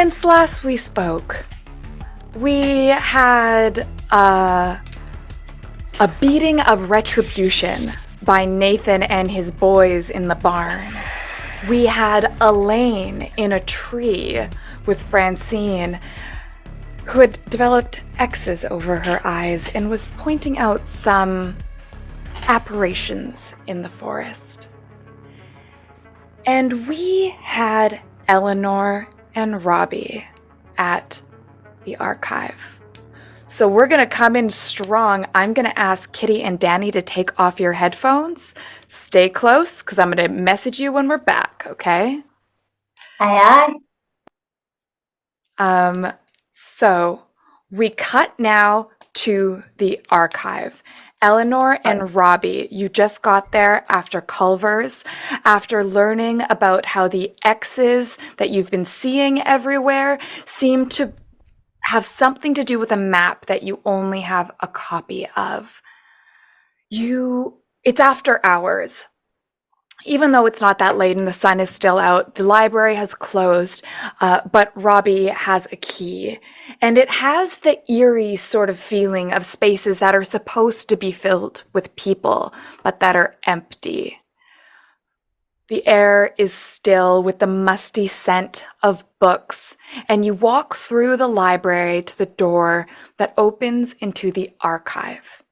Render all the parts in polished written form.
Since last we spoke, we had a beating of retribution by Nathan and his boys in the barn. We had Alaine in a tree with Francine, who had developed X's over her eyes and was pointing out some apparitions in the forest. And we had Eleanor and Robbie at the archive. So we're going to come in strong. I'm going to ask Kitty and Danny to take off your headphones. Stay close, because I'm going to message you when we're back, okay? Aye, aye. So we cut now to the archive. Eleanor and Robbie, you just got there after Culver's, after learning about how the X's that you've been seeing everywhere seem to have something to do with a map that you only have a copy of. It's after hours. Even though it's not that late and the sun is still out, the library has closed, but Robbie has a key. And it has the eerie sort of feeling of spaces that are supposed to be filled with people, but that are empty. The air is still with the musty scent of books, and you walk through the library to the door that opens into the archive.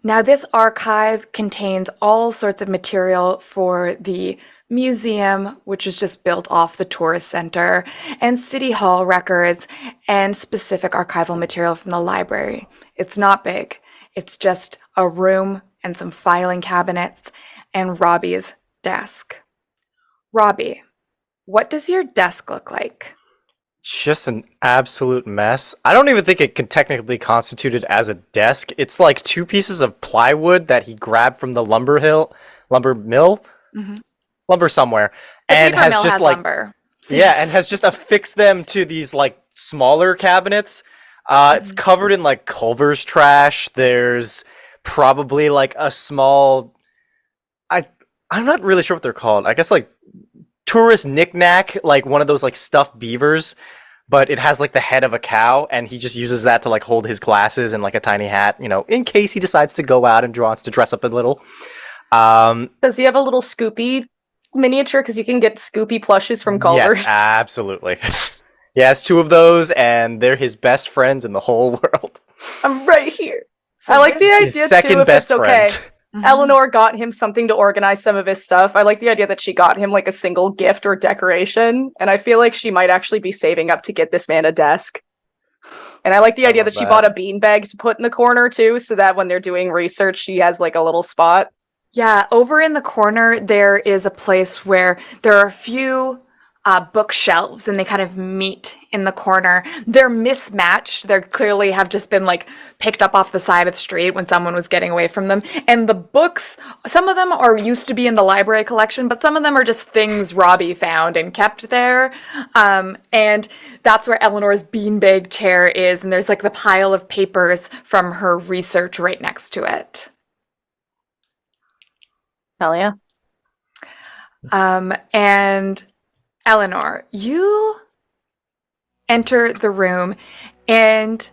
Now, this archive contains all sorts of material for the museum, which is just built off the tourist center, and city hall records, and specific archival material from the library. It's not big. It's just a room and some filing cabinets and Robbie's desk. Robbie, what does your desk look like? Just an absolute mess. I don't even think it can technically be constituted as a desk. It's like two pieces of plywood that he grabbed from the lumber mill, lumber somewhere, and has just like lumber. Yeah, and has just affixed them to these like smaller cabinets. It's covered in like Culver's trash. There's probably like a small, I'm not really sure what they're called. I guess like tourist knickknack, like one of those like stuffed beavers, but it has like the head of a cow, and he just uses that to like hold his glasses and like a tiny hat, you know, in case he decides to go out and wants to dress up a little. Does he have a little Scoopy miniature? Because you can get Scoopy plushes from Culver's. Yes, absolutely. He has two of those, and they're his best friends in the whole world. I'm right here. So I like the idea second too, best if it's okay. friends. Eleanor got him something to organize some of his stuff. I like the idea that she got him like a single gift or decoration, and I feel like she might actually be saving up to get this man a desk. And I like the idea that she bought a beanbag to put in the corner too, so that when they're doing research, she has like a little spot. Yeah, over in the corner, there is a place where there are a few bookshelves, and they kind of meet in the corner. They're mismatched. They clearly have just been like picked up off the side of the street when someone was getting away from them. And the books, some of them are used to be in the library collection, but some of them are just things Robbie found and kept there. And that's where Eleanor's beanbag chair is. And there's like the pile of papers from her research right next to it. Hell yeah. And Eleanor, you enter the room and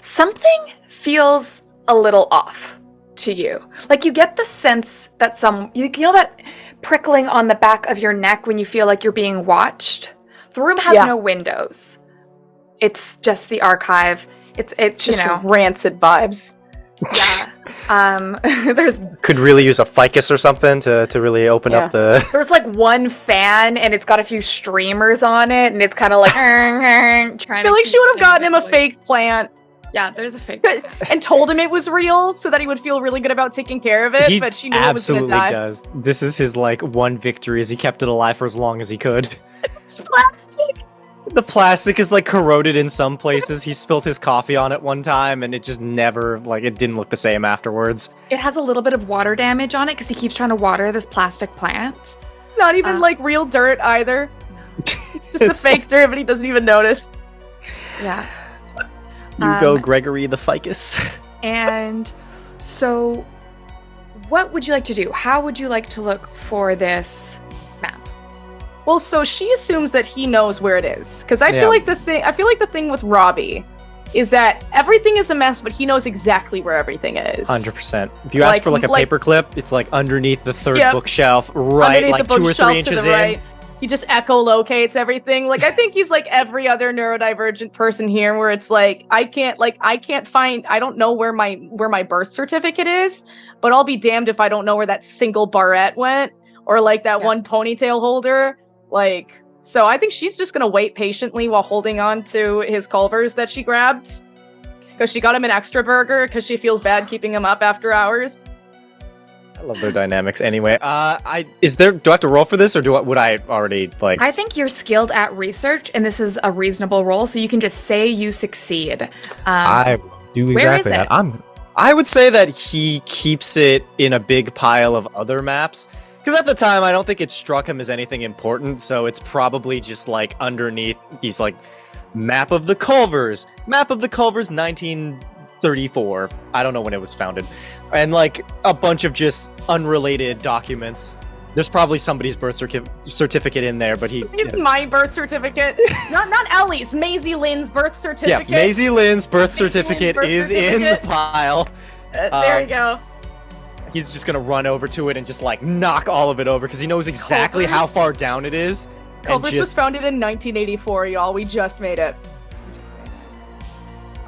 something feels a little off to you. Like you get the sense that you know that prickling on the back of your neck when you feel like you're being watched? The room has no windows. It's just the archive. It's just, you know, rancid vibes. Yeah. There's could really use a ficus or something to really open up the. There's like one fan, and it's got a few streamers on it, and it's kind of like trying. I feel like she would have gotten him a fake plant. Yeah, there's a fake plant. And told him it was real, so that he would feel really good about taking care of it. But she knew it was going to die. Absolutely does. This is his like one victory, as he kept it alive for as long as he could. It's plastic. The plastic is like corroded in some places. He spilled his coffee on it one time, and it just never, like, it didn't look the same afterwards. It has a little bit of water damage on it because he keeps trying to water this plastic plant. It's not even like real dirt either. It's just a fake dirt, but he doesn't even notice. Yeah. You go, Gregory the ficus. And so, what would you like to do? How would you like to look for this map? Well, so she assumes that he knows where it is, because I feel like the thing with Robbie is that everything is a mess, but he knows exactly where everything is. 100%. If you ask for like a paperclip, it's like underneath the third bookshelf, right, like 2 or 3 inches in. Right. He just echolocates everything. Like, I think he's like every other neurodivergent person here, where it's like I don't know where my birth certificate is, but I'll be damned if I don't know where that single barrette went, or like that one ponytail holder. Like, so I think she's just gonna wait patiently while holding on to his Culvers that she grabbed, because she got him an extra burger because she feels bad keeping him up after hours. I love their dynamics. Anyway, do I have to roll for this, or would I already like? I think you're skilled at research, and this is a reasonable roll, so you can just say you succeed. I do exactly that. I would say that he keeps it in a big pile of other maps. Because at the time, I don't think it struck him as anything important, so it's probably just, like, underneath, he's like, Map of the Culvers, 1934. I don't know when it was founded. And, like, a bunch of just unrelated documents. There's probably somebody's birth certificate in there, but It's my birth certificate. not Ellie's, MaisieLynnie's birth certificate. Yeah, MaisieLynnie's birth certificate is in the pile. There you go. He's just gonna run over to it and just like knock all of it over because he knows exactly how far down it is. Culvers was founded in 1984, y'all. We just made it.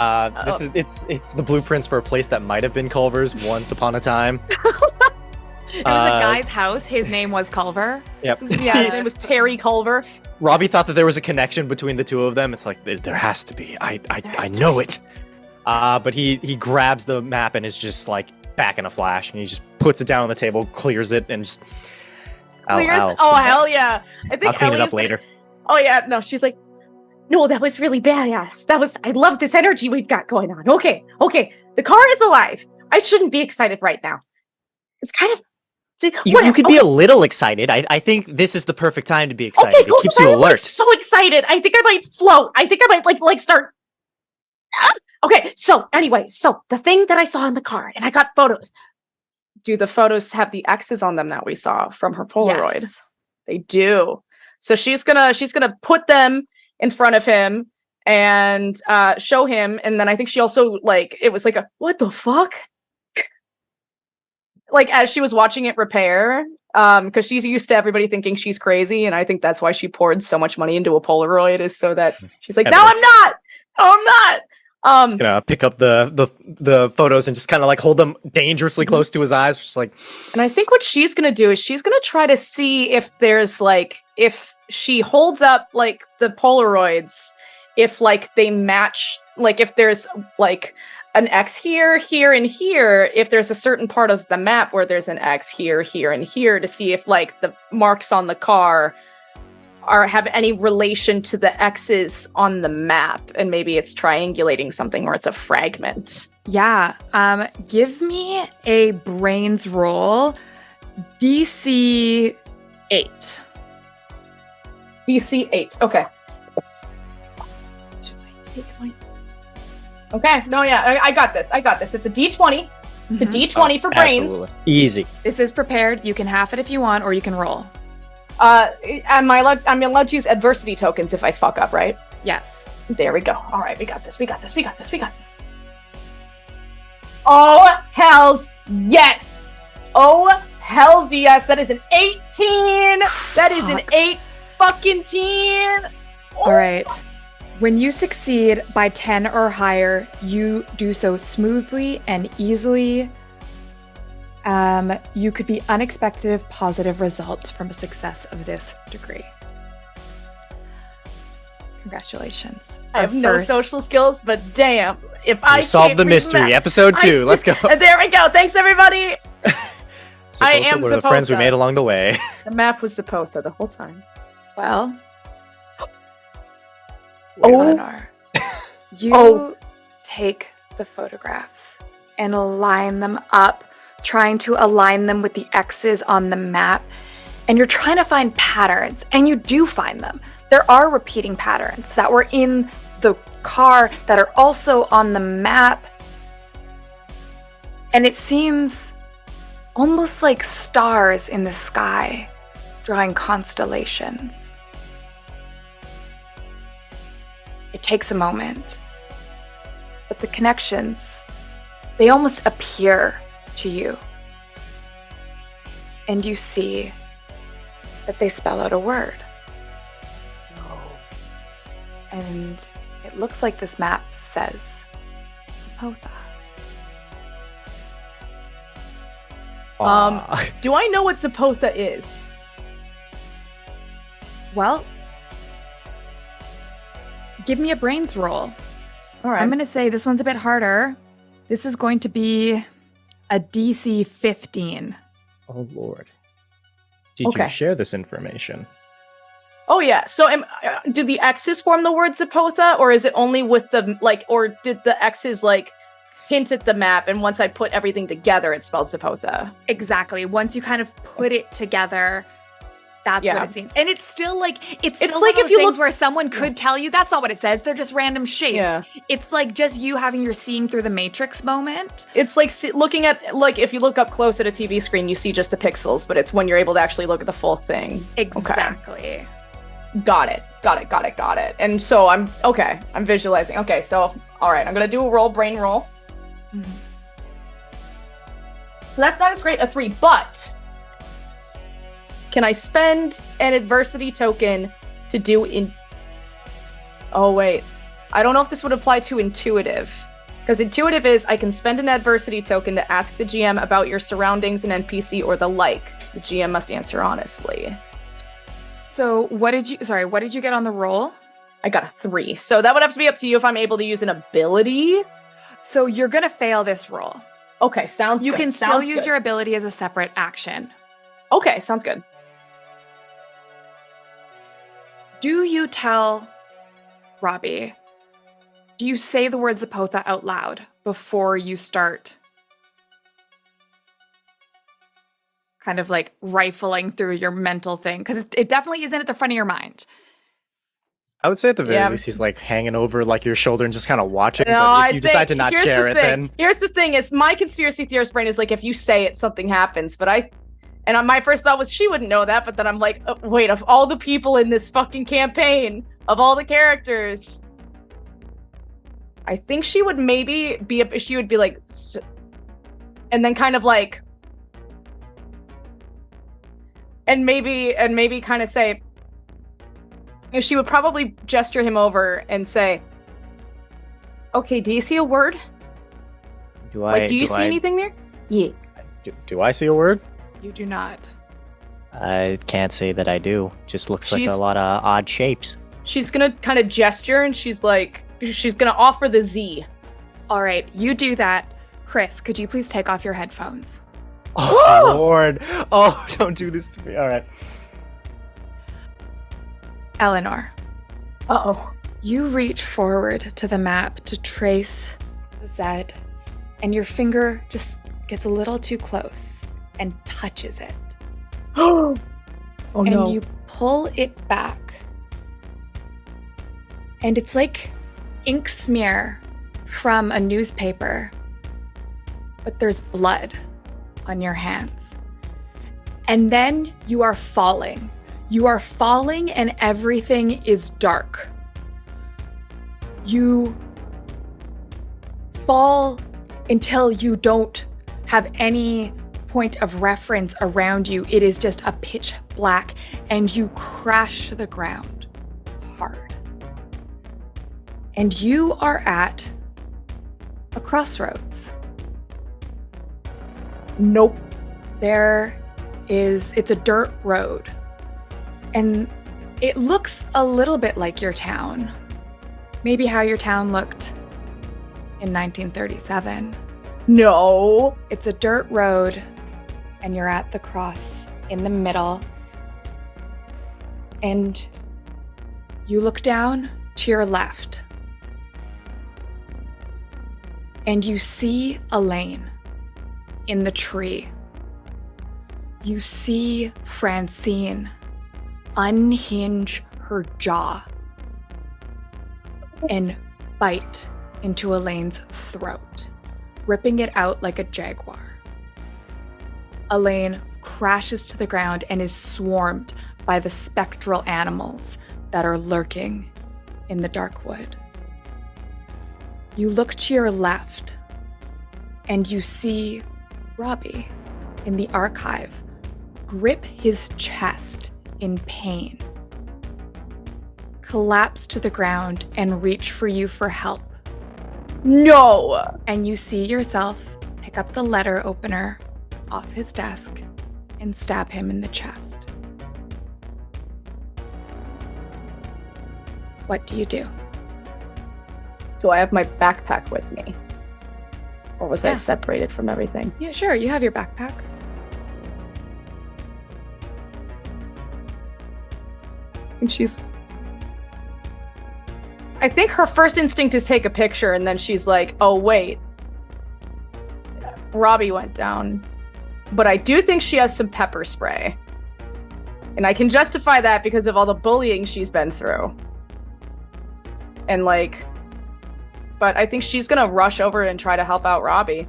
It's the blueprints for a place that might have been Culver's once upon a time. It was a guy's house. His name was Culver. Yep. Yeah, his name was Terry Culver. Robbie thought that there was a connection between the two of them. It's like there has to be. I know it. But he grabs the map and is just like back in a flash, and he just puts it down on the table, clears it, and just clears. Hell yeah! I think I'll clean it up later. Oh yeah, no, she's like, no, that was really badass. I love this energy we've got going on. Okay, the car is alive. I shouldn't be excited right now. It's kind of. You could be a little excited. I think this is the perfect time to be excited. Okay, cool, it keeps you alert. I'm so excited. I think I might float. I think I might like start. Okay, so anyway, the thing that I saw in the car, and I got photos. Do the photos have the X's on them that we saw from her Polaroid? Yes. They do. So she's gonna put them in front of him and show him, and then I think she also it was like a what the fuck? Like as she was watching it repair, because she's used to everybody thinking she's crazy, and I think that's why she poured so much money into a Polaroid, is so that she's like, no, I'm not. Just gonna pick up the photos and just kind of like hold them dangerously close to his eyes, just like. And I think what she's gonna do is she's gonna try to see if there's if she holds up the Polaroids, if they match, if there's an X here, and here, if there's a certain part of the map where there's an X here, and here, to see if the marks on the car have any relation to the X's on the map, and maybe it's triangulating something or it's a fragment. Yeah. Give me a brains roll. DC 8. DC 8. Okay. Okay. No, yeah, I got this. It's a D20. It's a D20 for brains. Absolutely. Easy. This is prepared. You can half it if you want, or you can roll. I'm allowed to use adversity tokens if I fuck up, right? Yes. There we go. All right, we got this. Oh, hells yes! Oh, hells yes! That is an 18! That is an 8 fucking teen! All right. When you succeed by 10 or higher, you do so smoothly and easily. You could be unexpected positive results from a success of this degree. Congratulations. I have no social skills, but damn, if I solved the mystery. Episode 2. Let's go. There we go. Thanks, everybody. I am Zepotha. The friends we made along the way. The map was Zepotha the whole time. Well, Eleanor, you take the photographs and line them up, trying to align them with the X's on the map, and you're trying to find patterns, and you do find them. There are repeating patterns that were in the car that are also on the map, and it seems almost like stars in the sky. drawing constellations. It takes a moment, but the connections, they almost appear to you. And you see that they spell out a word. And it looks like this map says Zepotha. Do I know what Zepotha is? Well, give me a brains roll. All right. I'm going to say this one's a bit harder. This is going to be a DC 15. Oh, Lord. Did you share this information? Oh, yeah. So do the X's form the word Zepotha, or is it only with the, like, or did the X's, like, hint at the map, and once I put everything together, it spelled Zepotha? Exactly. Once you kind of put it together, that's what it seems. And it's still like, it's still like one of if you things look where someone could tell you that's not what it says. They're just random shapes. Yeah. It's like just you having your seeing through the matrix moment. It's like looking at, like, if you look up close at a TV screen, you see just the pixels, but it's when you're able to actually look at the full thing. Exactly. Okay. Got it. And so I'm visualizing. Okay, so, all right, I'm going to do a brain roll. Mm-hmm. So that's not as great a 3, but can I spend an adversity token to do Oh, wait. I don't know if this would apply to intuitive. Because intuitive is, I can spend an adversity token to ask the GM about your surroundings, an NPC, or the like. The GM must answer honestly. So what did you get on the roll? I got a 3. So that would have to be up to you if I'm able to use an ability. So you're going to fail this roll. Okay, sounds good. You can still use your ability as a separate action. Okay, sounds good. Do you tell Robbie, do you say the word Zepotha out loud before you start kind of like rifling through your mental thing? Because it definitely isn't at the front of your mind. I would say at the very least he's like hanging over like your shoulder and just kind of watching. No, but if you decide to not share it, then here's the thing: is my conspiracy theorist brain is like, if you say it, something happens. But my first thought was she wouldn't know that. But then I'm like, oh, wait, of all the people in this fucking campaign, of all the characters, I think she would maybe be. She would be like, and then kind of like, and maybe kind of say. She would probably gesture him over and say, okay, do you see a word? Do you see anything there? Yeah. Do I see a word? You do not. I can't say that I do. Just looks like a lot of odd shapes. She's gonna kind of gesture and she's gonna offer the Z. All right, you do that. Chris, could you please take off your headphones? Oh, Lord. Oh, don't do this to me. All right. Eleanor. Uh-oh. You reach forward to the map to trace the Z, and your finger just gets a little too close and touches it. Oh no. And you pull it back. And it's like ink smear from a newspaper, but there's blood on your hands. And then you are falling. You are falling and everything is dark. You fall until you don't have any point of reference around you. It is just a pitch black and you crash to the ground hard. And you are at a crossroads. Nope. It's a dirt road. And it looks a little bit like your town. Maybe how your town looked in 1937. No. It's a dirt road, and you're at the cross in the middle. And you look down to your left. And you see Alaine in the tree. You see Francine unhinge her jaw and bite into Elaine's throat, ripping it out like a jaguar. Alaine crashes to the ground and is swarmed by the spectral animals that are lurking in the dark wood. You look to your left and you see Robbie in the archive grip his chest in pain, collapse to the ground and reach for you for help. No! And you see yourself pick up the letter opener off his desk and stab him in the chest. What do you do? Do I have my backpack with me? Or was I separated from everything? Yeah, sure. You have your backpack. I think her first instinct is take a picture, and then she's like, oh, wait. Robbie went down. But I do think she has some pepper spray. And I can justify that because of all the bullying she's been through. And but I think she's gonna rush over and try to help out Robbie.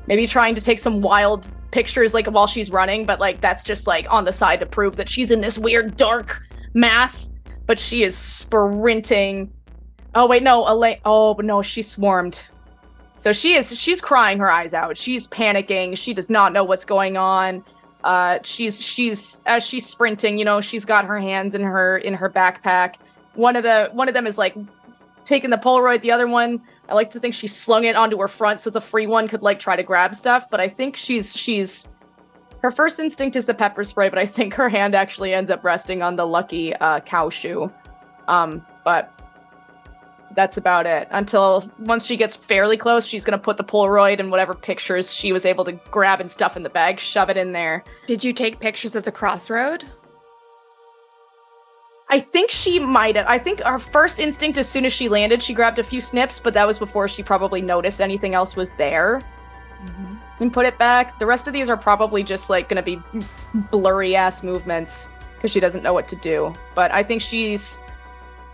Maybe trying to take some wild pictures while she's running, but that's just on the side to prove that she's in this weird dark mass. But she is sprinting. Oh wait, no, Alaine. Oh no, she's swarmed. So she's crying her eyes out. She's panicking. She does not know what's going on. She's as she's sprinting, she's got her hands in her backpack. One of them is taking the Polaroid. The other one, I like to think she slung it onto her front so the free one could try to grab stuff. But I think she's her first instinct is the pepper spray, but I think her hand actually ends up resting on the lucky cow shoe. But that's about it. Until once she gets fairly close, she's gonna put the Polaroid and whatever pictures she was able to grab and stuff in the bag, shove it in there. Did you take pictures of the crossroad? I think she might have. I think our first instinct, as soon as she landed, she grabbed a few snips, but that was before she probably noticed anything else was there. Mm-hmm. And put it back. The rest of these are probably just gonna be blurry ass movements because she doesn't know what to do. But I think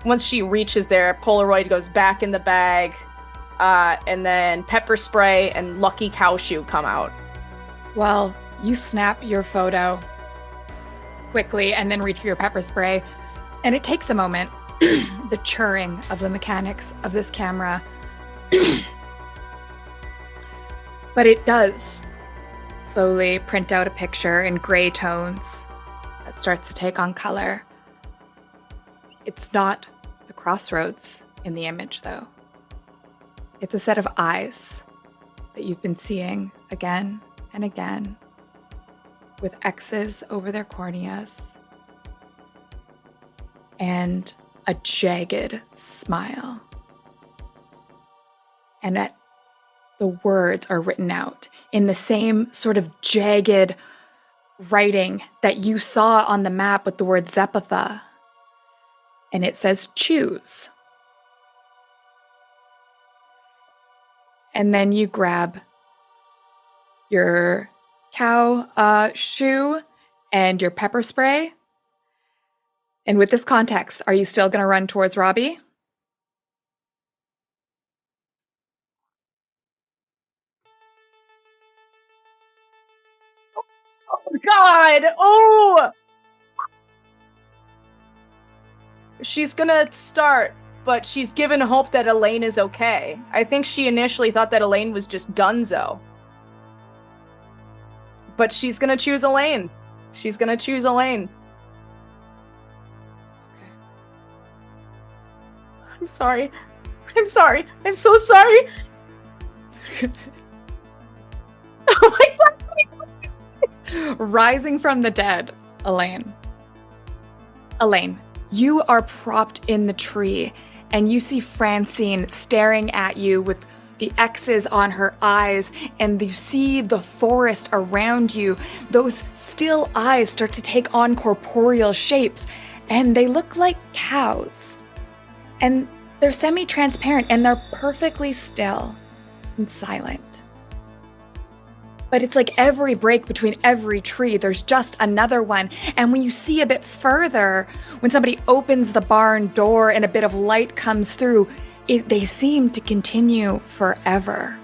once she reaches there, Polaroid goes back in the bag, and then pepper spray and lucky cow shoe come out. Well, you snap your photo quickly and then reach for your pepper spray. And it takes a moment, the churring of the mechanics of this camera. But it does slowly print out a picture in gray tones that starts to take on color. It's not the crossroads in the image, though. It's a set of eyes that you've been seeing again and again, with X's over their corneas, and a jagged smile. And the words are written out in the same sort of jagged writing that you saw on the map with the word Zepotha. And it says choose. And then you grab your cow shoe and your pepper spray. And with this context, are you still going to run towards Robbie? Oh, God! Oh! She's gonna start, but she's given hope that Alaine is okay. I think she initially thought that Alaine was just donezo. But she's gonna choose Alaine. She's gonna choose Alaine. Okay. I'm sorry. I'm sorry. I'm so sorry. Oh my God. Rising from the dead, Alaine. Alaine, you are propped in the tree, and you see Francine staring at you with the X's on her eyes, and you see the forest around you. Those still eyes start to take on corporeal shapes, and they look like cows. And they're semi-transparent, and they're perfectly still and silent. But it's like every break between every tree, there's just another one. And when you see a bit further, when somebody opens the barn door and a bit of light comes through, they seem to continue forever.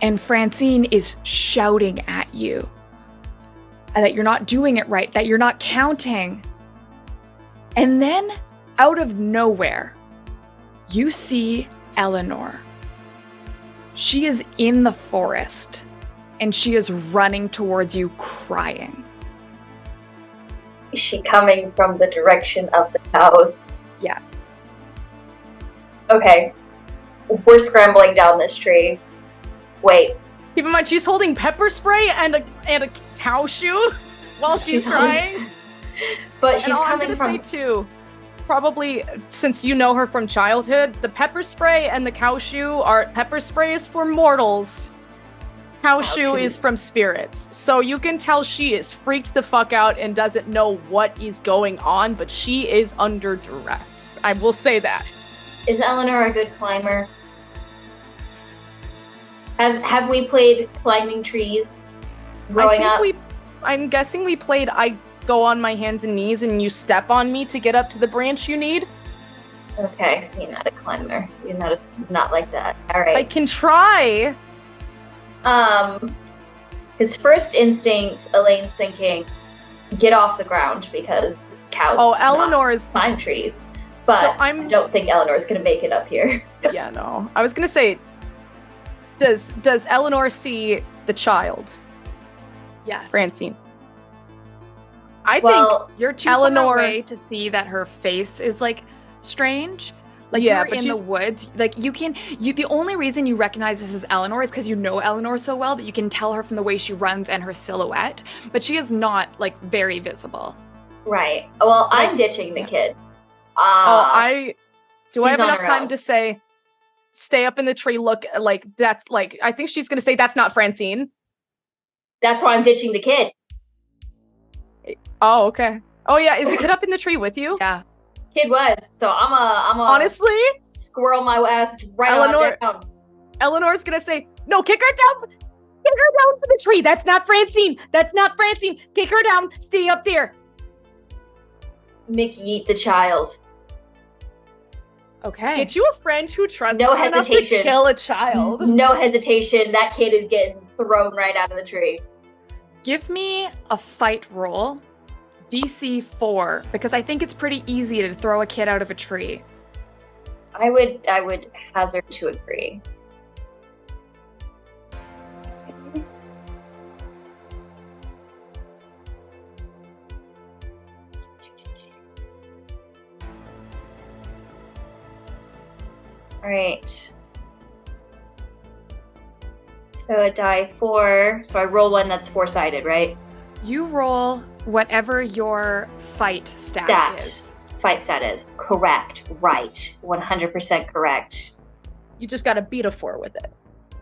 And Francine is shouting at you. And that you're not doing it right, that you're not counting. And then, out of nowhere, you see Eleanor. She is in the forest, and she is running towards you crying. Is she coming from the direction of the cows? Yes. Okay. We're scrambling down this tree. Wait. Keep in mind, she's holding pepper spray and a cow shoe while she's crying. But she's and all coming I'm from... gonna say too, probably since you know her from childhood, the pepper spray and the cow shoe are pepper spray is for mortals. Cow shoe is from spirits. So you can tell she is freaked the fuck out and doesn't know what is going on, but she is under duress. I will say that. Is Eleanor a good climber? Have we played climbing trees growing up? I'm guessing we played I go on my hands and knees and you step on me to get up to the branch you need. Okay, so you're not a climber. You're not like that. All right. I can try. His first instinct, Elaine's thinking, get off the ground because cows Eleanor is climb trees. But so I don't think Eleanor's gonna make it up here. Yeah, no. I was gonna say, does Eleanor see the child? Yes. Francine. I think you're too Eleanor far away to see that her face is like strange. Like yeah, you're in the woods. Like the only reason you recognize this as Eleanor is because you know Eleanor so well that you can tell her from the way she runs and her silhouette. But she is not like very visible. Right. Well, I'm ditching the kid. I have enough time to say stay up in the tree, look like that's like I think she's gonna say that's not Francine. That's why I'm ditching the kid. Oh, okay. Oh yeah, is the kid up in the tree with you? Yeah. Kid was, so I'm a honestly squirrel my ass right on down. Eleanor's gonna say, no, kick her down to the tree. That's not Francine. Kick her down, stay up there. Mickey, eat the child. Okay. Get you a friend who trusts no you enough to kill a child. No hesitation. That kid is getting thrown right out of the tree. Give me a fight roll, DC 4, because I think it's pretty easy to throw a kid out of a tree. I would hazard to agree. All right. So a die 4. So I roll one that's 4-sided, right? You roll whatever your fight stat is. Fight stat is. Correct. Right. 100% correct. You just gotta beat a 4 with it.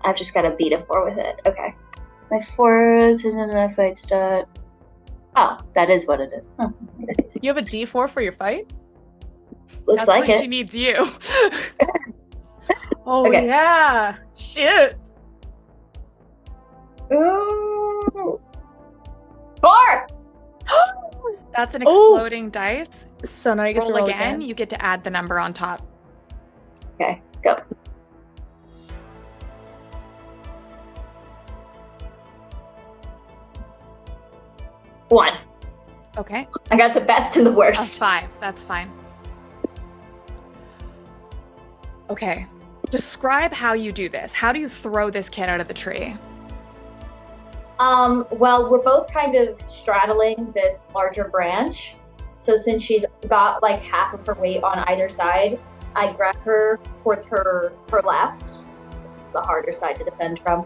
I've just gotta beat a 4 with it. Okay. My 4 isn't enough fight stat. Oh, that is what it is. Oh, you have a D4 for your fight? Looks That's like why it. She needs you. Oh, okay. Yeah. Shit. Ooh. 4! That's an exploding dice. So now you get to roll again. You get to add the number on top. Okay, go. One. Okay. I got the best and the worst. 5. That's fine. Okay. Describe how you do this. How do you throw this kid out of the tree? Well, we're both kind of straddling this larger branch. So since she's got like half of her weight on either side, I grab her towards her left. It's the harder side to defend from.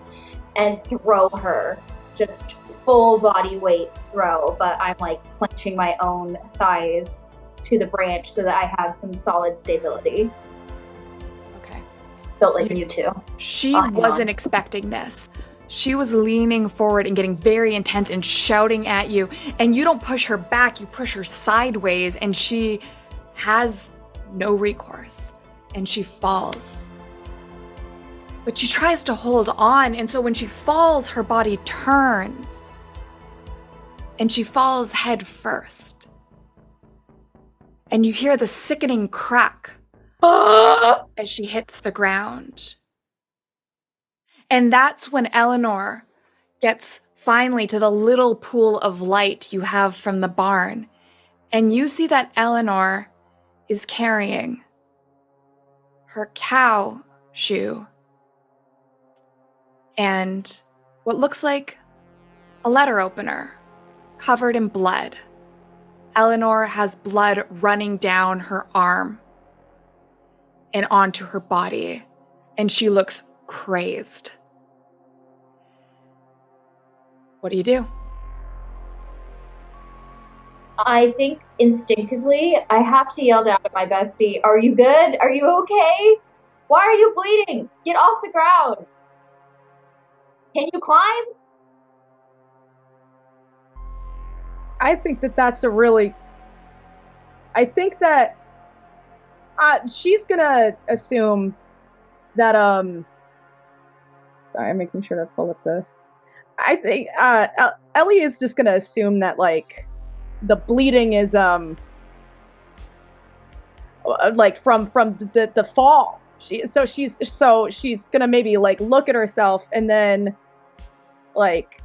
And throw her. Just full body weight throw. But I'm like clenching my own thighs to the branch so that I have some solid stability. Okay. Built like you two. She wasn't expecting this. She was leaning forward and getting very intense and shouting at you. And you don't push her back, you push her sideways, and she has no recourse. And she falls. But she tries to hold on, and so when she falls, her body turns. And she falls head first. And you hear the sickening crack as she hits the ground. And that's when Eleanor gets finally to the little pool of light you have from the barn. And you see that Eleanor is carrying her cow shoe and what looks like a letter opener covered in blood. Eleanor has blood running down her arm and onto her body, and she looks crazed. What do? I think instinctively I have to yell down at my bestie, "Are you good? Are you okay? Why are you bleeding? Get off the ground. Can you climb?" I think that's a really... I think that she's gonna assume that, Sorry, I'm making sure to pull up the... I think, Ellie is just gonna assume that, like, the bleeding is, like, from the fall. She's gonna maybe, like, look at herself and then, like...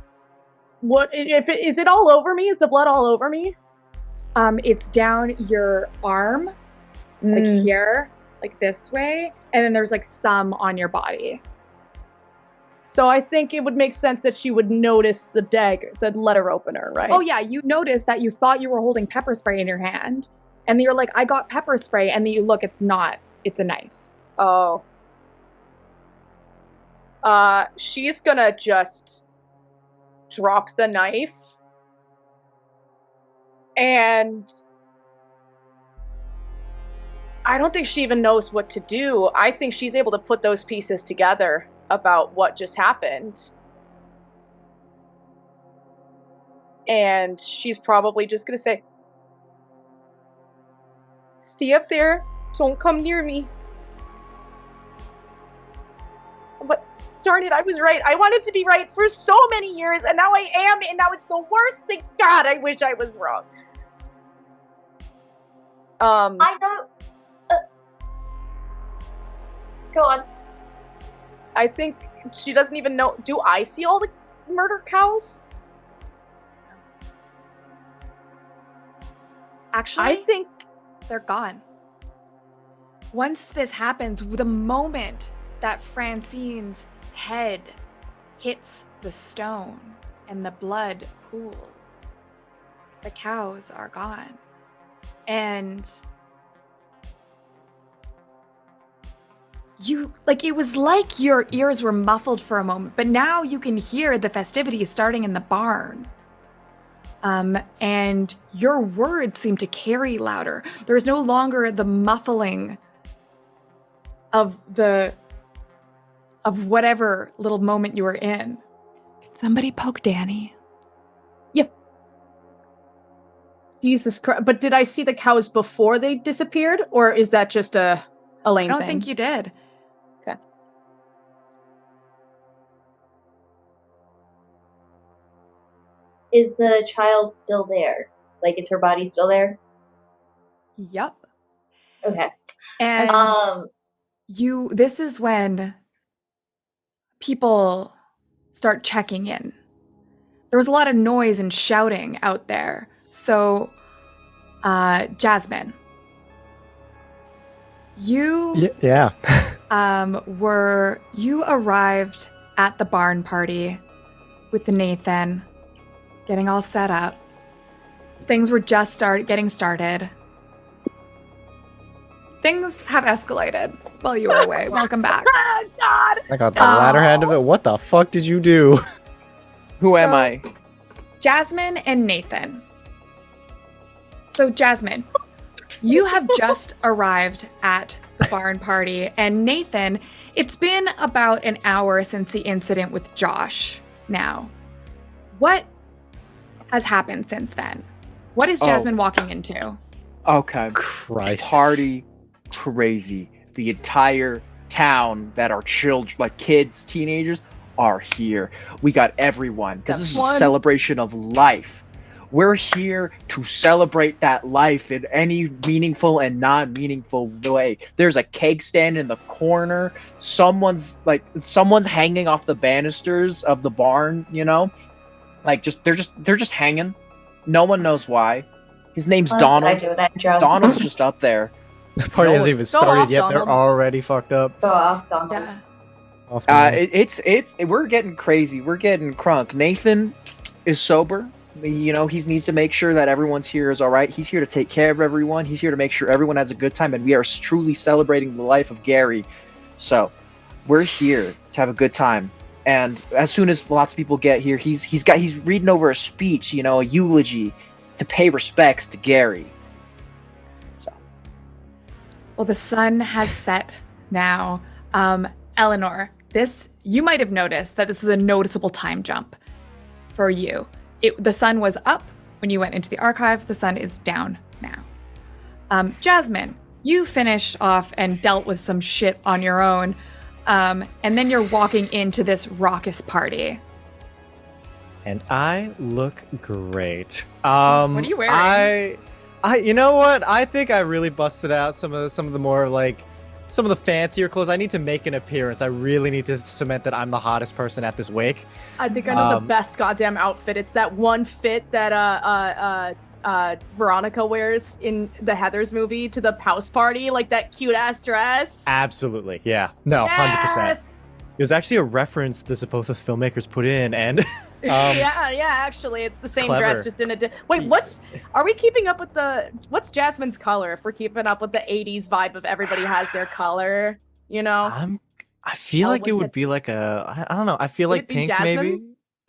Is it all over me? Is the blood all over me? It's down your arm, like here, like this way, and then there's like some on your body. So I think it would make sense that she would notice the dagger, the letter opener, right? Oh yeah, you noticed that you thought you were holding pepper spray in your hand, and you're like, I got pepper spray, and then you look, it's not, it's a knife. Oh. She's gonna just drop the knife and I don't think she even knows what to do. I think she's able to put those pieces together about what just happened. And she's probably just gonna say, "Stay up there, don't come near me." But darn it, I was right. I wanted to be right for so many years, and now I am, and now it's the worst thing. God, I wish I was wrong. I know. Go on. I think she doesn't even know. Do I see all the murder cows? Actually, I think they're gone. Once this happens, the moment that Francine's head hits the stone and the blood pools, the cows are gone. And it was like your ears were muffled for a moment, but now you can hear the festivities starting in the barn. And your words seem to carry louder. There's no longer the muffling of whatever little moment you were in. Can somebody poke Danny? Yeah. Jesus Christ. But did I see the cows before they disappeared? Or is that just a Alaine thing? I don't think you did. Okay. Is the child still there? Like, is her body still there? Yep. Okay. And this is when people start checking in. There was a lot of noise and shouting out there. So, Jasmine, you you arrived at the barn party with the Nathan, getting all set up. Things were just getting started. Things have escalated while you were away. Welcome back. God! I got the latter hand of it. What the fuck did you do? Who am I? Jasmine and Nathan. So, Jasmine, you have just arrived at the barn party, and Nathan, it's been about an hour since the incident with Josh now. What has happened since then? What is Jasmine walking into? Okay. Christ. Party crazy. The entire town that are children, like kids, teenagers, are here. We got everyone. Because this is a celebration of life. We're here to celebrate that life in any meaningful and non-meaningful way. There's a cake stand in the corner. Someone's hanging off the banisters of the barn, you know? Like they're just hanging. No one knows why. His name's Donald. That's what I do when I'm drunk. Donald's just up there. The party hasn't even started yet. Donald. They're already fucked up. Go off, Donald. Yeah. Off Donald. We're getting crazy. We're getting crunk. Nathan is sober. You know, he needs to make sure that everyone's here is all right. He's here to take care of everyone. He's here to make sure everyone has a good time, and we are truly celebrating the life of Gary. So, we're here to have a good time. And as soon as lots of people get here, he's reading over a speech, you know, a eulogy to pay respects to Gary. So, Well, the sun has set now. Eleanor, you might have noticed that this is a noticeable time jump for you. The sun was up when you went into the archive. The sun is down now. Jasmine, you finished off and dealt with some shit on your own. And then you're walking into this raucous party. And I look great. What are you wearing? I you know what? I think I really busted out some of the more like some of the fancier clothes. I need to make an appearance. I really need to cement that I'm the hottest person at this wake. I think I know the best goddamn outfit. It's that one fit that Veronica wears in the Heathers movie to the house party, like that cute ass dress. Absolutely, yeah. No, 100%. It was actually a reference the Zepotha filmmakers put in, and yeah, actually, it's the same clever. dress, just in a wait. Are we keeping up with what's Jasmine's color? If we're keeping up with the '80s vibe of everybody has their color, you know. I feel like it would be like I don't know. I feel like pink, Jasmine? maybe.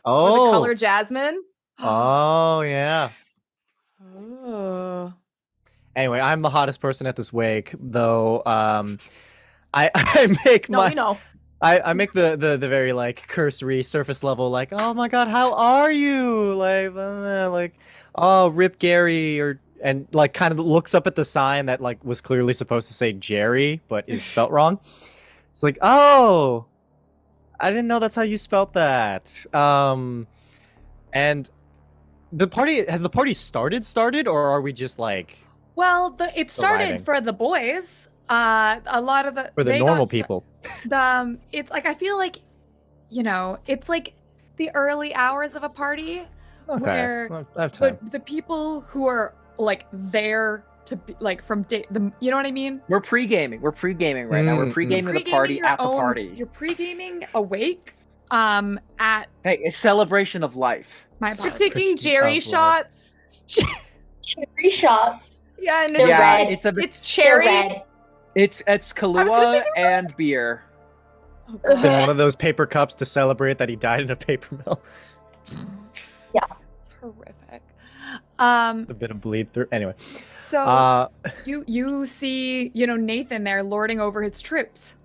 Or the Oh, color Jasmine. oh yeah. Oh. Anyway, I'm the hottest person at this wake, though. I make No, we know. I make the very like cursory surface level like, oh my god, how are you? Like oh, rip Gary, and like kind of looks up at the sign that like was clearly supposed to say Jerry but is spelt wrong. It's like, oh, I didn't know that's how you spelt that. And the party started, or are we just like? Well, it started arriving? for the boys. A lot of For the normal people. It's like, I feel like, you know, it's like the early hours of a party. Okay, Where, I have time. but the people who are like there to be like you know what I mean? we're pre-gaming. We're pre-gaming right now. We're pre-gaming the party Pre-gaming at the party. You're pre-gaming awake. At Hey, a celebration of life. my We're apologies. taking Jerry shots. Cherry shots. Yeah, and They're red. It's a bit. it's They're cherry. red. It's I was gonna Kahlua say and beer. Oh, It's in God. one of those paper cups to celebrate that he died in a paper mill. Horrific. A bit of bleed through. Anyway, So you see, you know, Nathan there lording over his troops.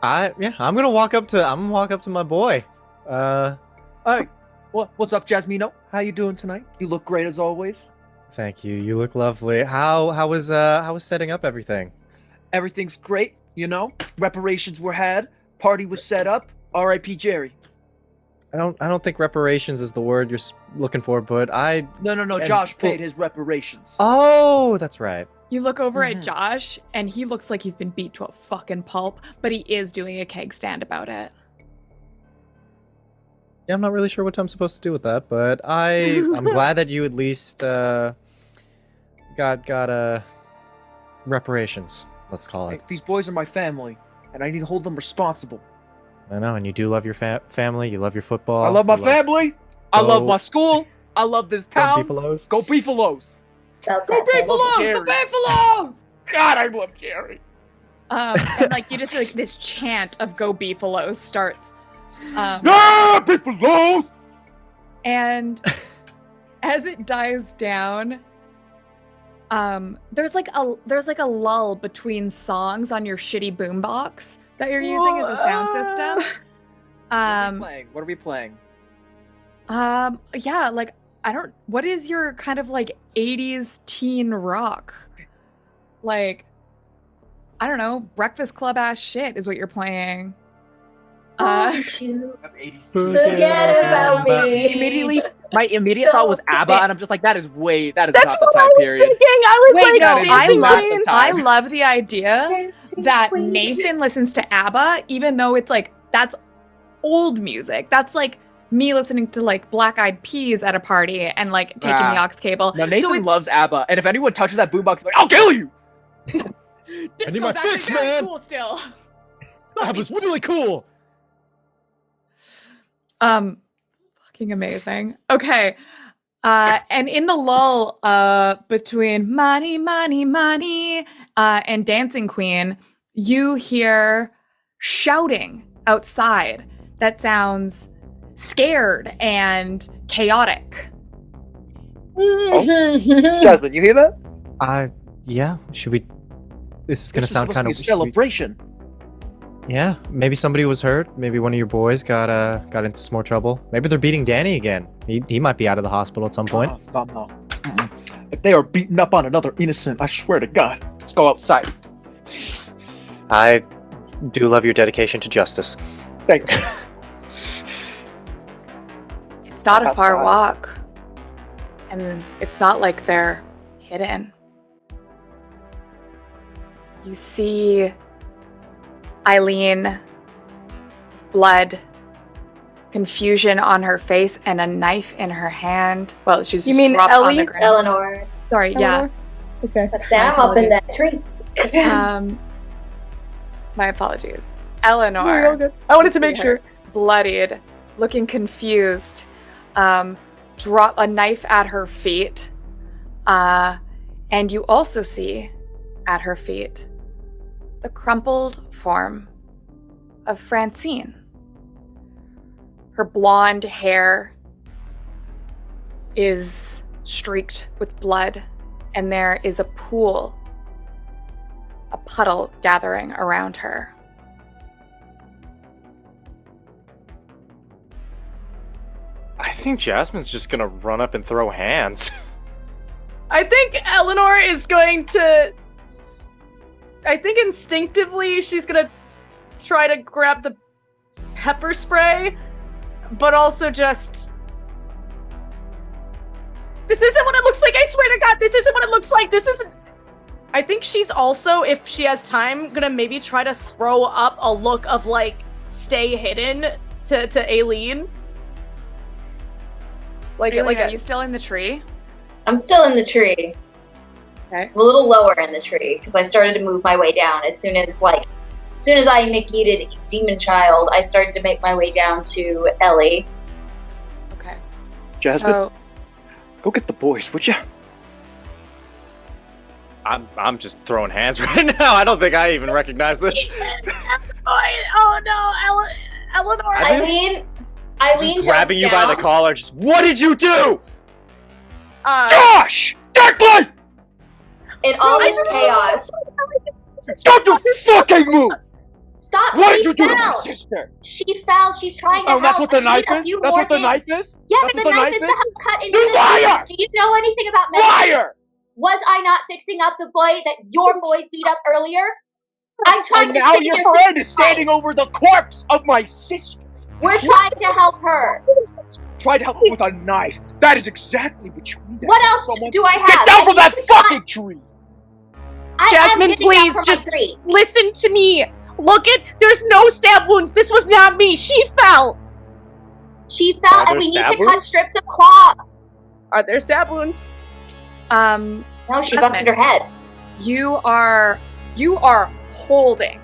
I'm gonna walk up to my boy. Hey, what's up, Jasmino? How you doing tonight? You look great as always. Thank you. You look lovely. How was setting up everything? Everything's great, you know. Reparations were had. Party was set up. R.I.P. Jerry. I don't think reparations is the word you're looking for, but No. And Josh paid his reparations. Oh, that's right. You look over Mhm. at Josh, and he looks like he's been beat to a fucking pulp, but he is doing a keg stand about it. Yeah, I'm not really sure what I'm supposed to do with that, but I'm glad that you at least got reparations. Let's call Hey, it. these boys are my family, and I need to hold them responsible. I know, and you do love your family. You love your football. I love my you family. I love Go- my school. I love this Go town. Beefaloes. Go Beefalos. Felt Go that thing. Beefalos! Go Beefalos! God, I love Jerry. And like you just like this chant of "Go Beefaloes" starts. Yeah, Beefalos! And as it dies down, there's like a lull between songs on your shitty boombox that you're using as a sound system. What are we playing? Yeah, like what is your kind of like 80s teen rock? Like, I don't know, Breakfast Club ass shit is what you're playing. Won't you forget about me? My immediate thought was ABBA, and I'm just like, that's not the time period. Thinking. I was Wait, like, no, Dancing Queen. I love the idea that Nathan listens to ABBA, even though it's like, that's old music. That's like me listening to like Black Eyed Peas at a party and like taking the aux cable. No, Nathan loves ABBA, and if anyone touches that boombox, like, I'll kill you! I need my fix, man! Cool still. That was really cool! Fucking amazing. Okay. And in the lull between money, money, money, and Dancing Queen, you hear shouting outside that sounds scared and chaotic. Jasmine, you hear that? Yeah. Should we? This is gonna sound kind of a celebration. Yeah, maybe somebody was hurt. Maybe one of your boys got into some more trouble. Maybe they're beating Danny again. He might be out of the hospital at some point. No. If they are beating up on another innocent, I swear to God, let's go outside. I do love your dedication to justice. Thank you. It's not a far walk. And it's not like they're hidden. You see Eileen, blood, confusion on her face, and a knife in her hand. Well, she's just dropped on the ground. Eleanor. Sorry, Eleanor? Okay. But Sam up in that tree. My apologies. Eleanor. I wanted to make sure. Bloodied, looking confused, drop a knife at her feet. And you also see at her feet the crumpled form of Francine. Her blonde hair is streaked with blood, and there is a pool, a puddle gathering around her. I think Jasmine's just gonna run up and throw hands. I think Eleanor is going to... I think instinctively she's gonna try to grab the pepper spray, but also just... This isn't what it looks like, I swear to God, this isn't what it looks like, this isn't... I think she's also, if she has time, gonna maybe try to throw up a look of, like, stay hidden to Aileen. Aileen, are you still in the tree? I'm still in the tree. Okay. I'm a little lower in the tree because I started to move my way down as soon as I McYeeted Demon Child. I started to make my way down to Ellie. Okay. Jasmine, go get the boys, would you? I'm just throwing hands right now. I don't think I even recognize this. Oh no, Eleanor. Eileen just grabbing you by the collar. Just what did you do? Josh! Declan! In all this chaos. Don't do fucking move! Stop! What did you do to my sister? She fell. She's trying to help. That's what the knife is? That's what the knife is? Yes, the knife is to help cut into the liar! Do you know anything about medicine? Liar! Was I not fixing up the boy that your boys beat up earlier? I'm trying to now save your your friend is standing over the corpse of my sister. We're trying to help her. Try to help her with a knife. That is exactly what you need. What else do I have? Get down from that fucking tree! Jasmine, please, just listen to me. Look there's no stab wounds. This was not me. She fell. She fell, and we need to cut strips of cloth. Are there stab wounds? No, she busted her head. You are holding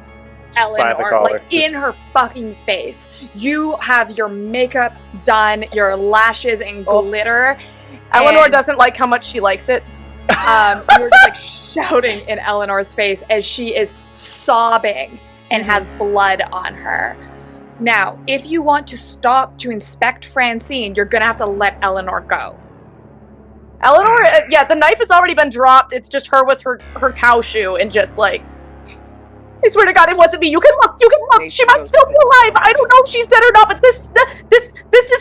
Eleanor, like, in her fucking face. You have your makeup done, your lashes and glitter. Eleanor doesn't like how much she likes it. You're just like shouting in Eleanor's face as she is sobbing and has blood on her. Now, if you want to stop to inspect Francine, you're gonna have to let Eleanor go. Eleanor, the knife has already been dropped. It's just her with her cow shoe and just like, I swear to God, it wasn't me. You can look. She might still be alive. I don't know if she's dead or not, but this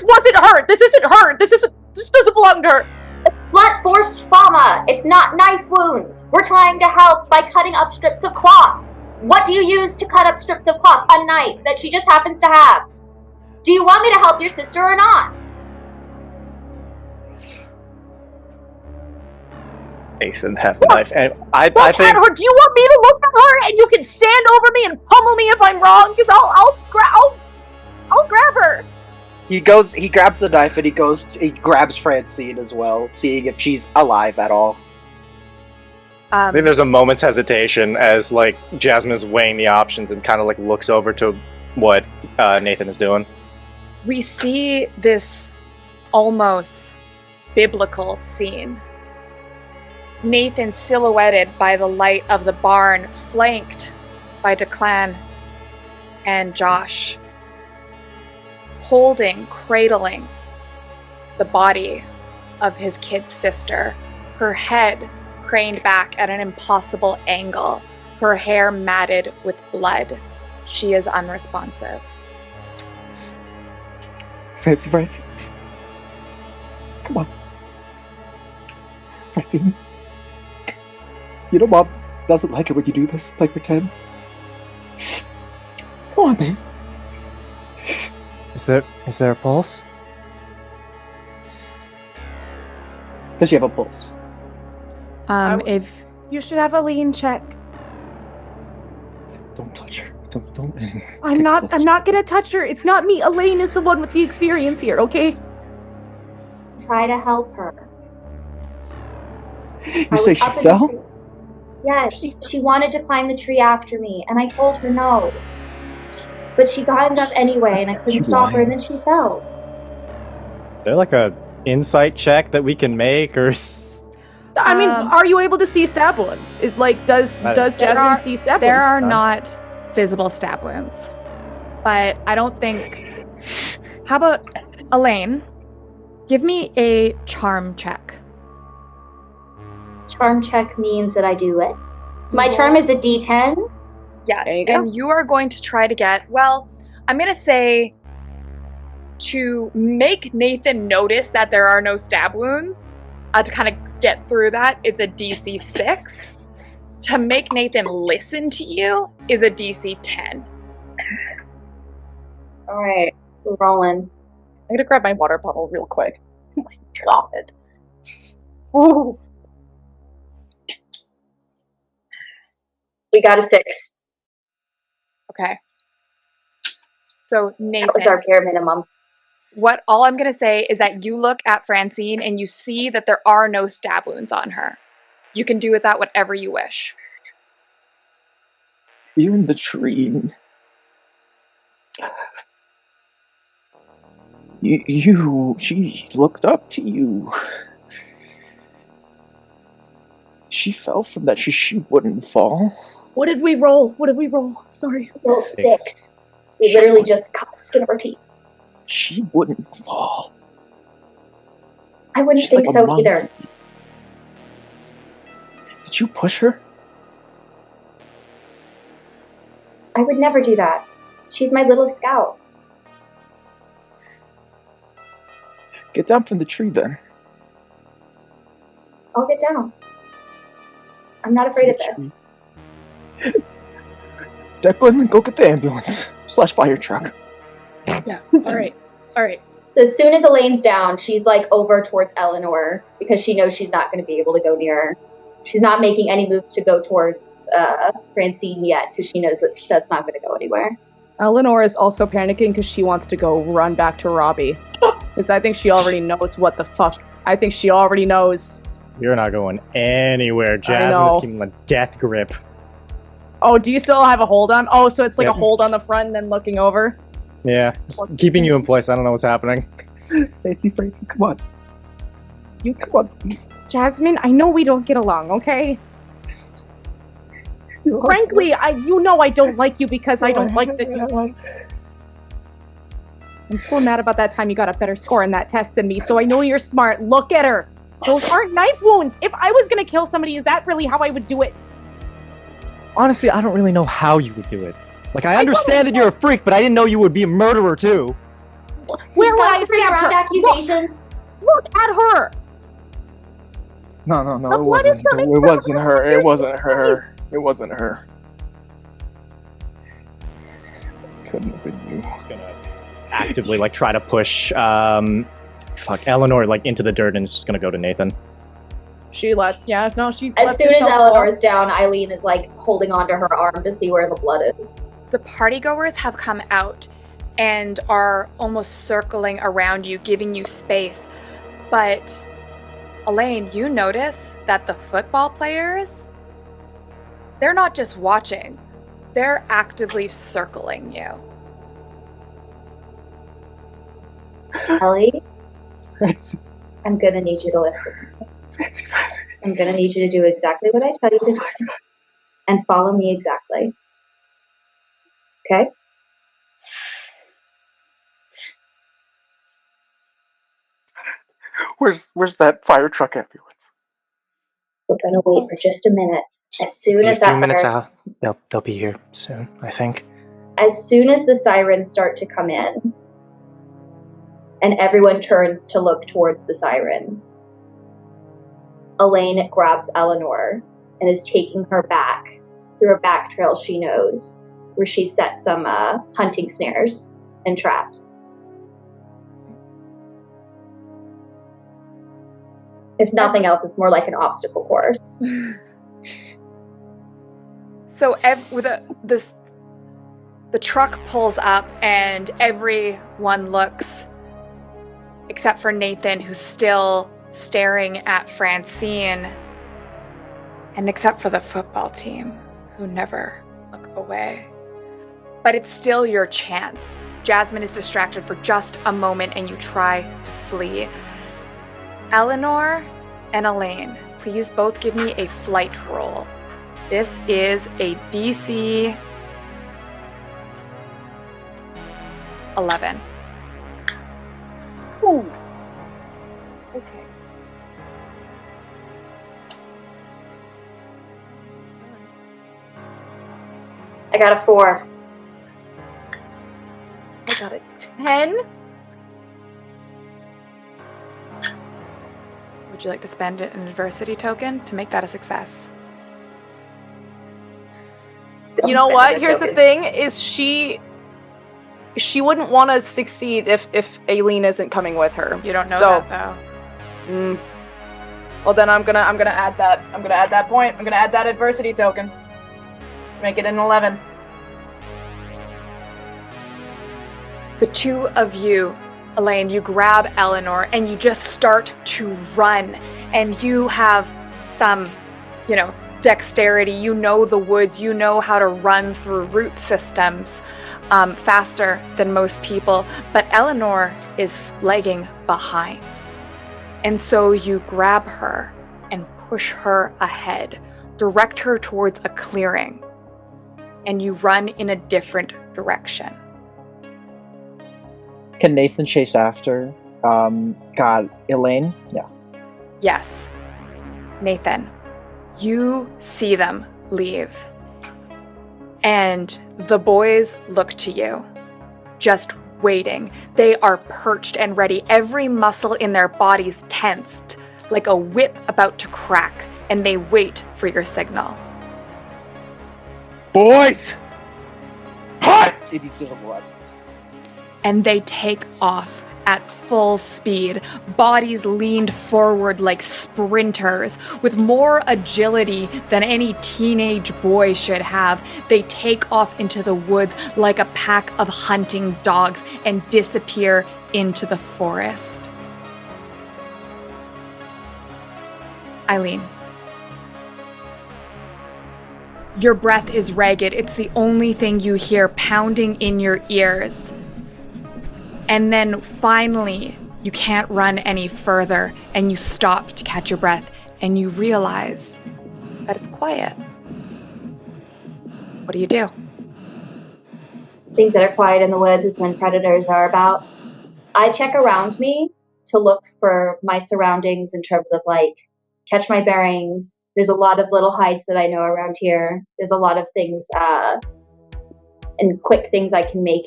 wasn't her. This isn't her. This doesn't belong to her. It's blunt force trauma. It's not knife wounds. We're trying to help by cutting up strips of cloth. What do you use to cut up strips of cloth? A knife that she just happens to have. Do you want me to help your sister or not? Nathan have the knife. And I Look think at her. Do you want me to look at her and you can stand over me and pummel me if I'm wrong? Because I'll grab her. He grabs the knife and he grabs Francine as well, seeing if she's alive at all. I think there's a moment's hesitation as like Jasmine is weighing the options and kind of like looks over to what Nathan is doing. We see this almost biblical scene. Nathan silhouetted by the light of the barn, flanked by Declan and Josh, cradling the body of his kid's sister, her head craned back at an impossible angle, her hair matted with blood. She is unresponsive. Francine. Come on. Francine. You know Mom doesn't like it when you do this, like pretend. Come on, babe. Is there a pulse? Does she have a pulse? If You should have Alaine check. Don't touch her. Don't. I'm not gonna touch her. It's not me. Alaine is the one with the experience here, okay? Try to help her. You say she fell? Yes, she wanted to climb the tree after me, and I told her no. But she got up anyway, and I couldn't stop her, and then she fell. Is there like a insight check that we can make, or? I mean, are you able to see stab wounds? Does Jasmine see stab wounds? There are not visible stab wounds, but I don't think. How about Alaine? Give me a charm check. Charm check means that I do it. My charm is a D10. Yes, There you go. and you are going to try to get, well, I'm going to say to make Nathan notice that there are no stab wounds, to kind of get through that, it's a DC 6. To make Nathan listen to you is a DC 10. Alright, we're rolling. I'm gonna grab my water bottle real quick. Oh my god. Ooh. We got a 6. Okay. So Nathan, That was our bare minimum. all I'm going to say is that you look at Francine and you see that there are no stab wounds on her. You can do with that whatever you wish. You're in the tree. She looked up to you. She fell from that. She wouldn't fall. What did we roll? Sorry. We rolled 6. We literally just cut the skin of our teeth. She wouldn't fall. I wouldn't She's think like a so monkey. either. Did you push her? I would never do that. She's my little scout. Get down from the tree then. I'll get down. I'm not afraid of this. Declan, go get the ambulance / fire truck. Yeah. All right. So as soon as Elaine's down, she's like over towards Eleanor because she knows she's not going to be able to go near her. She's not making any moves to go towards Francine yet because she knows that that's not going to go anywhere. Eleanor is also panicking because she wants to go run back to Robbie. Because I think she already knows what the fuck. I think she already knows. You're not going anywhere. Jasmine's keeping a death grip. Oh, do you still have a hold on? Oh, so it's like Yeah. a hold on the front and then looking over? Yeah, just keeping you in place. I don't know what's happening. Fancy, come on. You come on, please. Jasmine, I know we don't get along, okay? Frankly, I don't like you because I don't like that you... I'm still mad about that time you got a better score in that test than me, so I know you're smart. Look at her. Those aren't knife wounds. If I was gonna kill somebody, is that really how I would do it? Honestly, I don't really know how you would do it. Like, I understand that you're a freak, but I didn't know you would be a murderer, too. Where would I Stop throwing stabbed around her? accusations. Look at her. No, The blood is coming it from wasn't her. her. It There's wasn't no her. It wasn't her. couldn't have been you. He's gonna actively like try to push Eleanor like into the dirt, and it's just gonna go to Nathan. She As soon as Eleanor's down, Eileen is like holding onto her arm to see where the blood is. The partygoers have come out and are almost circling around you, giving you space. But Alaine, you notice that the football players, they're not just watching, they're actively circling you. Ellie, I'm gonna need you to listen. I'm gonna need you to do exactly what I tell you to do. And follow me exactly. Okay? Where's that fire truck ambulance? We're gonna wait for just a minute. As soon as a few that minutes fire... out, they'll be here soon, I think. As soon as the sirens start to come in, and everyone turns to look towards the sirens, Alaine grabs Eleanor and is taking her back through a back trail she knows, where she set some hunting snares and traps. If nothing else, it's more like an obstacle course. So the truck pulls up and everyone looks, except for Nathan, who's still staring at Francine, and except for the football team, who never look away. But it's still your chance. Jasmine is distracted for just a moment and you try to flee. Eleanor and Alaine, please both give me a flight roll. This is a DC 11. Ooh. Okay. I got a 4. I got a 10. Would you like to spend an adversity token to make that a success? You know what? Here's the thing: is she wouldn't want to succeed if Aileen isn't coming with her. You don't know that though. Well, then I'm gonna add that. I'm gonna add that point. I'm gonna add that adversity token. Make it an 11. The two of you, Alaine, you grab Eleanor and you just start to run, and you have some, dexterity. You know the woods. You know how to run through root systems faster than most people, but Eleanor is lagging behind. And so you grab her and push her ahead, direct her towards a clearing, and you run in a different direction. Can Nathan chase after? Elaine? Yeah. Yes. Nathan, you see them leave. And the boys look to you, just waiting. They are perched and ready, every muscle in their bodies tensed, like a whip about to crack, and they wait for your signal. Boys! Hot! CDC And they take off at full speed, bodies leaned forward like sprinters, with more agility than any teenage boy should have. They take off into the woods like a pack of hunting dogs and disappear into the forest. Eileen. Your breath is ragged. It's the only thing you hear pounding in your ears. And then finally, you can't run any further, and you stop to catch your breath, and you realize that it's quiet. What do you do? Things that are quiet in the woods is when predators are about. I check around me to look for my surroundings in terms of catch my bearings. There's a lot of little hides that I know around here. There's a lot of things and quick things I can make.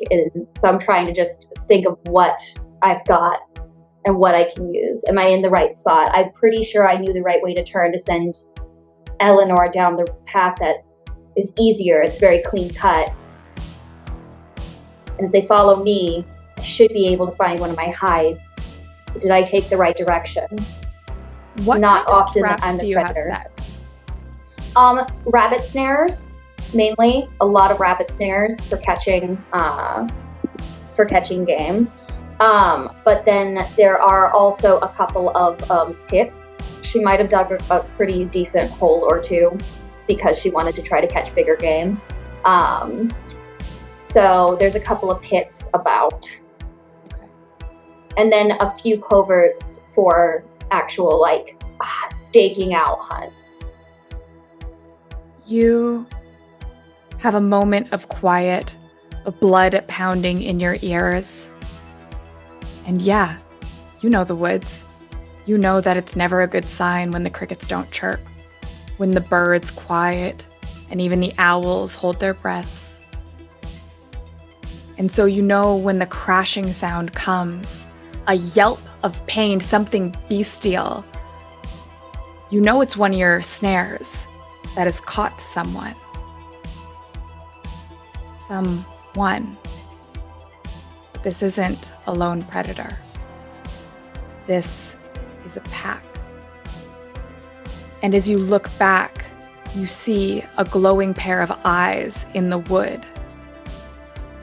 So I'm trying to just think of what I've got and what I can use. Am I in the right spot? I'm pretty sure I knew the right way to turn to send Eleanor down the path that is easier. It's very clean cut. And if they follow me, I should be able to find one of my hides. Did I take the right direction? What not kind of often that traps I'm do the you predator. have set? Rabbit snares, mainly. A lot of rabbit snares for catching game. But then there are also a couple of pits. She might have dug a pretty decent hole or two because she wanted to try to catch bigger game. So there's a couple of pits about. Okay. And then a few coverts for actual, staking out hunts. You have a moment of quiet, of blood pounding in your ears. And yeah, you know the woods. You know that it's never a good sign when the crickets don't chirp, when the birds quiet, and even the owls hold their breaths. And so you know when the crashing sound comes, a yelp of pain, something bestial, you know it's one of your snares that has caught someone. Someone. But this isn't a lone predator. This is a pack. And as you look back, you see a glowing pair of eyes in the wood.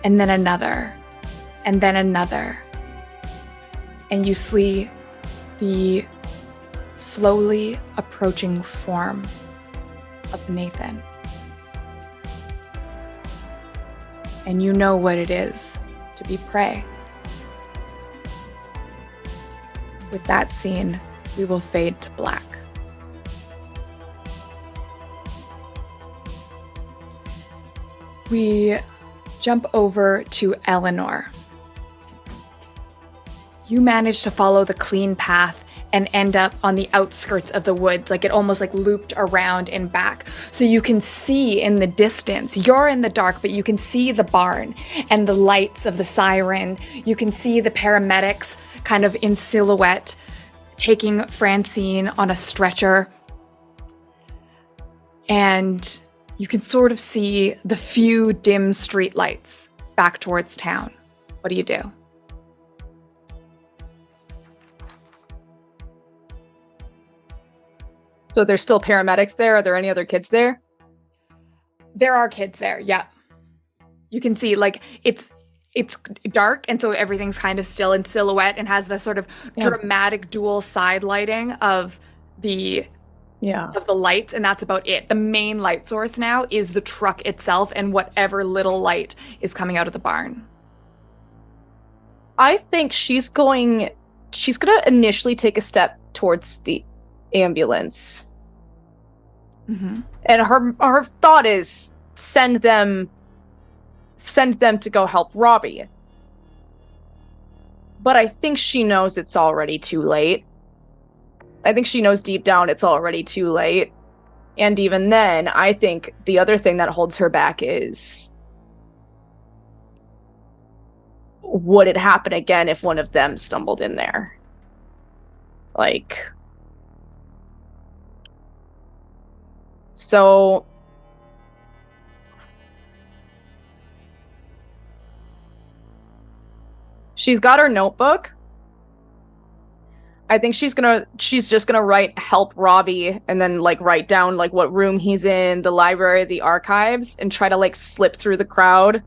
And then another, and then another. And you see the slowly approaching form of Nathan. And you know what it is to be prey. With that scene, we will fade to black. We jump over to Eleanor. You manage to follow the clean path and end up on the outskirts of the woods, it almost looped around and back. So you can see in the distance, you're in the dark, but you can see the barn and the lights of the siren. You can see the paramedics kind of in silhouette, taking Francine on a stretcher. And you can sort of see the few dim street lights back towards town. What do you do? So there's still paramedics there? Are there any other kids there? There are kids there, yeah. You can see, it's dark, and so everything's kind of still in silhouette and has the sort of dramatic dual side lighting of the lights, and that's about it. The main light source now is the truck itself and whatever little light is coming out of the barn. I think she's gonna initially take a step towards the ambulance. Mm-hmm. And her thought is send them to go help Robbie. But I think she knows it's already too late. I think she knows deep down it's already too late. And even then, I think the other thing that holds her back is, would it happen again if one of them stumbled in there? So she's got her notebook. I think she's just gonna write help Robbie and then write down what room he's in, the library, the archives, and try to slip through the crowd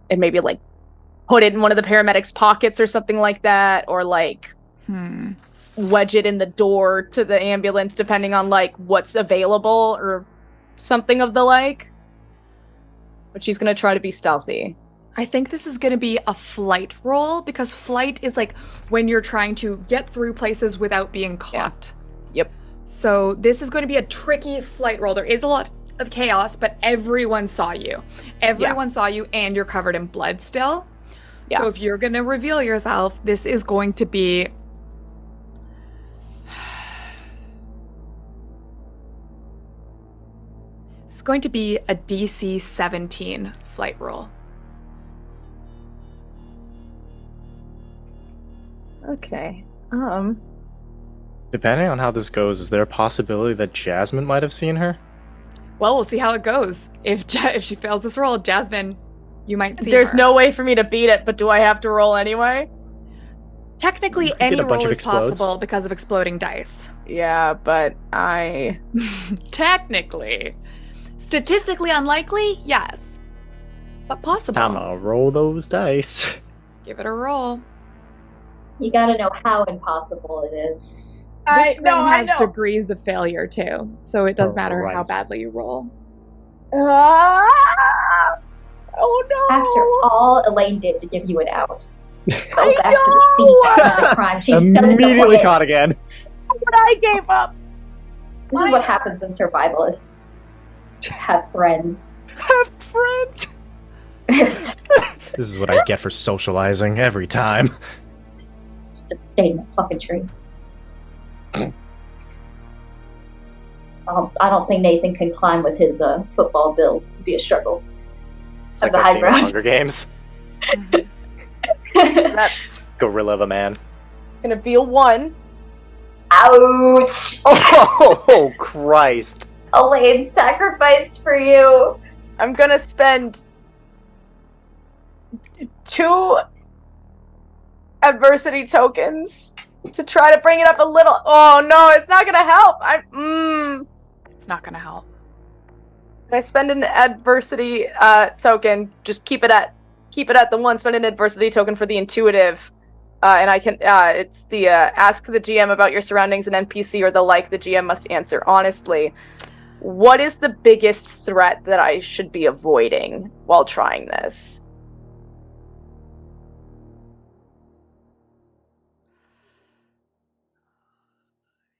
and maybe put it in one of the paramedics' pockets or something like that, or wedge it in the door to the ambulance, depending on what's available or something of the like. But she's gonna try to be stealthy. I think this is going to be a flight roll, because flight is when you're trying to get through places without being caught. Yeah. Yep. So this is going to be a tricky flight roll. There is a lot of chaos, but everyone saw you. Everyone saw you, and you're covered in blood still. Yeah. So if you're going to reveal yourself, this is going to be... It's going to be a DC 17 flight roll. Okay. Depending on how this goes, is there a possibility that Jasmine might have seen her? Well, we'll see how it goes. If she fails this roll, Jasmine, You might see There's her. no way for me to beat it, but do I have to roll anyway? Technically, any get a bunch roll of is explodes. possible because of exploding dice. Yeah, but I... Technically. Statistically unlikely? Yes. But possible. I'ma roll those dice. Give it a roll. You gotta know how impossible it is. This room has degrees of failure too, so it does Oh, matter how Christ. badly you roll. Oh no! After all Alaine did to give you an out. Go I back to the scene of the crime. She's so Immediately disappointed. caught again. But I gave up! This is what happens when survivalists have friends. Have friends. Just This is what I get for socializing every time. stay in the fucking tree. I don't think Nathan can climb with his football build. It'd be a struggle. It's like the that high scene in ground. Hunger Games. That's Gorilla of a man. gonna be a 1. Ouch! Oh, Christ. Alaine sacrificed for you. I'm gonna spend 2 adversity tokens to try to bring it up a little. Oh no, it's not gonna help. It's not gonna help. I spend an adversity token. Just keep it at the 1. Spend an adversity token for the intuitive, and I can. It's the ask the GM about your surroundings and NPC or the like. The GM must answer honestly. What is the biggest threat that I should be avoiding while trying this?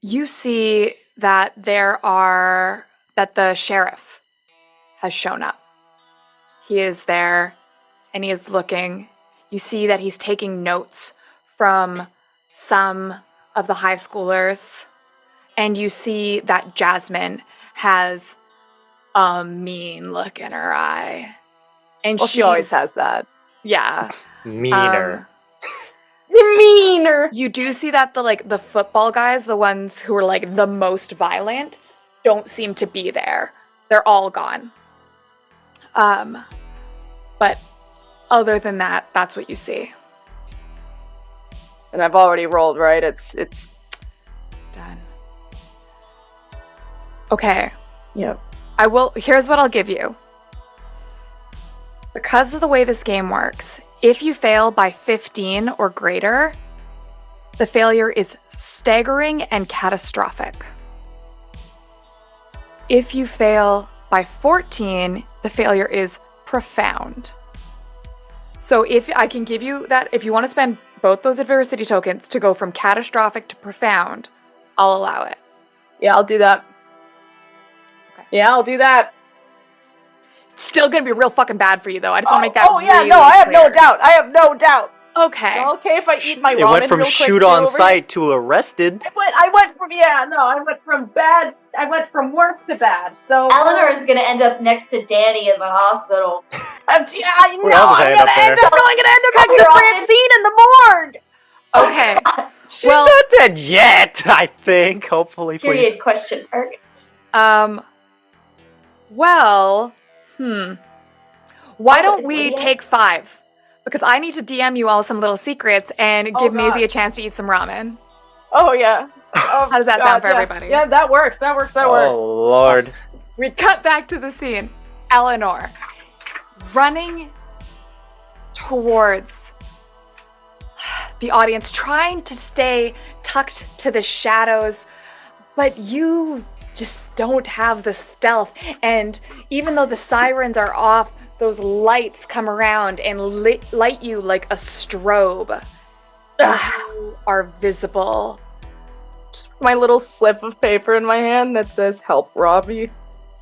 You see that that the sheriff has shown up. He is there and he is looking. You see that he's taking notes from some of the high schoolers. And you see that Jasmine has a mean look in her eye. And Well, she always has that. Yeah. Meaner. Meaner. You do see that the football guys, the ones who are like the most violent, don't seem to be there. They're all gone. But other than that, that's what you see. And I've already rolled, right? It's done. Okay. Yep. Here's what I'll give you. Because of the way this game works, if you fail by 15 or greater, the failure is staggering and catastrophic. If you fail by 14, the failure is profound. So if I can give you that, if you want to spend both those adversity tokens to go from catastrophic to profound, I'll allow it. Yeah, I'll do that. Okay. Yeah, I'll do that. It's still gonna be real fucking bad for you, though. I just want to make that yeah, no, I have clear. no doubt. I have no doubt. Okay. Okay, if I eat my ramen It went from real quick, shoot too, on over sight to arrested. I went from worse to bad. So Eleanor is gonna end up next to Danny in the hospital. I'm We all just end up there. I'm gonna end up next to Come here, Francine in the morgue. Okay. She's not dead yet, I think. Hopefully, please. Period, question mark. Well, Why don't is we Lydia? take 5? Because I need to DM you all some little secrets and give Maisie a chance to eat some ramen. Oh yeah. Oh, How does that sound for everybody? Yeah, that works. That works. Oh, Lord. We cut back to the scene. Eleanor running towards the audience, trying to stay tucked to the shadows, but you just don't have the stealth. And even though the sirens are off, those lights come around and light you like a strobe. You are visible. Just my little slip of paper in my hand that says "Help, Robbie."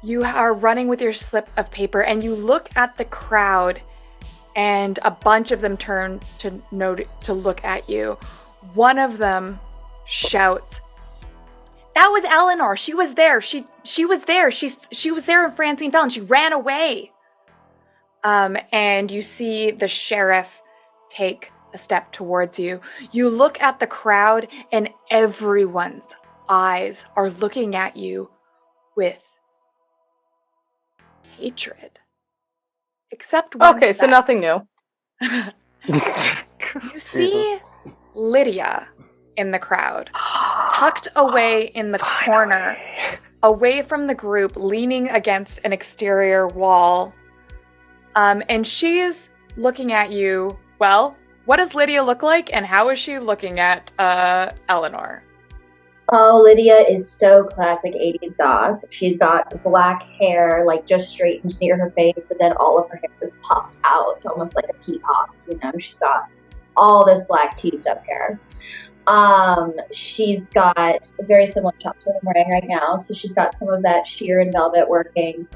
You are running with your slip of paper and you look at the crowd and a bunch of them turn to look at you. One of them shouts, "That was Eleanor. She was there. She was there. She was there when Francine fell and she ran away." And you see the sheriff take a step towards you. You look at the crowd and everyone's eyes are looking at you with hatred. Except one Okay, so set. nothing new. You see Lydia in the crowd, tucked away in the corner, away from the group, leaning against an exterior wall. And she's looking at you. Well, what does Lydia look like, and how is she looking at Eleanor? Oh, Lydia is so classic 80s goth. She's got black hair, like just straightened near her face, but then all of her hair is puffed out, almost like a peacock, you know? She's got all this black teased up hair. She's got very similar tops to what I'm wearing right now, so she's got some of that sheer and velvet working.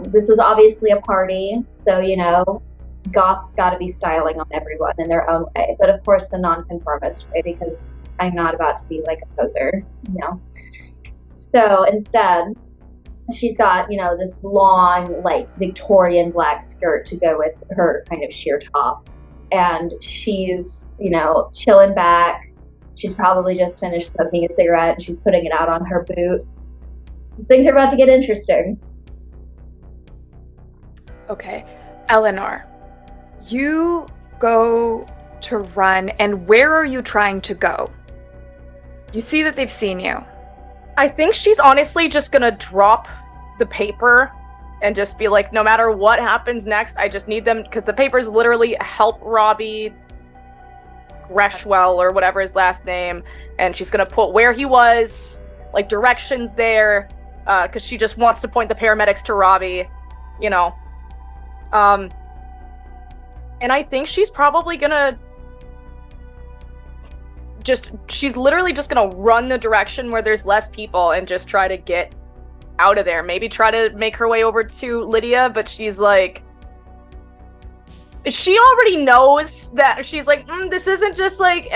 This was obviously a party, so, you know, goths gotta be styling on everyone in their own way, but of course the non-conformist way, because I'm not about to be like a poser, you know. So instead, she's got, you know, this long, like, Victorian black skirt to go with her kind of sheer top. And she's, you know, chilling back. She's probably just finished smoking a cigarette and she's putting it out on her boot. These things are about to get interesting. Okay. Eleanor, you go to run, and where are you trying to go? You see that they've seen you. I think she's honestly just gonna drop the paper and just be like, no matter what happens next, I just need them, because the papers literally help Robbie Greshwell, or whatever his last name, and she's gonna put where he was, like directions there, because she just wants to point the paramedics to Robbie, you know. And I think she's probably gonna she's literally just gonna run the direction where there's less people and just try to get out of there. Maybe try to make her way over to Lydia, but she's like, she already knows that she's like, this isn't just like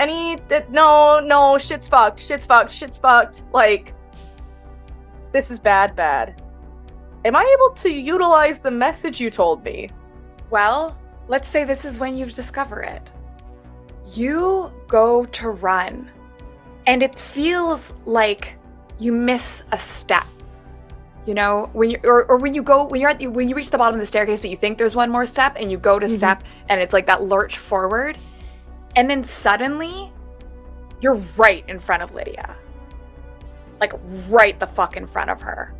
no, shit's fucked. Like, this is bad. Am I able to utilize the message you told me? Well, let's say this is when you discover it. You go to run, and it feels like you miss a step. You know, when you when you reach the bottom of the staircase, but you think there's one more step, and you go to step, and it's like that lurch forward, and then suddenly you're right in front of Lydia, like right the fuck in front of her.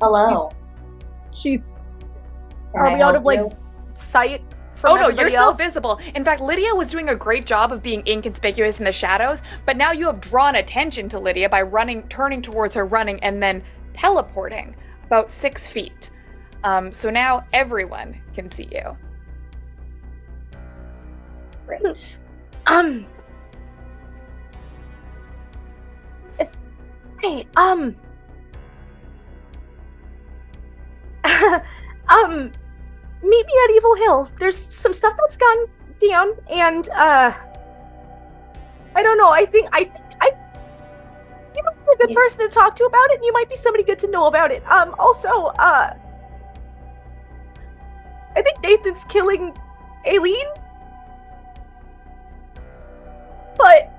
Hello. Are we out of like sight? Oh no, you're else? so visible. In fact, Lydia was doing a great job of being inconspicuous in the shadows, but now you have drawn attention to Lydia by turning towards her, running, and then teleporting about 6 feet. So now everyone can see you. Great. Hey, meet me at Evil Hill. There's some stuff that's gone down, and I don't know. I think you might be a good person to talk to about it, and you might be somebody good to know about it. Also, I think Nathan's killing Alaine, but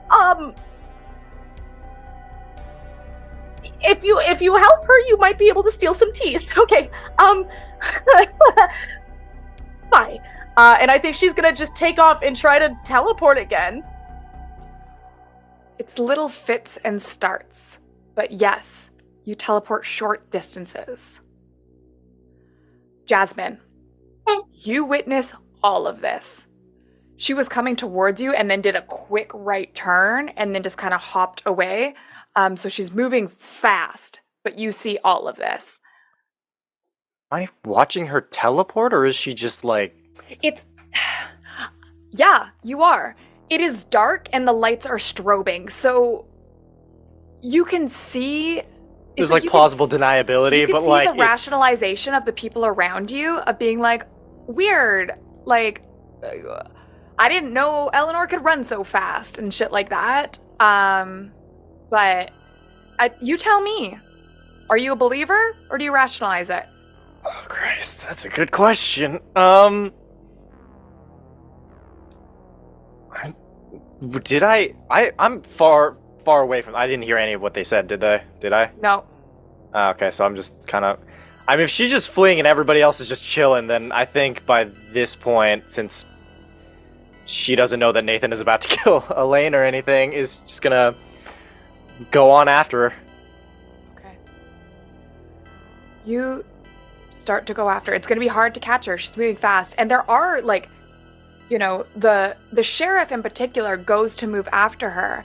if you help her, you might be able to steal some teeth. Okay, fine. And I think she's gonna just take off and try to teleport again. It's little fits and starts, but yes, you teleport short distances. Jasmine, you witness all of this. She was coming towards you and then did a quick right turn and then just kind of hopped away. So she's moving fast, but you see all of this. Am I watching her teleport, or is she just like... Yeah, you are. It is dark and the lights are strobing, so you can see... There's like plausible deniability, but like... You can see the rationalization of the people around you of being like, weird, like, I didn't know Eleanor could run so fast and shit like that. But you tell me, are you a believer or do you rationalize it? Oh, Christ, that's a good question. Did I'm far away from... I didn't hear any of what they said, did I? No. Okay, so I'm just kind of... I mean, if she's just fleeing and everybody else is just chilling, then I think by this point, since she doesn't know that Nathan is about to kill Alaine or anything, is just gonna go on after her. Okay. You start to go after her. It's gonna be hard to catch her. She's moving fast. And there are, like, you know, the sheriff in particular goes to move after her.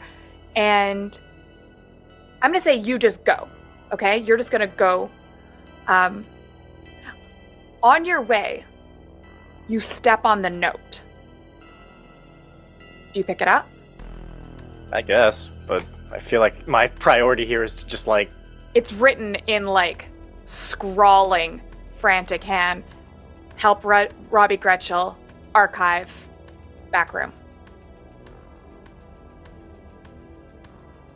And I'm gonna say you just go. Okay? You're just gonna go. On your way, you step on the note. Do you pick it up? I guess, but I feel like my priority here is to just, like... It's written in, like, scrawling, frantic hand. Help Robbie Gretschel, archive, back room.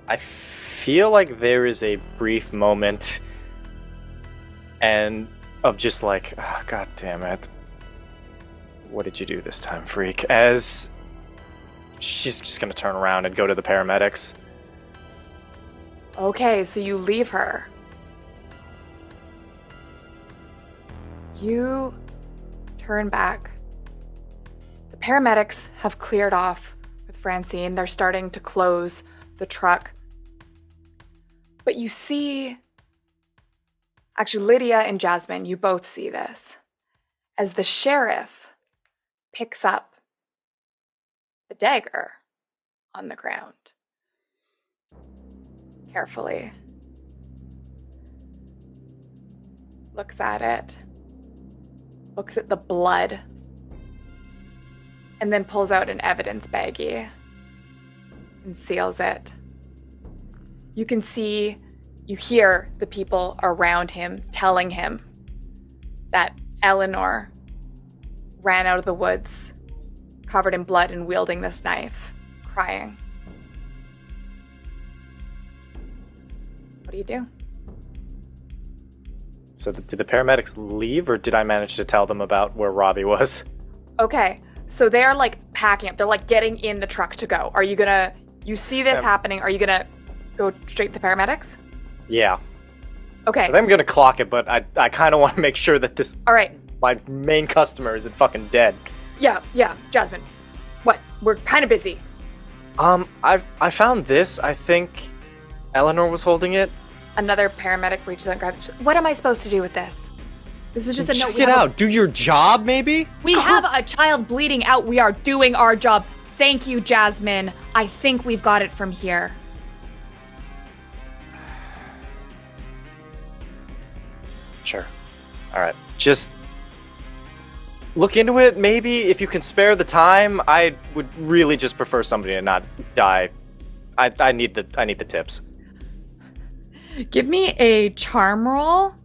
I feel like there is a brief moment and of just like, oh, God damn it. What did you do this time, freak? As she's just gonna turn around and go to the paramedics. Okay, so you leave her. You turn back. The paramedics have cleared off with Francine. They're starting to close the truck. But you see... Actually, Lydia and Jasmine, you both see this. As the sheriff picks up the dagger on the ground. Carefully. Looks at it. Looks at the blood. And then pulls out an evidence baggie. And seals it. You can see... You hear the people around him telling him that Eleanor ran out of the woods, covered in blood and wielding this knife, crying. What do you do? So did the paramedics leave, or did I manage to tell them about where Robbie was? Okay, so they're like packing up. They're like getting in the truck to go. Are you gonna... You see this happening. Are you gonna go straight to the paramedics? Yeah. Okay. I'm gonna clock it, but I kind of want to make sure that this... All right. My main customer isn't fucking dead. Yeah, Jasmine. What? We're kind of busy. I found this. I think Eleanor was holding it. Another paramedic reaches out and grabs it. What am I supposed to do with this? This is just a note. Check it out. Do your job, maybe? We have a child bleeding out. We are doing our job. Thank you, Jasmine. I think we've got it from here. Sure. All right. Just look into it. Maybe if you can spare the time. I would really just prefer somebody to not die. I need the tips. Give me a charm roll.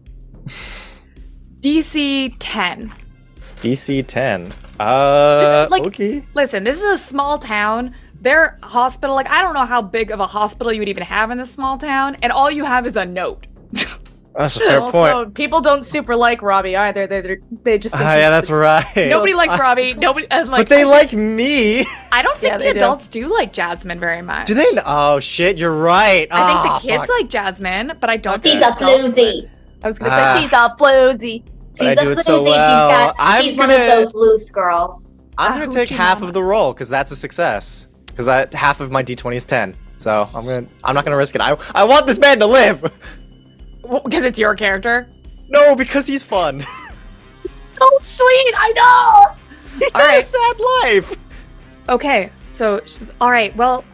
DC 10. DC 10. Okay. Listen, this is a small town. Their hospital, like, I don't know how big of a hospital you would even have in this small town, and all you have is a note. That's a fair also, point. People don't super like Robbie either. They just think yeah, that's right. Nobody likes Robbie. Nobody but they like me. I don't think the adults do like Jasmine very much. Do they? Oh shit, you're right. I think the kids like Jasmine, but I don't. She's a floozy. I was gonna say she's a floozy. She's a floozy. So well. She's one of those loose girls. I'm gonna take half of the roll because that's a success. Because half of my D20 is 10. So I'm not gonna risk it. I want this man to live. Because it's your character? No, because he's fun. He's so sweet, I know! He had a sad life. Okay, so she's all right, well,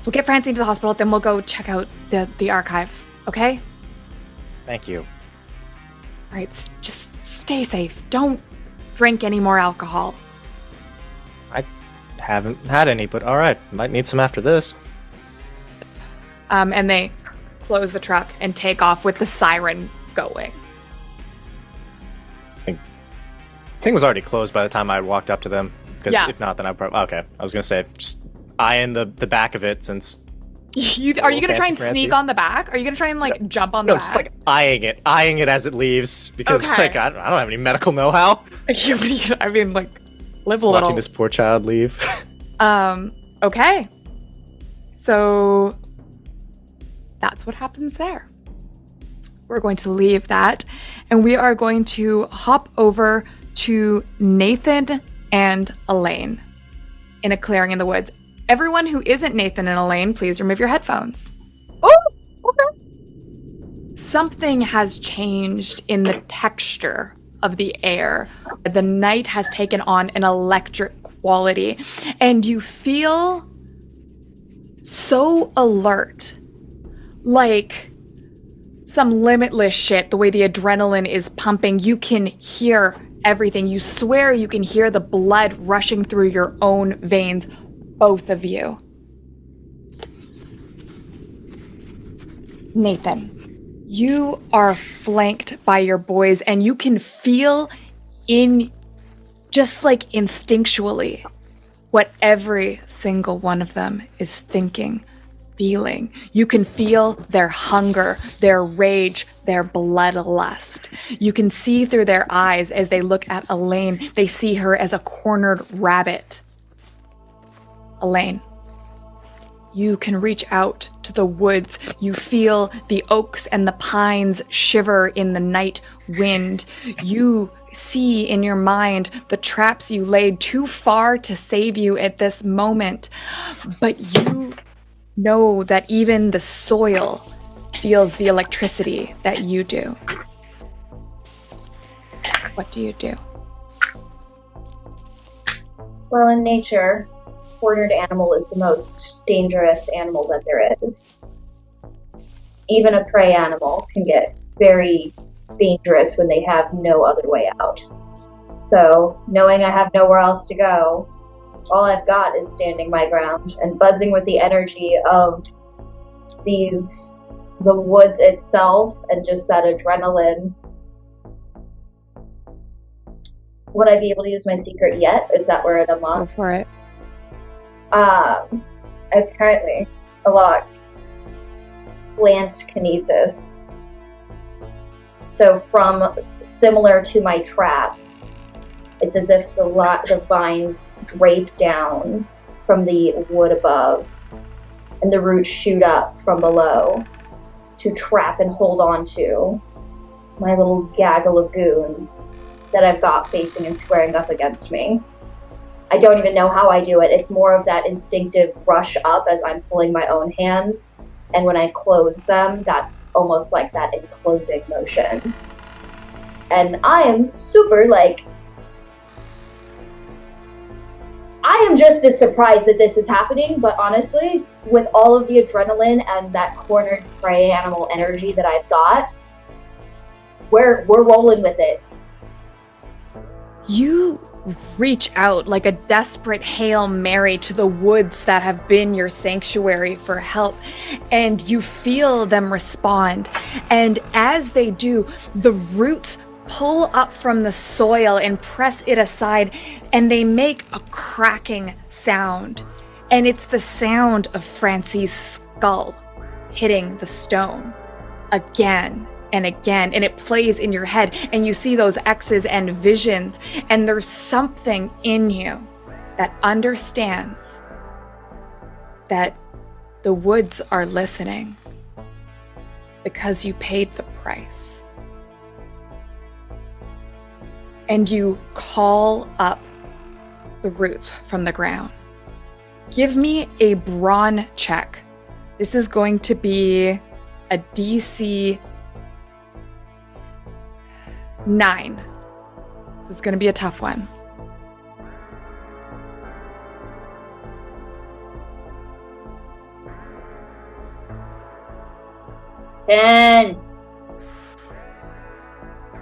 we'll get Francine to the hospital, then we'll go check out the archive, okay? Thank you. All right, just stay safe. Don't drink any more alcohol. I haven't had any, but all right. Might need some after this. And they close the truck and take off with the siren going. I think it was already closed by the time I walked up to them. Because if not, then I probably... Okay, I was going to say, just eyeing the back of it since... Are you going to try and sneak on the back? Are you going to try and, like, jump on the back? No, just, like, eyeing it as it leaves. Because, like, I don't have any medical know-how. I mean, like, live a little. Watching this poor child leave. Okay. So... that's what happens there. We're going to leave that, and we are going to hop over to Nathan and Alaine in a clearing in the woods. Everyone who isn't Nathan and Alaine, please remove your headphones. Oh, okay. Something has changed in the texture of the air. The night has taken on an electric quality, and you feel so alert. Like some limitless shit, the way the adrenaline is pumping. You can hear everything. You swear you can hear the blood rushing through your own veins, both of you. Nathan, you are flanked by your boys, and you can feel just like instinctually, what every single one of them is thinking, feeling. You can feel their hunger, their rage, their bloodlust. You can see through their eyes as they look at Alaine. They see her as a cornered rabbit. Alaine, you can reach out to the woods. You feel the oaks and the pines shiver in the night wind. You see in your mind the traps you laid too far to save you at this moment. But you know that even the soil feels the electricity that you do. What do you do? Well, in nature, cornered animal is the most dangerous animal that there is. Even a prey animal can get very dangerous when they have no other way out. So, knowing I have nowhere else to go, all I've got is standing my ground and buzzing with the energy of the woods itself and just that adrenaline. Would I be able to use my secret yet? Is that where it unlocks? Go for it. Apparently unlock plant kinesis. So from similar to my traps, it's as if the vines drape down from the wood above, and the roots shoot up from below to trap and hold on to my little gaggle of goons that I've got facing and squaring up against me. I don't even know how I do it. It's more of that instinctive rush up as I'm pulling my own hands, and when I close them, that's almost like that enclosing motion. And I am super, I am just as surprised that this is happening, but honestly, with all of the adrenaline and that cornered prey animal energy that I've got, we're rolling with it. You reach out like a desperate Hail Mary to the woods that have been your sanctuary for help, and you feel them respond. And as they do, the roots pull up from the soil and press it aside, and they make a cracking sound. And it's the sound of Francie's skull hitting the stone again and again, and it plays in your head, and you see those X's and visions, and there's something in you that understands that the woods are listening because you paid the price. And you call up the roots from the ground. Give me a brawn check. This is going to be a DC 9. This is going to be a tough one. Ten.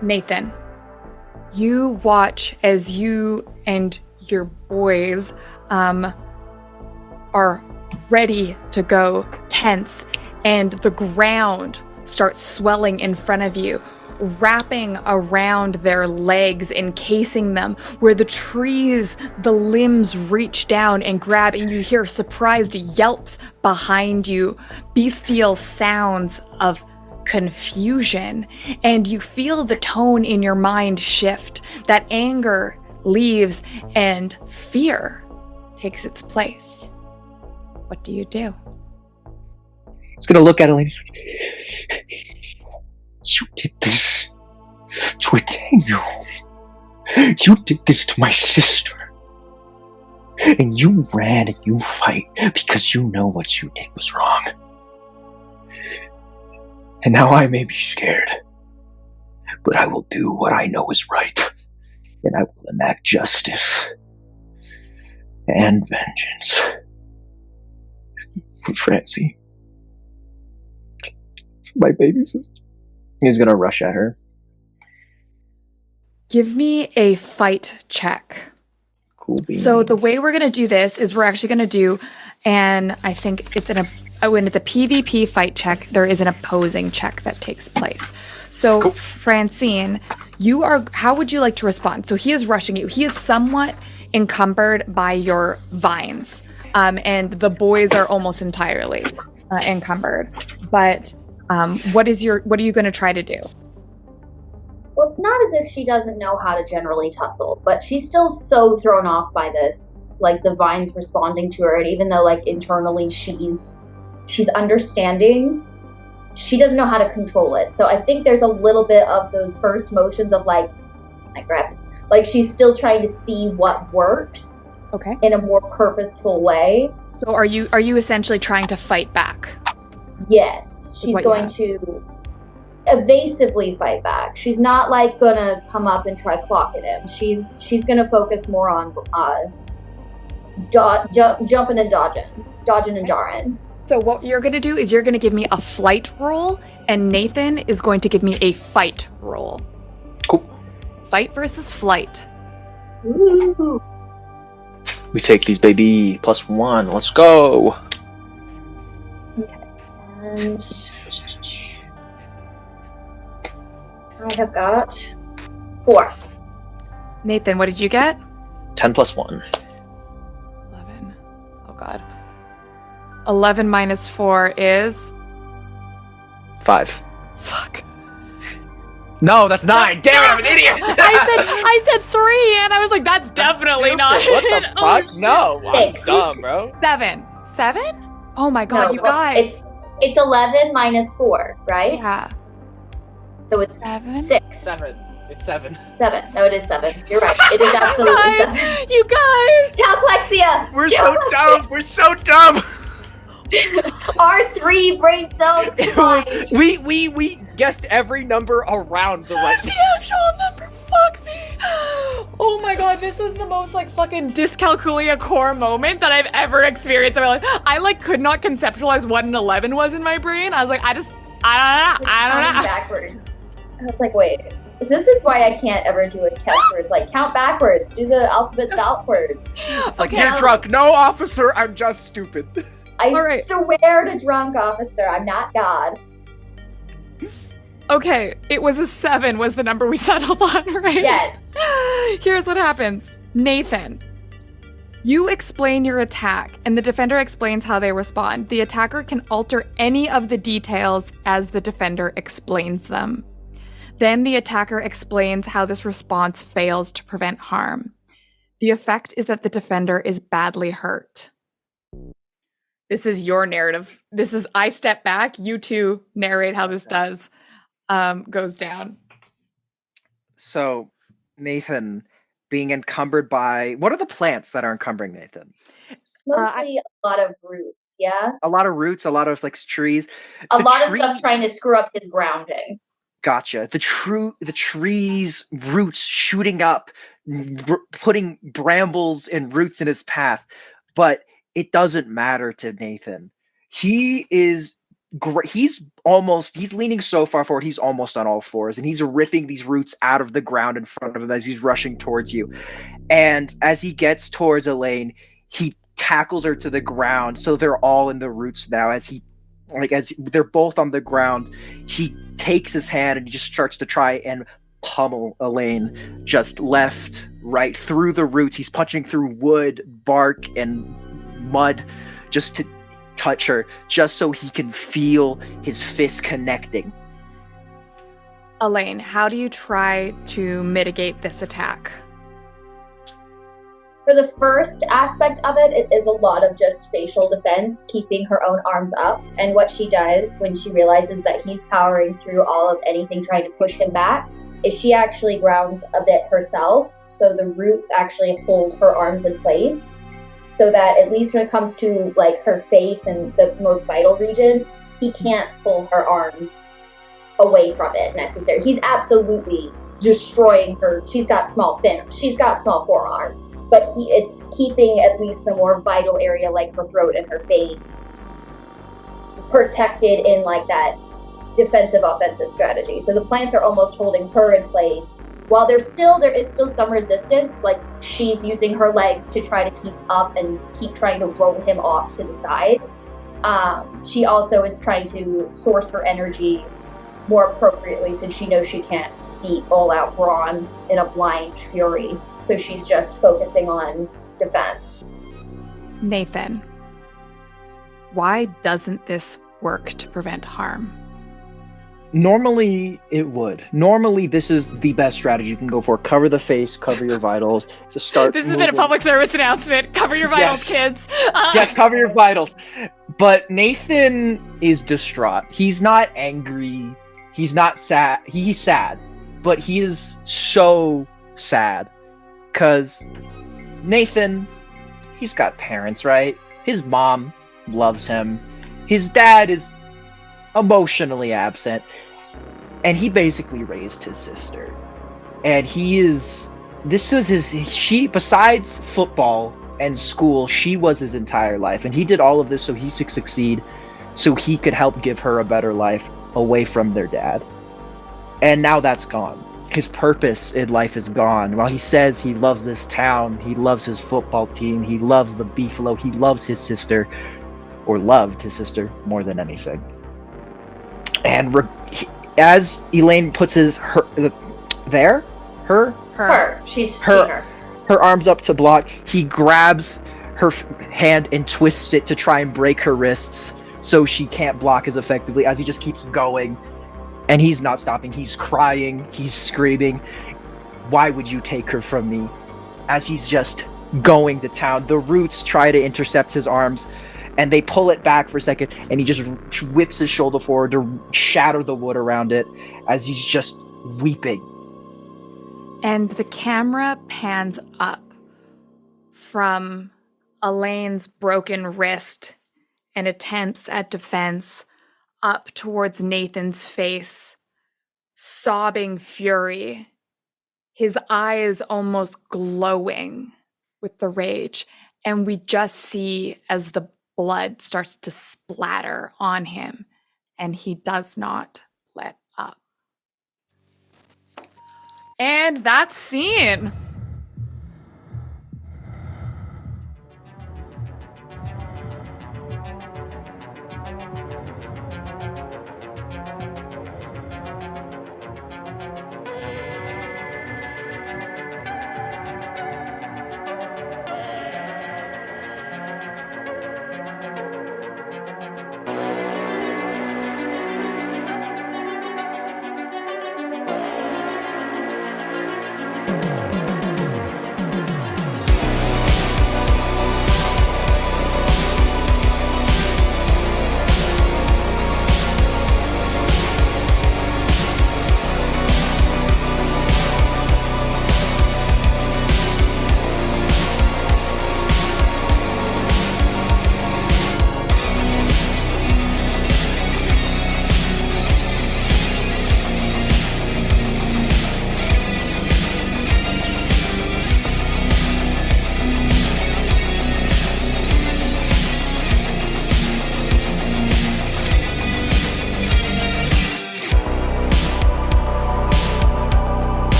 Nathan, you watch as you and your boys are ready to go tense, and the ground starts swelling in front of you, wrapping around their legs, encasing them, where the trees, the limbs reach down and grab, and you hear surprised yelps behind you, bestial sounds of confusion, and you feel the tone in your mind shift. That anger leaves and fear takes its place. What do you do? He's gonna look at Alaine. You did this to a 10-year-old. You did this to my sister. And you ran and you fight because you know what you did was wrong. And now I may be scared, but I will do what I know is right. And I will enact justice and vengeance. For Francie. My baby sister. He's gonna rush at her. Give me a fight check. Cool beans. So the way we're gonna do this is we're actually gonna do, and I think it's when it's a PvP fight check, there is an opposing check that takes place. So cool. Francine, how would you like to respond? So he is rushing you. He is somewhat encumbered by your vines. And the boys are almost entirely encumbered. But what are you going to try to do? Well, it's not as if she doesn't know how to generally tussle, but she's still so thrown off by this, like the vines responding to her, and even though like internally she's understanding, she doesn't know how to control it. So I think there's a little bit of those first motions of like she's still trying to see what works. Okay. In a more purposeful way. So are you essentially trying to fight back? Yes. She's going to evasively fight back. She's not like gonna come up and try clocking him. She's gonna focus more on jumping and dodging and jarring. So what you're gonna do is you're gonna give me a flight roll, and Nathan is going to give me a fight roll. Cool. Fight versus flight. Ooh. We take these, baby. +1. Let's go. Okay. And I have got 4. Nathan, what did you get? 10 + 1. 11. Oh god. 11 minus 4 is 5. Fuck. No, that's 9. Damn it, I'm an idiot. I said 3, and I was like, that's definitely not What the fuck? Oh, no, I'm 6. dumb, bro. 7. Oh my god, you guys. It's 11 minus 4, right? Yeah. So it's 7? 6. 7. It's 7. 7. No, it is 7. You're right. It is absolutely guys, 7. You guys! Calclexia! We're so dumb. We're so dumb. Our 3 brain cells combined. We guessed every number around the right. The actual number. Fuck me. Oh my god, this was the most like fucking dyscalculia core moment that I've ever experienced in my life. I like could not conceptualize what an 11 was in my brain. I was like, I don't know. Backwards. I was like, wait. This is why I can't ever do a test where it's like count backwards, do the alphabet backwards. It's like, you're drunk. No, officer, I'm just stupid. I swear to drunk officer, I'm not God. Okay, it was a 7 was the number we settled on, right? Yes. Here's what happens. Nathan, you explain your attack, and the defender explains how they respond. The attacker can alter any of the details as the defender explains them. Then the attacker explains how this response fails to prevent harm. The effect is that the defender is badly hurt. This is your narrative. This is I step back, you two narrate how this goes down. So, Nathan, being encumbered by... What are the plants that are encumbering Nathan? Mostly a lot of roots, yeah? A lot of roots, a lot of like trees. A lot of stuff trying to screw up his grounding. Gotcha. The trees' roots shooting up, putting brambles and roots in his path. But it doesn't matter to Nathan. He is great. He's leaning so far forward, he's almost on all fours, and he's ripping these roots out of the ground in front of him as he's rushing towards you. And as he gets towards Alaine, he tackles her to the ground. So they're all in the roots now. As they're both on the ground, he takes his hand and he just starts to try and pummel Alaine, just left, right, through the roots. He's punching through wood, bark, and mud just to touch her, just so he can feel his fist connecting. Alaine, how do you try to mitigate this attack? For the first aspect of it, it is a lot of just facial defense, keeping her own arms up. And what she does when she realizes that he's powering through all of anything trying to push him back is she actually grounds a bit herself. So the roots actually hold her arms in place so that at least when it comes to like her face and the most vital region, he can't pull her arms away from it necessarily. He's absolutely destroying her. She's got small forearms, but it's keeping at least the more vital area like her throat and her face protected in like that defensive offensive strategy. So the plants are almost holding her in place while there is still some resistance, like she's using her legs to try to keep up and keep trying to roll him off to the side. She also is trying to source her energy more appropriately since she knows she can't beat all-out brawn in a blind fury. So she's just focusing on defense. Nathan, why doesn't this work to prevent harm? Normally, it would. Normally, this is the best strategy you can go for. Cover the face, cover your vitals. Just start This has been a public service announcement. Cover your vitals, kids. Yes, cover your vitals. But Nathan is distraught. He's not angry. He's not sad. He's sad. But he is so sad. Because Nathan, he's got parents, right? His mom loves him. His dad is emotionally absent. And he basically raised his sister. And besides football and school, she was his entire life. And he did all of this so he could succeed, so he could help give her a better life away from their dad. And now that's gone. His purpose in life is gone. While he says he loves this town, he loves his football team, he loves the Beefalo, he loves his sister, or loved his sister more than anything. And as Elaine puts her arms up to block, he grabs her hand and twists it to try and break her wrists so she can't block as effectively, as he just keeps going. And he's not stopping. He's crying. He's screaming, "Why would you take her from me?" As he's just going to town. The roots try to intercept his arms, and they pull it back for a second, and he just whips his shoulder forward to shatter the wood around it as he's just weeping. And the camera pans up from Elaine's broken wrist and attempts at defense up towards Nathan's face, sobbing fury, his eyes almost glowing with the rage. And we just see as the blood starts to splatter on him, and he does not let up. And that's scene.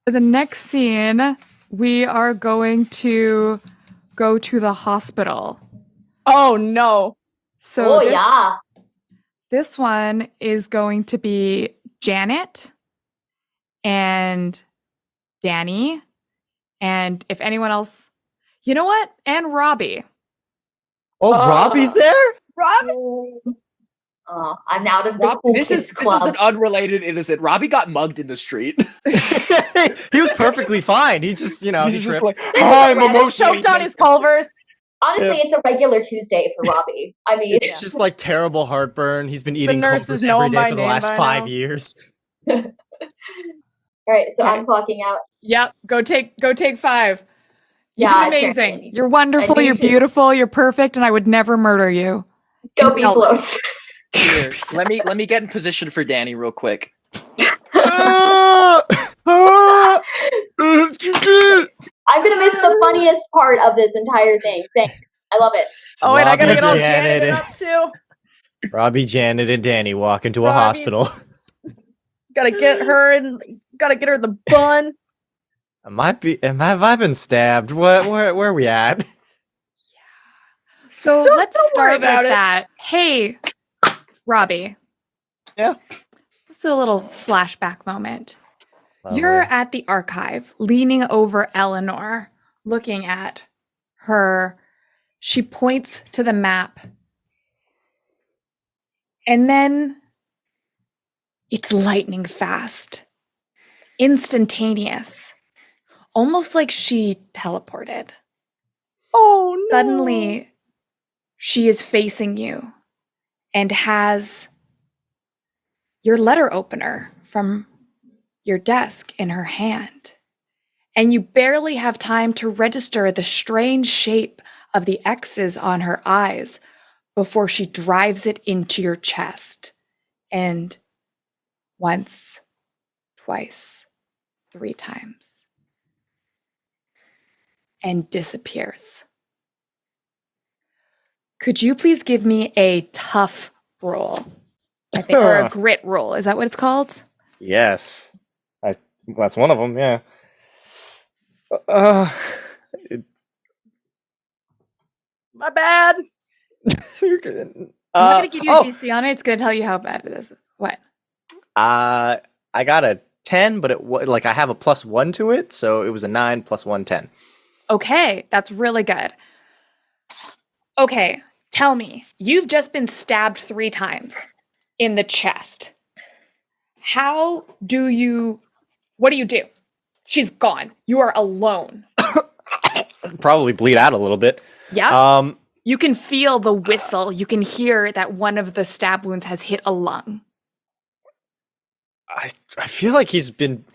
For the next scene, we are going to go to the hospital. Oh no. So yeah. This one is going to be Janet and Danny. And if anyone else, you know what? And Robbie. Oh, Robbie's there? Robbie? I'm out of the cool This kids is club. an unrelated innocent. Robbie got mugged in the street. He was perfectly fine. He just, he He's just tripped. like, I'm I'm emotionally Choked on his Culvers. Honestly, it's a regular Tuesday for Robbie. I mean, It's just like terrible heartburn. He's been eating nurses Culvers know every him day by for the name last by 5 now. years. All right, so I'm clocking out. Yep. Go take 5. You Yeah, did amazing. apparently. You're wonderful. I do You're too. beautiful. You're perfect. And I would never murder you. Go be close. Here, let me get in position for Danny real quick. I'm gonna miss the funniest part of this entire thing. Thanks. I love it. Oh, and I gotta Robbie, get all Janet, Janet up too. Robbie, Janet, and Danny walk into a Robbie. hospital. Gotta get her the bun. Have I been stabbed? Where are we at? So let's don't worry start with about it. that. Hey, Robbie. Yeah. Let's do a little flashback moment. You're at the archive, leaning over Eleanor, looking at her. She points to the map. And then it's lightning fast, instantaneous, almost like she teleported. Oh no. Suddenly, she is facing you and has your letter opener from your desk in her hand. And you barely have time to register the strange shape of the X's on her eyes before she drives it into your chest. And once, twice, 3 times. And disappears. Could you please give me a tough roll? I think, or a grit roll. Is that what it's called? Yes. That's one of them, yeah. My bad. I'm not going to give you a DC on it. It's going to tell you how bad it is. What? I got a 10, but I have a +1 to it, so it was a 9 + 1, 10. Okay, that's really good. Okay, tell me. You've just been stabbed 3 times in the chest. What do you do? She's gone. You are alone. Probably bleed out a little bit. Yeah. You can feel the whistle. You can hear that one of the stab wounds has hit a lung. I feel like he's been...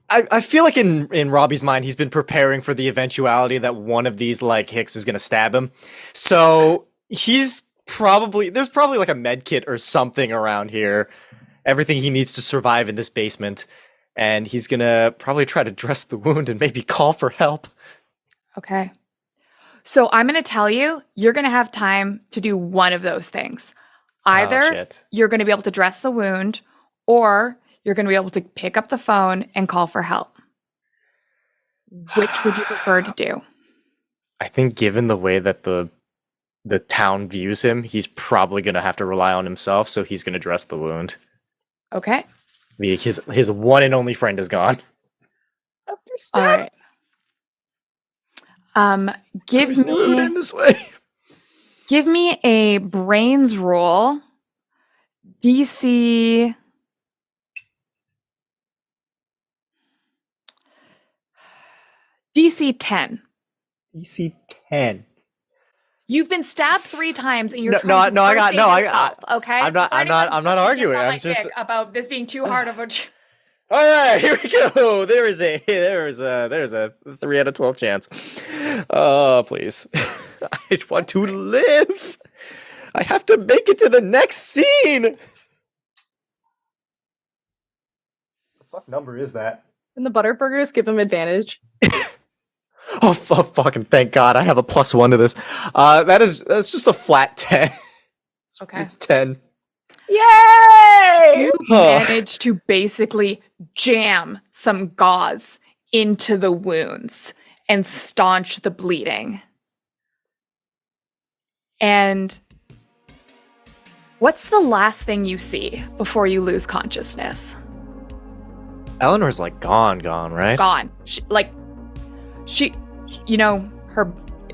I feel like in Robbie's mind, he's been preparing for the eventuality that one of these, Hicks is going to stab him. So there's probably like a med kit or something around here. Everything he needs to survive in this basement. And he's going to probably try to dress the wound and maybe call for help. Okay. So I'm going to tell you, you're going to have time to do one of those things. Either you're going to be able to dress the wound, or you're going to be able to pick up the phone and call for help. Which would you prefer to do? I think given the way that the town views him, he's probably going to have to rely on himself, so he's going to dress the wound. Okay. His one and only friend is gone. All right. Give me a brains roll. DC 10. DC 10. You've been stabbed 3 times and you're okay? I'm not arguing. I'm just about this being too hard of a. All right, here we go. There's a 3 out of 12 chance. Oh, please. I want to live. I have to make it to the next scene. What the fuck number is that? And the Butterburgers give him advantage. Oh, fucking thank God. I have a +1 to this. That's just a flat 10. Okay. It's 10. Yay! You managed to basically jam some gauze into the wounds and staunch the bleeding. And what's the last thing you see before you lose consciousness? Eleanor's like gone, right? Gone.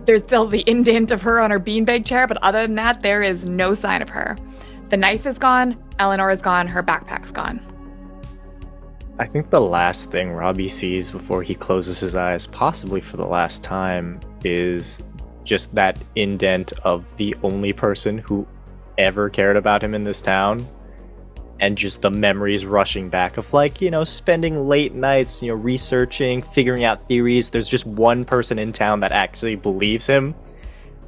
There's still the indent of her on her beanbag chair, but other than that, there is no sign of her. The knife is gone, Eleanor is gone, her backpack's gone. I think the last thing Robbie sees before he closes his eyes, possibly for the last time, is just that indent of the only person who ever cared about him in this town. And just the memories rushing back of spending late nights, researching, figuring out theories. There's just one person in town that actually believes him.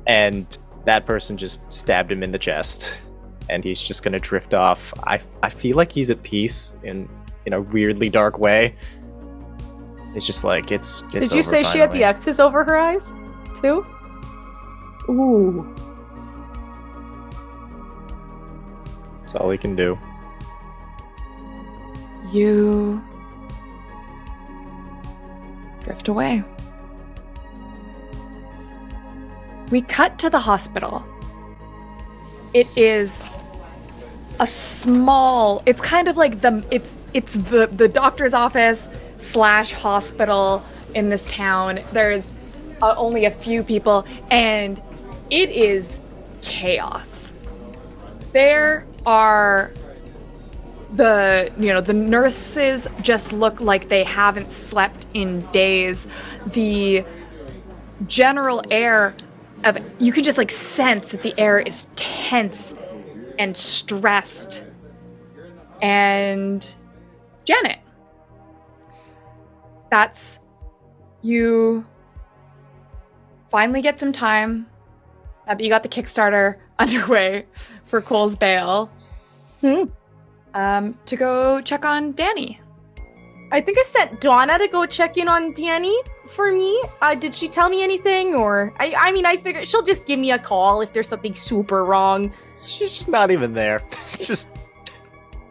And that person just stabbed him in the chest. And he's just gonna drift off. I feel like he's at peace in a weirdly dark way. It's just like, it's Did you say she had the X's over her eyes, too? Ooh. That's all he can do. You drift away. We cut to the hospital. It is a small, it's kind of like it's the doctor's office / hospital in this town. There's only a few people, and it is chaos. There are the nurses just look like they haven't slept in days. The general air of, you can just sense that the air is tense and stressed. And Janet, that's, you finally get some time. You got the Kickstarter underway for Cole's bail. To go check on Danny. I think I sent Donna to go check in on Danny for me. Did she tell me anything? Or, I figured she'll just give me a call if there's something super wrong. She's just not even there. Just...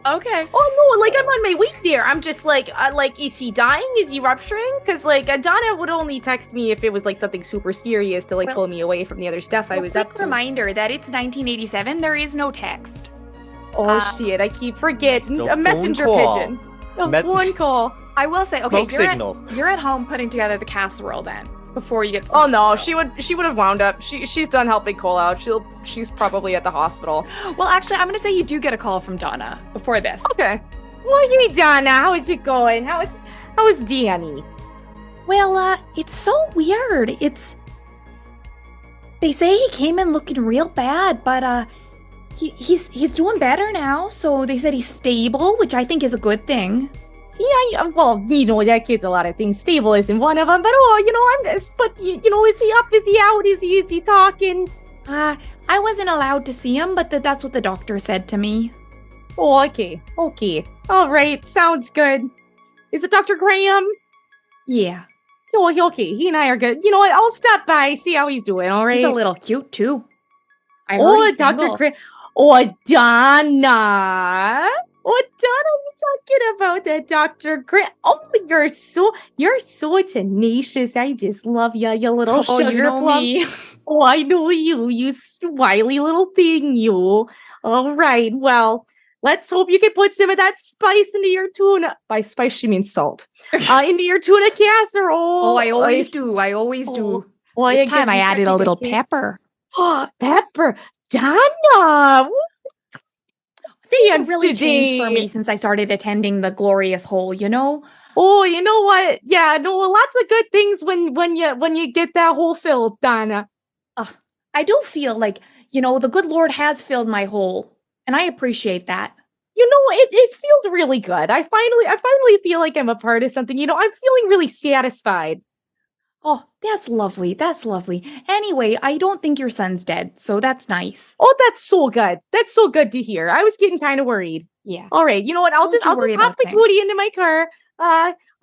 Okay. Oh no, I'm on my way there. I'm just is he dying? Is he rupturing? Because Donna would only text me if it was something super serious to pull me away from the other stuff I was up to. Quick reminder that it's 1987. There is no text. Oh shit, I keep forgetting. No a messenger pigeon. A phone call. I will say, okay, signal. You're at home putting together the casserole then, before you get to Oh no, she would have wound up. She's done helping Cole out. She's probably at the hospital. Well, actually, I'm gonna say you do get a call from Donna before this. Okay. Well, you mean Donna, how is it going? How is Danny? Well, it's so weird. They say he came in looking real bad, but he's doing better now. So they said he's stable, which I think is a good thing. See, that kid's a lot of things. Stable isn't one of them, but is he up? Is he out? Is he talking? I wasn't allowed to see him, but that's what the doctor said to me. Oh, okay. All right, sounds good. Is it Dr. Graham? Yeah. Oh, okay, he and I are good. You know what, I'll stop by, see how he's doing, all right? He's a little cute, too. I heard he's Dr. single. Graham. Oh, Donna. Oh, Donna, you talking about that Dr. Grant? Oh, you're so tenacious. I just love you little sugar you know plum. me. Oh, I know you wily little thing, you. All right, well, let's hope you can put some of that spice into your tuna. By spice, she means salt. Into your tuna casserole. Oh, I always do. Oh, This time I added a little pepper. Oh, pepper. Donna! Things have really changed for me since I started attending the Glorious Hole, you know? Oh, you know what? Yeah, no, lots of good things when you get that hole filled, Donna. I do feel like, the good Lord has filled my hole, and I appreciate that. It feels really good. I finally feel like I'm a part of something. I'm feeling really satisfied. Oh, that's lovely. Anyway, I don't think your son's dead, so that's nice. Oh, that's so good. That's so good to hear. I was getting kind of worried. Yeah. All right, you know what? I'll just hop my Tootie into my car.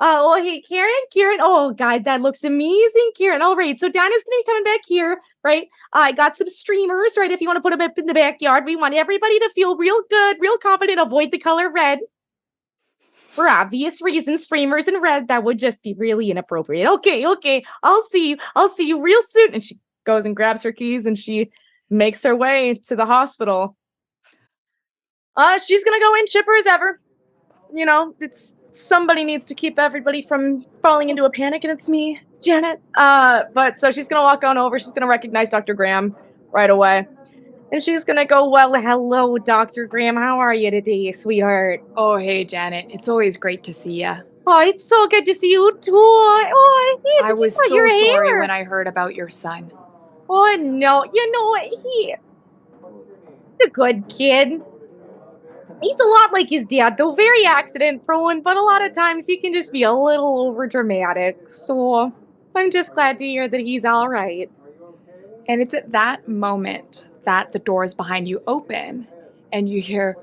Hey, Karen. Oh, God, that looks amazing, Karen. All right, so Donna's going to be coming back here, right? I got some streamers, right? If you want to put them up in the backyard, we want everybody to feel real good, real confident. Avoid the color red. For obvious reasons, streamers in red, that would just be really inappropriate. Okay, I'll see you real soon. And she goes and grabs her keys and she makes her way to the hospital. She's gonna go in chipper as ever. You know, it's somebody needs to keep everybody from falling into a panic, and it's me, Janet. But so she's gonna walk on over, she's gonna recognize Dr. Graham right away. And she's gonna go, well, hello, Dr. Graham. How are you today, sweetheart? Oh, hey, Janet. It's always great to see ya. Oh, it's so good to see you, too. Oh, hey, I was so sorry when I heard about your son. Oh, no. You know what? He's a good kid. He's a lot like his dad, though very accident-prone, but a lot of times he can just be a little overdramatic. So I'm just glad to hear that he's all right. And it's at that moment that the doors behind you open, and you hear,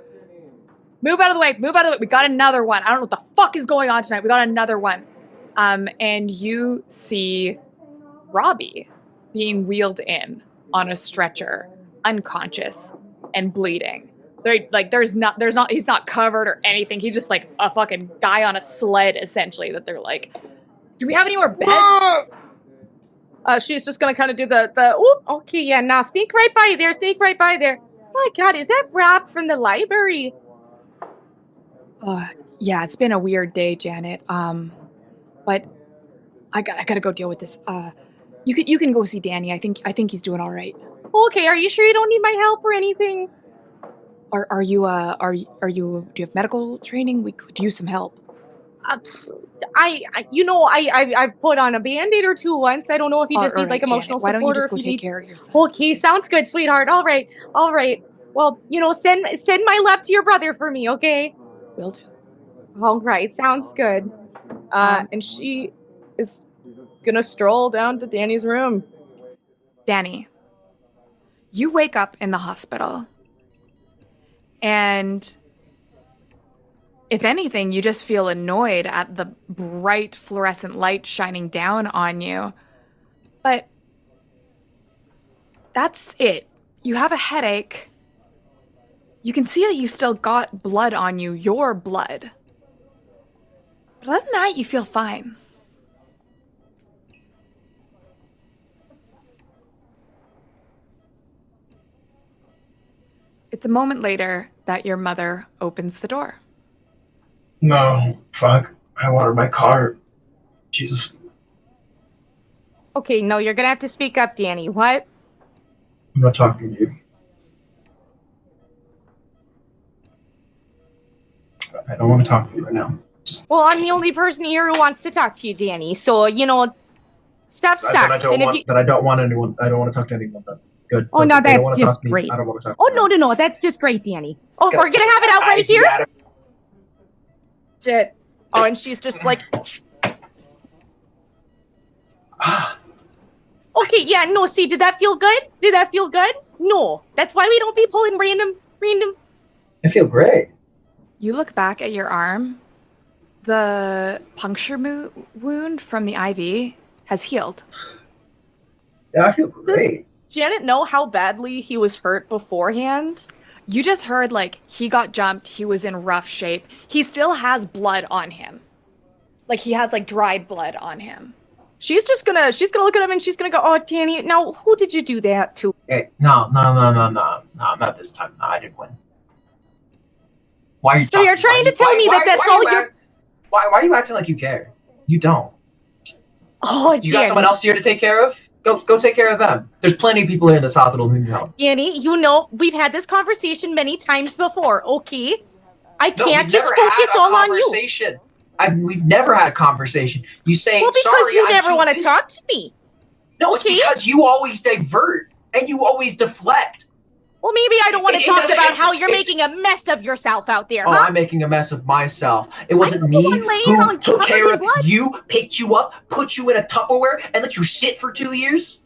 move out of the way, we got another one. I don't know what the fuck is going on tonight, we got another one. And you see Robbie being wheeled in on a stretcher, unconscious and bleeding. He's not covered or anything. He's just like a fucking guy on a sled, essentially, that they're like, do we have any more beds? She's just gonna kind of do the okay, yeah, now sneak right by there. Oh my god, is that Rob from the library? Yeah, it's been a weird day, Janet. But I gotta go deal with this. You can go see Danny. I think he's doing all right. Okay, are you sure you don't need my help or anything? Do you have medical training? We could use some help. I've put on a Band-Aid or two once. I don't know if you just need like emotional Janet, why support. Why don't you just go take care of yourself? Okay, sounds good, sweetheart. All right. Well, send my love to your brother for me, okay? Will do. All right, sounds good. And she is gonna stroll down to Danny's room. Danny, you wake up in the hospital. And if anything, you just feel annoyed at the bright fluorescent light shining down on you. But that's it. You have a headache. You can see that you still got blood on you, your blood. But other than that, you feel fine. It's a moment later that your mother opens the door. No, fuck. I wanted my car. Jesus. Okay, no, you're gonna have to speak up, Danny. What? I'm not talking to you. I don't want to talk to you right now. Well, I'm the only person here who wants to talk to you, Danny. So, stuff sucks. I don't want anyone. I don't want to talk to anyone. Good. Oh, no, that's just great. I don't want to talk. Oh, no, that's just great, Danny. Oh, we're gonna have it out right here? Shit. Oh, and she's just like... Okay, yeah, no, see, did that feel good? No. That's why we don't be pulling random... I feel great. You look back at your arm. The puncture wound from the IV has healed. Yeah, I feel great. Does Janet know how badly he was hurt beforehand? You just heard, he got jumped, he was in rough shape. He still has blood on him. He has, dried blood on him. She's gonna look at him and she's gonna go, oh, Danny, now, who did you do that to? Hey, no, not this time. No, I didn't win. Why are you So you're trying to tell me that's all you're... Why are you acting like you care? You don't. Oh, you got someone else here to take care of? Go take care of them. There's plenty of people here in this hospital who need help. Danny, we've had this conversation many times before, okay? I can't just focus all on you. We've never had a conversation. You say, well, because sorry, you never want to talk to me. No, it's because you always divert and you always deflect. Well, maybe I don't want to talk about how you're making a mess of yourself out there, huh? I'm making a mess of myself. It wasn't me who took care of you, picked you up, put you in a Tupperware, and let you sit for 2 years?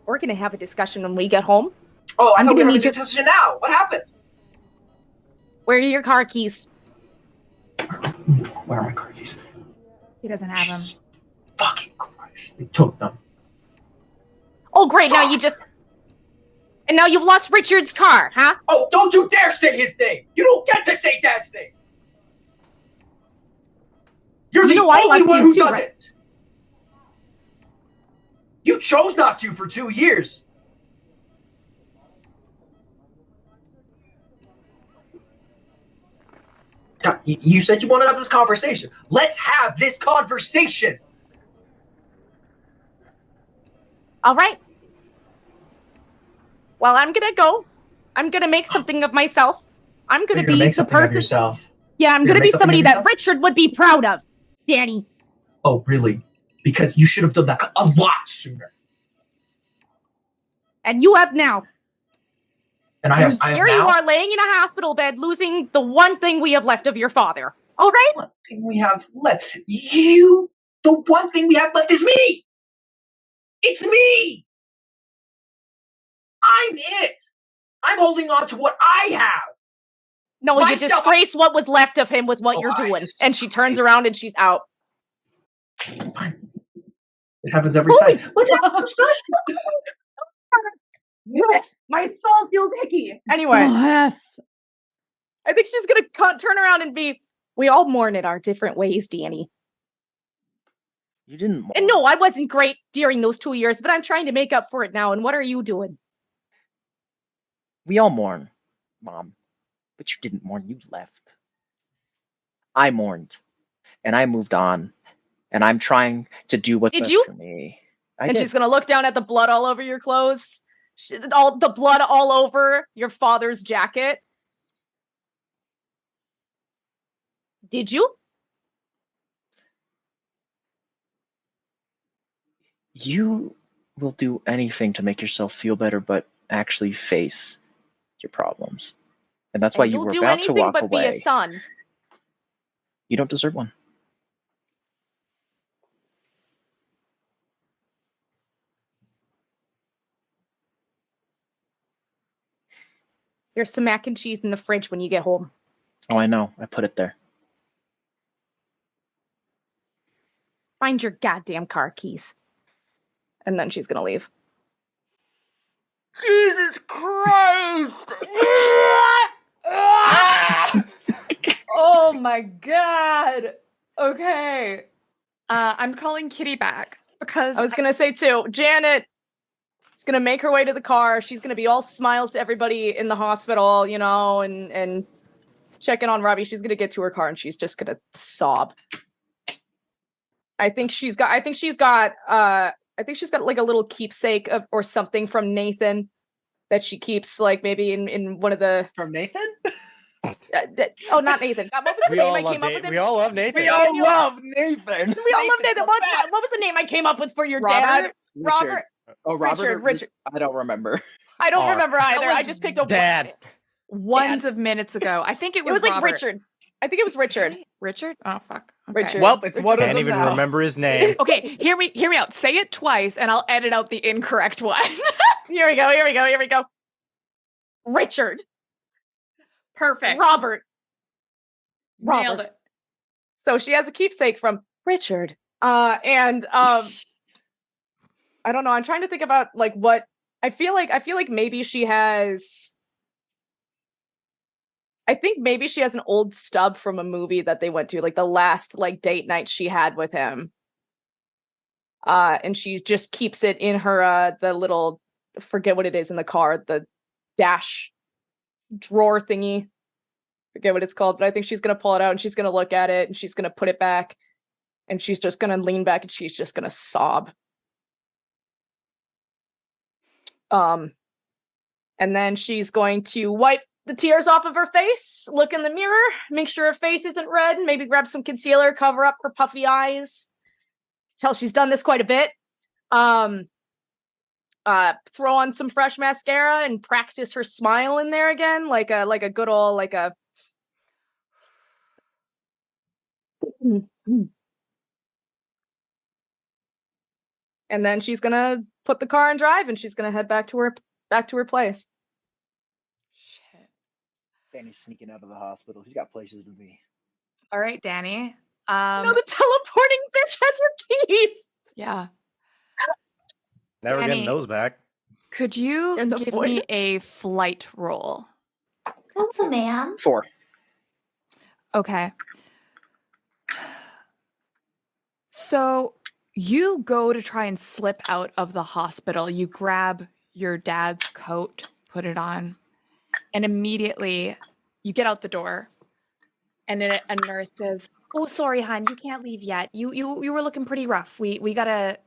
We're going to have a discussion when we get home. Oh, I thought we were having a discussion now. What happened? Where are your car keys? Where are my car keys? He doesn't have them. Fucking Christ. They took them. Oh, great. Now you just... And now you've lost Richard's car, huh? Oh, don't you dare say his name! You don't get to say Dad's name! You're the only one who does it! You chose not to for 2 years! You said you wanted to have this conversation. Let's have this conversation! All right. Well, I'm gonna go. I'm gonna make something of myself. I'm gonna be the person. Yourself. Yeah, I'm gonna be somebody that Richard would be proud of, Danny. Oh, really? Because you should have done that a lot sooner. And you have now. And I have Here now? you are laying in a hospital bed, losing the one thing we have left of your father. All right? One thing we have left. The one thing we have left is me! It's me! I'm it! I'm holding on to what I have! No, you disgrace what was left of him with what you're doing. And she turns around and she's out. Fine. It happens every time. Let's have a discussion! My soul feels icky. Anyway. Oh, yes. I think she's gonna turn around and be, we all mourn in our different ways, Danny. You didn't mourn. And no, I wasn't great during those 2 years, but I'm trying to make up for it now. And what are you doing? We all mourn, Mom. But you didn't mourn, you left. I mourned. And I moved on. And I'm trying to do what's best for me. And she's gonna look down at the blood all over your clothes. The blood all over your father's jacket. Did you? You will do anything to make yourself feel better, but actually face your problems. And that's why you were about to walk away. Be a son. You don't deserve one. There's some mac and cheese in the fridge when you get home. Oh, I know. I put it there. Find your goddamn car keys. And then she's gonna leave. Jesus Christ! Oh my god! Okay. I'm calling Kitty back because I was gonna say too, Janet is gonna make her way to the car. She's gonna be all smiles to everybody in the hospital, you know, and checking on Robbie. She's gonna get to her car and she's just gonna sob. I think she's got like a little keepsake or something from Nathan that she keeps, like maybe in one of the. From Nathan? Oh, not Nathan. What was the name I came up with? We all love Nathan. We all love Nathan. We all love Nathan. What was the name I came up with for your dad? Robert. Oh, Robert. Richard. I don't remember. I don't remember either. I just picked a Dad. Ones of minutes ago. I think it was like Robert. Richard. I think it was Richard. Richard? Oh fuck. Okay. Richard. Well, it's one of them Can't even now. remember his name. Okay, hear me out. Say it twice and I'll edit out the incorrect one. Here we go. Richard. Perfect. Robert. Nailed it. So she has a keepsake from Richard. I don't know. I'm trying to think about like what I feel like maybe she has. I think maybe she has an old stub from a movie that they went to, like the last like date night she had with him. And she just keeps it in her the little, forget what it is in the car, the dash drawer thingy. Forget what it's called, but I think she's gonna pull it out and she's gonna look at it and she's gonna put it back and she's just gonna lean back and she's just gonna sob. And then she's going to wipe the tears off of her face, look in the mirror, make sure her face isn't red, maybe grab some concealer, cover up her puffy eyes. Tell she's done this quite a bit. Throw on some fresh mascara and practice her smile in there again, like a good old like a. And then she's gonna put the car in drive and she's gonna head back to her place. Shit. Danny's sneaking out of the hospital. He's got places to be. All right, Danny. No, the teleporting bitch has her keys. Yeah. Never Danny. getting those back. Could you In the give void? me a flight roll? Oh, man. 4. Okay. So you go to try and slip out of the hospital. You grab your dad's coat, put it on, and immediately you get out the door. And then a nurse says, "Oh, sorry, hon, you can't leave yet. You were looking pretty rough. We gotta."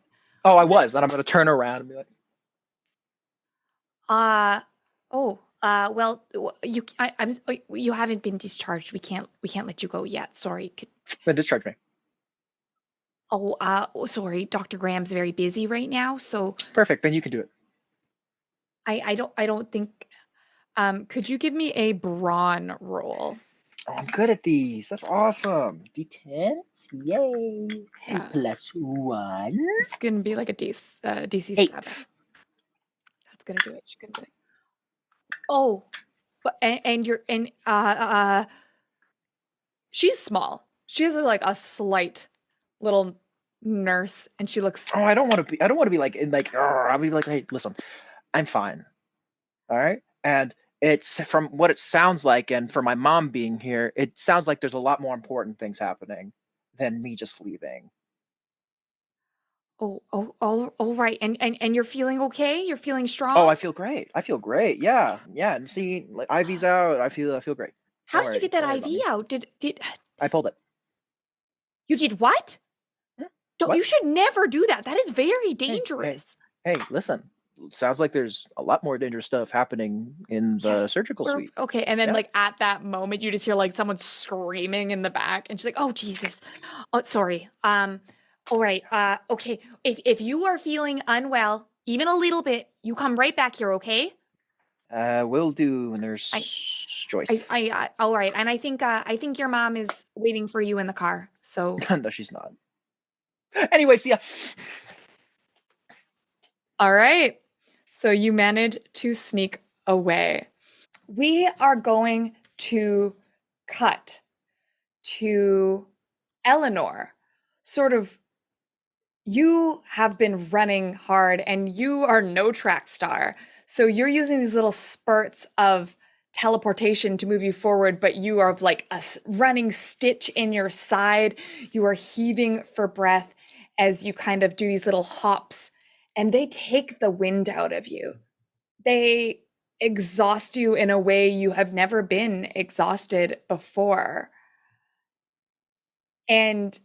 Oh, I was, and I'm gonna turn around and be like, Well, you haven't been discharged. We can't let you go yet. Sorry. "Then discharge me." Sorry. Dr. Graham's very busy right now, so Perfect. Then you can do it. I don't think. Could you give me a brawn roll? Oh, I'm good at these. That's awesome. D10s, yay! Yeah. +1. It's gonna be like a DC 8. 7. That's gonna do it. She's gonna do it. Oh, but she's small. She has a slight little nurse, and she looks. Oh, I don't want to be like I'll be like, hey, listen, I'm fine. All right, and it's from what it sounds like, and for my mom being here, it sounds like there's a lot more important things happening than me just leaving. All right. And you're feeling okay? You're feeling strong? Oh, I feel great. Yeah. And see, like, IV's out. I feel great. How did you get that IV out? Did I pulled it? You did what? What? You should never do that. That is very dangerous. Hey, listen. Sounds like there's a lot more dangerous stuff happening in the surgical suite. Okay, and then at that moment, you just hear someone screaming in the back, and she's like, "Oh Jesus, oh sorry." All right. Okay. If you are feeling unwell, even a little bit, you come right back here. Okay. Will do, Nurse Joyce. All right. And I think your mom is waiting for you in the car. So no, she's not. Anyway, see ya. All right. So you manage to sneak away. We are going to cut to Eleanor. Sort of, you have been running hard and you are no track star. So you're using these little spurts of teleportation to move you forward, but you are like a running stitch in your side. You are heaving for breath as you kind of do these little hops, and they take the wind out of you. They exhaust you in a way you have never been exhausted before. And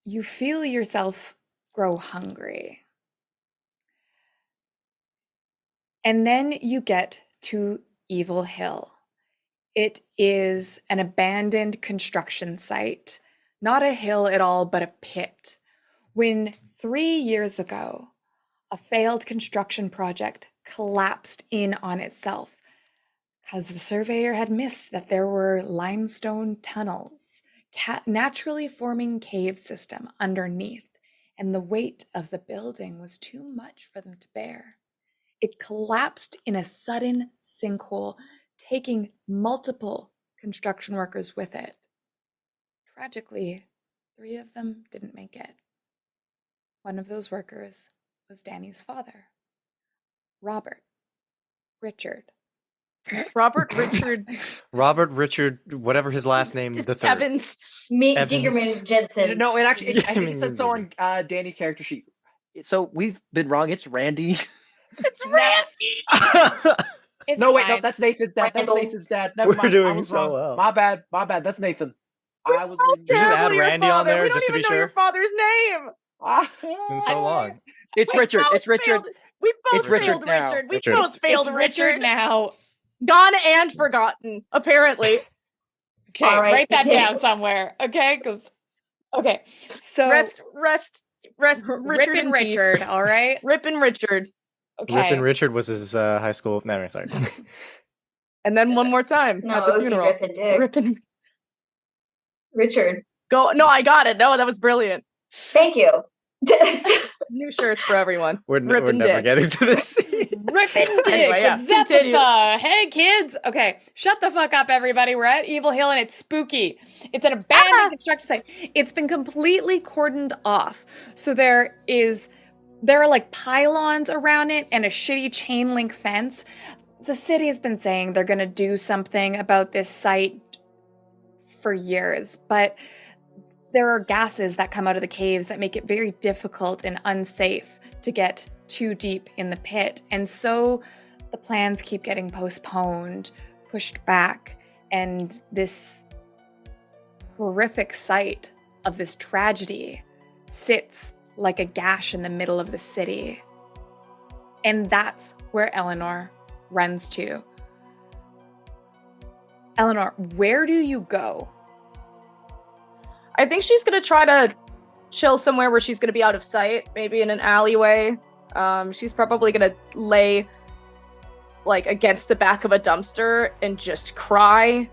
you feel yourself grow hungry. And then you get to Evil Hill. It is an abandoned construction site, not a hill at all, but a pit. When 3 years ago, a failed construction project collapsed in on itself because the surveyor had missed that there were limestone tunnels, naturally forming cave system underneath, and the weight of the building was too much for them to bear. It collapsed in a sudden sinkhole, taking multiple construction workers with it. Tragically, 3 of them didn't make it. One of those workers was Danny's father, Robert Richard, whatever his last name, the third. Evans. Jiggerman Jensen. No, it actually, I think it said so on Danny's character sheet. So we've been wrong. It's Randy. It's Randy. It's no, wait, fine. no, that's Nathan's dad. That's Nathan's dad. Never mind. We're doing I was so wrong. well. My bad. That's Nathan. I was. Did you just add Randy on there we just to don't be even know sure? your father's name. It's been so long. It's Richard. It's Richard. We both It's Richard failed now. Richard. We Richard. both failed It's Richard. now. Gone and forgotten, apparently. Okay, All right, write that we did. down somewhere. Okay, so Rest. Richard Rip and in peace. Richard. All right. Rip and Richard. Okay. Rip and Richard was his high school. No, sorry. And then one more time No, at it the would be funeral. Rip and Dick. Rip and Richard. go. No, I got it. No, that was brilliant. Thank you. New shirts for everyone. We're Rip never and Dick. getting to this scene. Rip and Dick Anyway, yeah, with continue. Zepotha. Hey, kids. Okay, shut the fuck up, everybody. We're at Evil Hill, and it's spooky. It's an abandoned construction site. It's been completely cordoned off. So there is there are like pylons around it and a shitty chain link fence. The city has been saying they're going to do something about this site for years, but there are gases that come out of the caves that make it very difficult and unsafe to get too deep in the pit. And so the plans keep getting postponed, pushed back, and this horrific site of this tragedy sits like a gash in the middle of the city. And that's where Eleanor runs to. Eleanor, where do you go? I think she's gonna try to chill somewhere where she's gonna be out of sight, maybe in an alleyway. She's probably gonna lay like against the back of a dumpster and just cry.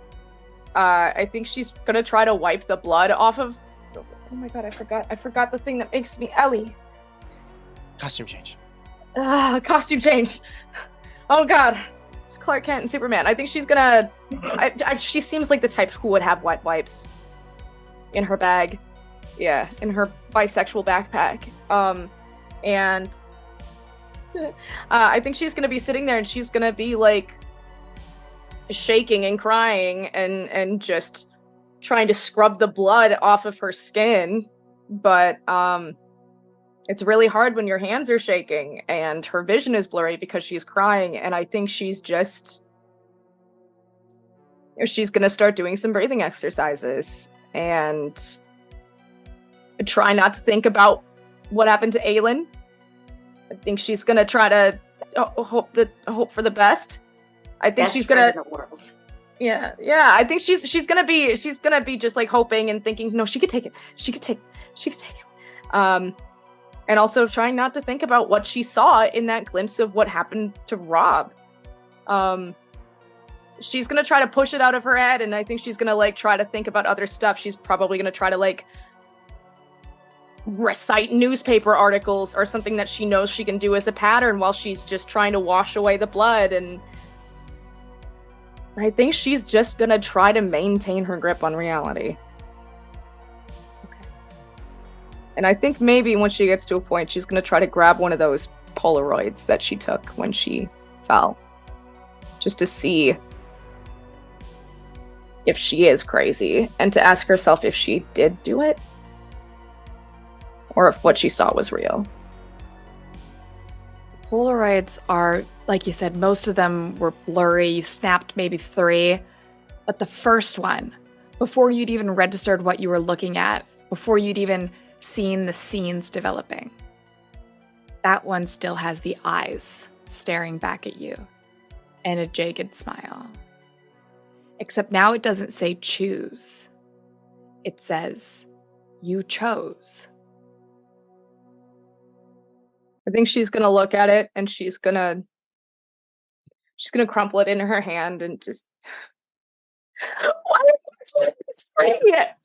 I think she's gonna try to wipe the blood off of. Oh my god, I forgot the thing that makes me Ellie. Costume change. Costume change. Oh god, it's Clark Kent and Superman. I think she's gonna. She seems like the type who would have wet wipes in her bag. Yeah, in her bisexual backpack. And I think she's gonna be sitting there and she's gonna be like shaking and crying and just trying to scrub the blood off of her skin. But it's really hard when your hands are shaking and her vision is blurry because she's crying. And I think she's gonna start doing some breathing exercises and try not to think about what happened to Aelin. I think she's gonna try to hope for the best. I think she's gonna. In the world. Yeah. I think she's gonna be just like hoping and thinking, no, she could take it. She could take it. And also trying not to think about what she saw in that glimpse of what happened to Rob. She's gonna try to push it out of her head, and I think she's gonna like try to think about other stuff. She's probably gonna try to like recite newspaper articles or something that she knows she can do as a pattern while she's just trying to wash away the blood. And I think she's just gonna try to maintain her grip on reality. Okay. And I think maybe when she gets to a point, she's gonna try to grab one of those Polaroids that she took when she fell, just to see if she is crazy and to ask herself if she did do it or if what she saw was real. Polaroids are, like you said, most of them were blurry. You snapped maybe 3. But the first one, before you'd even registered what you were looking at, before you'd even seen the scenes developing, that one still has the eyes staring back at you and a jagged smile. Except now it doesn't say choose. It says you chose. I think she's gonna look at it and she's gonna crumple it in her hand and just why are you doing this?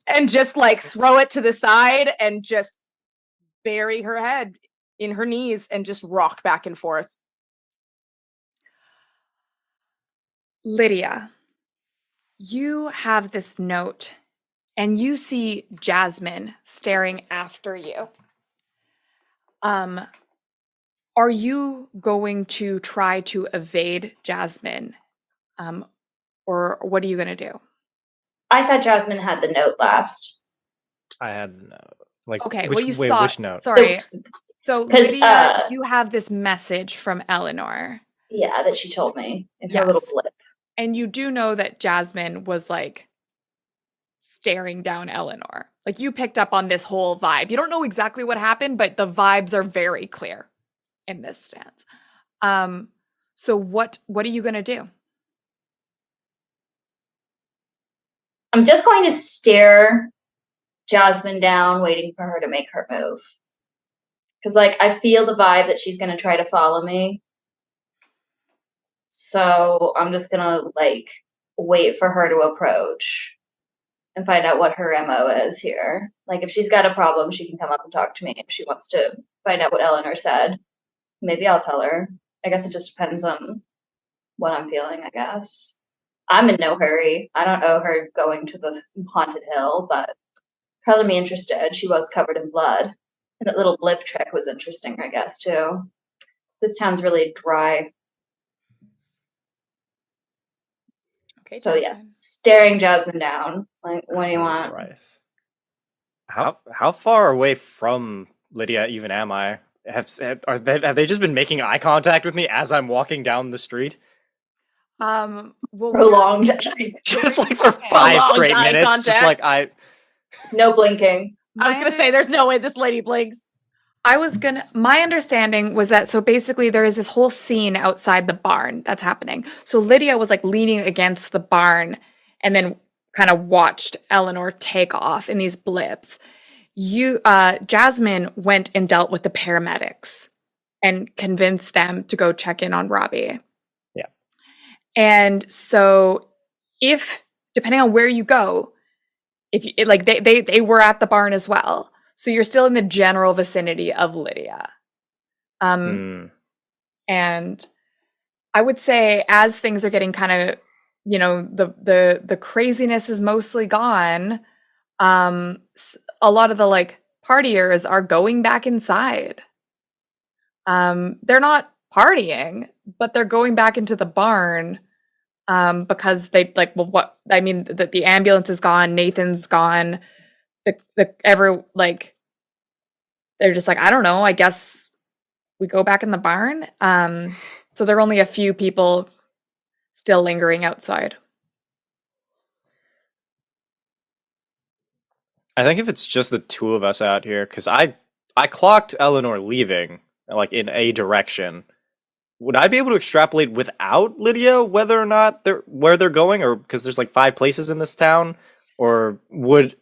And just like throw it to the side and just bury her head in her knees and just rock back and forth. Lydia, you have this note and you see Jasmine staring after you. Are you going to try to evade Jasmine? Or what are you going to do? I thought Jasmine had the note last. I had the note. Like, okay, which note? Sorry. So Lydia, you have this message from Eleanor. Yeah, that she told me in her little blip. And you do know that Jasmine was like staring down Eleanor. Like you picked up on this whole vibe. You don't know exactly what happened, but the vibes are very clear in this stance. So what are you going to do? I'm just going to stare Jasmine down, waiting for her to make her move. Because, like, I feel the vibe that she's going to try to follow me. So I'm just going to, like, wait for her to approach and find out what her MO is here. Like, if she's got a problem, she can come up and talk to me. If she wants to find out what Eleanor said, maybe I'll tell her. I guess it just depends on what I'm feeling, I guess. I'm in no hurry. I don't owe her going to the haunted hill, but probably me interested. She was covered in blood. And that little blip trick was interesting, I guess, too. This town's really dry. Okay, So Jasmine. yeah, staring Jasmine down. Like, what do you want? Christ. How far away from Lydia even am I? Have they just been making eye contact with me as I'm walking down the street? Well, Prolonged. Just like for 5 straight eye minutes. Just contact. like No blinking. I was gonna say, there's no way this lady blinks. My understanding was that, so basically there is this whole scene outside the barn that's happening. So Lydia was like leaning against the barn and then kind of watched Eleanor take off in these blips. Jasmine went and dealt with the paramedics and convinced them to go check in on Robbie. Yeah. And so depending on where you go, if you, like they were at the barn as well. So you're still in the general vicinity of Lydia. And I would say as things are getting kind of, the craziness is mostly gone, a lot of the like partiers are going back inside. They're not partying, but they're going back into the barn because they like, well, what I mean, the ambulance is gone, Nathan's gone. They're just like, I don't know, I guess we go back in the barn. So there are only a few people still lingering outside. I think if it's just the 2 of us out here, because I clocked Eleanor leaving, like in a direction. Would I be able to extrapolate without Lydia whether or not where they're going, or because there's like 5 places in this town, or would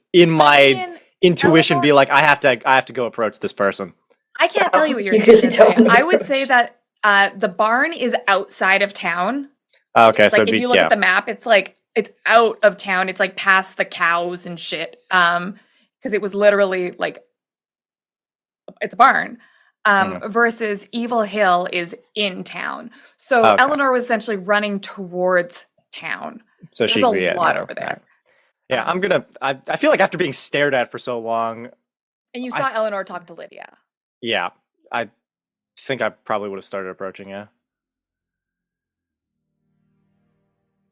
intuition be like I have to go approach this person? I can't tell you what your intuition say. I would say that the barn is outside of town. Okay, like so if you look at the map, it's like it's out of town. It's like past the cows and shit. Because it was literally like it's a barn. Versus Evil Hill is in town. So Eleanor was essentially running towards town. So there's a lot over there. Right. Yeah, I feel like after being stared at for so long. And you saw Eleanor talk to Lydia. Yeah, I think I probably would have started approaching you.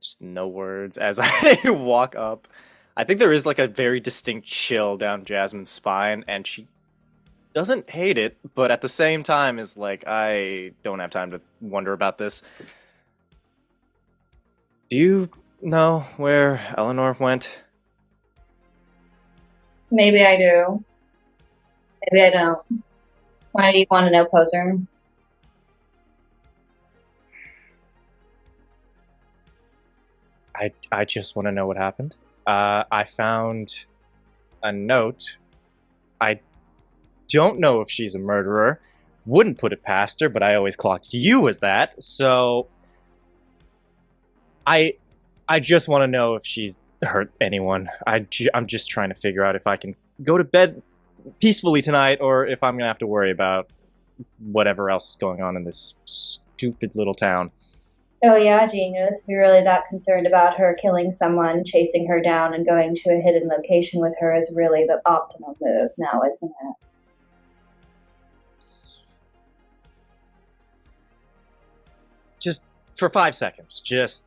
Just no words as I walk up. I think there is like a very distinct chill down Jasmine's spine, and she doesn't hate it, but at the same time is like, I don't have time to wonder about this. Do you know where Eleanor went? Maybe I do. Maybe I don't. Why do you want to know, poser? I just want to know what happened. I found a note. I don't know if she's a murderer. Wouldn't put it past her, but I always clocked you as that. So I just want to know if she's hurt anyone. I'm just trying to figure out if I can go to bed peacefully tonight, or if I'm gonna have to worry about whatever else is going on in this stupid little town. Oh yeah, genius. If you're really that concerned about her killing someone, chasing her down and going to a hidden location with her is really the optimal move now, isn't it? Just for 5 seconds, just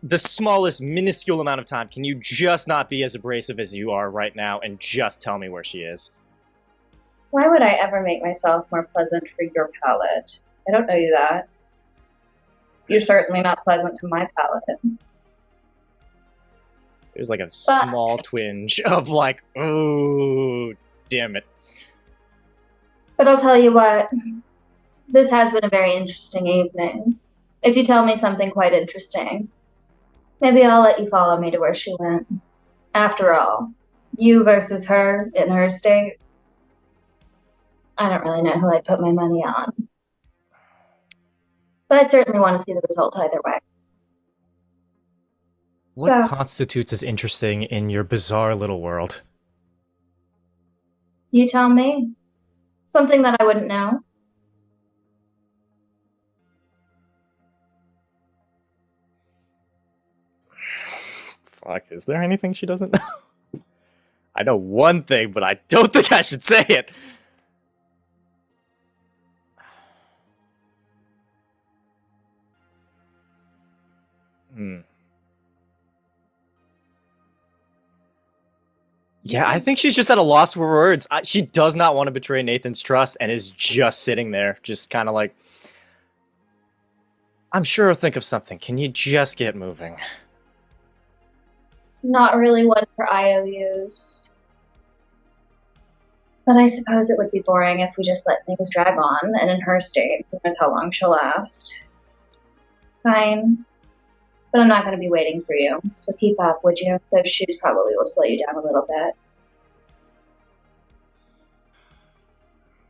the smallest minuscule amount of time, can you just not be as abrasive as you are right now and just tell me where she is? Why would I ever make myself more pleasant for your palate? I don't know you that. You're certainly not pleasant to my palate. There's like a small twinge of like, oh, damn it. But I'll tell you what, this has been a very interesting evening. If you tell me something quite interesting, maybe I'll let you follow me to where she went. After all, you versus her in her state, I don't really know who I'd put my money on. But I'd certainly want to see the result either way. What constitutes as interesting in your bizarre little world? You tell me. Something that I wouldn't know. Fuck, is there anything she doesn't know? I know one thing, but I don't think I should say it. Yeah, I think she's just at a loss for words. She does not want to betray Nathan's trust and is just sitting there, just kind of like, I'm sure I'll think of something. Can you just get moving? Not really one for IOUs. But I suppose it would be boring if we just let things drag on, and in her state, who knows how long she'll last. Fine. But I'm not going to be waiting for you, so keep up, would you? Those shoes probably will slow you down a little bit.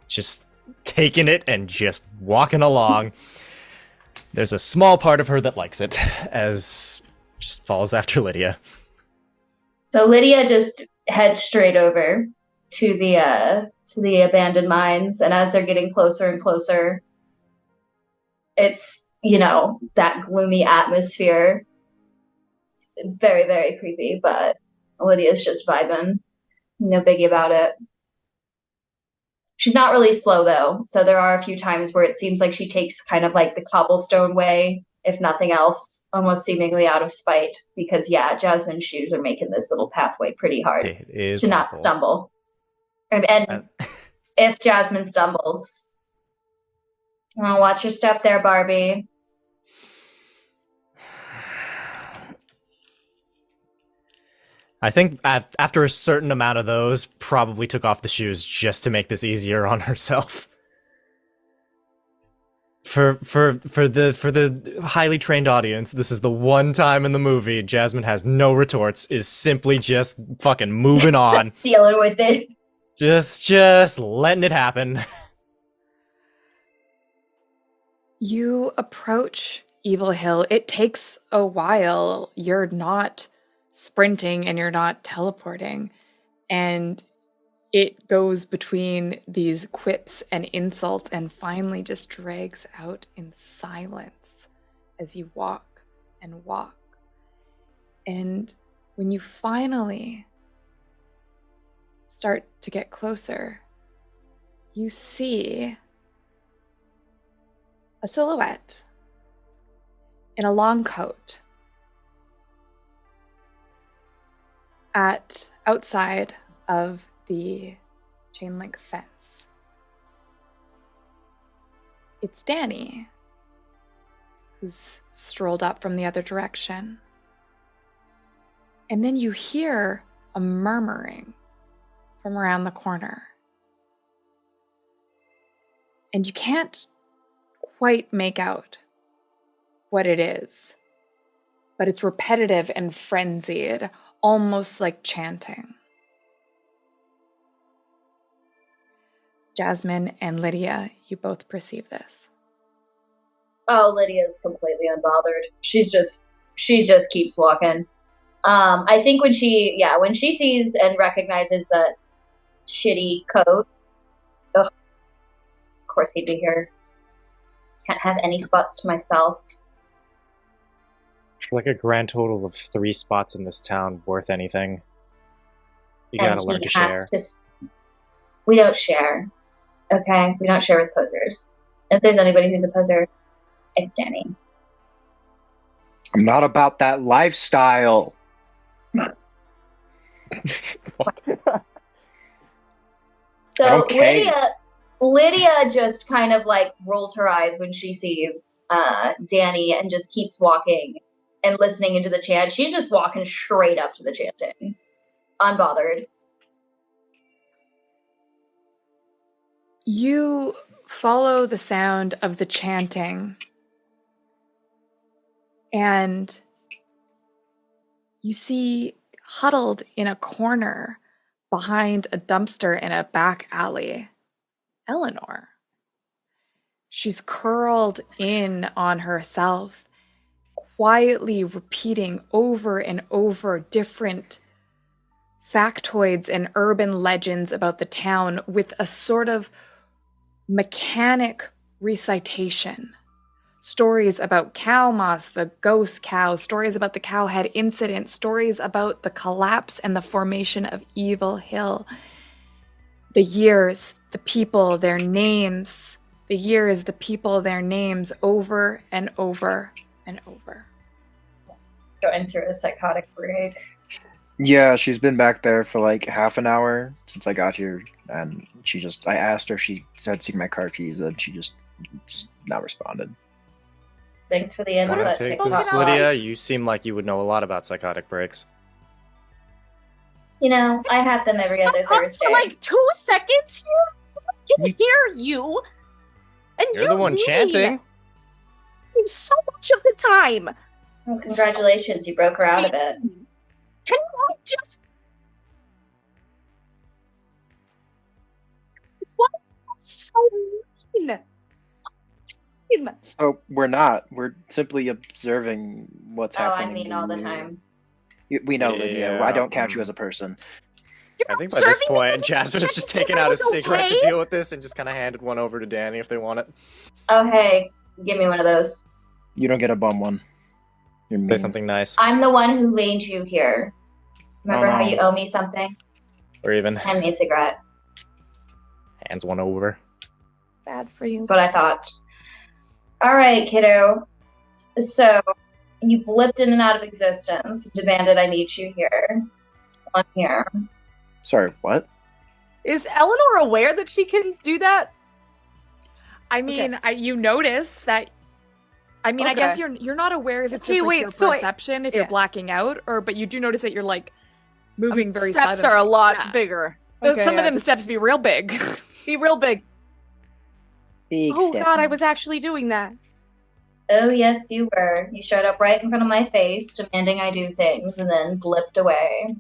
Just taking it and just walking along. There's a small part of her that likes it, as just follows after Lydia. So Lydia just heads straight over to the abandoned mines, and as they're getting closer and closer, it's, you know, that gloomy atmosphere. It's very, very creepy, but Lydia's just vibing. No biggie about it. She's not really slow though, so there are a few times where it seems like she takes kind of like the cobblestone way, if nothing else, almost seemingly out of spite, because yeah, Jasmine's shoes are making this little pathway pretty hard to not stumble. And if Jasmine stumbles, watch your step there, Barbie. I think after a certain amount of those, probably took off the shoes just to make this easier on herself. For the highly trained audience, this is the one time in the movie Jasmine has no retorts, is simply just fucking moving on. Dealing with it. Just letting it happen. You approach Evil Hill. It takes a while. You're not sprinting and you're not teleporting. And it goes between these quips and insults and finally just drags out in silence as you walk and walk. And when you finally start to get closer, you see a silhouette in a long coat outside of the chain link fence. It's Danny, who's strolled up from the other direction. And then you hear a murmuring from around the corner. And you can't quite make out what it is, but it's repetitive and frenzied, almost like chanting. Jasmine and Lydia, you both perceive this. Oh, Lydia's completely unbothered. She just keeps walking. I think when she sees and recognizes that shitty coat, of course he'd be here. Can't have any spots to myself. Like a grand total of 3 spots in this town worth anything. You gotta learn to share. We don't share. Okay? We don't share with posers. If there's anybody who's a poser, it's Danny. I'm not about that lifestyle. So Lydia just kind of like rolls her eyes when she sees Danny and just keeps walking and listening into the chant. She's just walking straight up to the chanting, unbothered. You follow the sound of the chanting, and you see huddled in a corner behind a dumpster in a back alley, Eleanor. She's curled in on herself, quietly repeating over and over different factoids and urban legends about the town with a sort of mechanic recitation. Stories about Kowmoss, the ghost cow, stories about the cowhead incident, stories about the collapse and the formation of Evil Hill. The years, the people, their names, the years, the people, their names, over and over and over. going through a psychotic break. Yeah, she's been back there for like half an hour since I got here, and I asked her if she said see my car keys, and she just not responded. Thanks for the input, Wanna take TikTok. this, Lydia? You seem like you would know a lot about psychotic breaks. You know, I have them every other Thursday. For like 2 seconds here? I can hear you. And You're the one chanting. So much of the time. Well, congratulations, you broke her out of it. Can you just... What? So mean. So we're not. We're simply observing what's happening. I mean all the time. We know, Lydia. Yeah. I don't count you as a person. I think by this observing point, the Jasmine has just taken out a cigarette to deal with this and just kind of handed one over to Danny if they want it. Oh, hey, give me one of those. You don't get a bum one. You're mean. Say something nice. I'm the one who laid you here. Remember how you owe me something? Or even Hand me a cigarette. hands one over. Bad for you. That's what I thought. All right, kiddo. So, you blipped in and out of existence, demanded I meet you here. I'm here. Sorry, what? Is Eleanor aware that she can do that? I mean, you notice that. I mean, I guess you're not aware if it's just like your perception, if you're blacking out, but you do notice that you're like moving very steps suddenly. are a lot bigger. Some of them steps be real big. Be real big. Big Oh step. god, I was actually doing that. Oh, yes, you were. You showed up right in front of my face, demanding I do things, and then blipped away.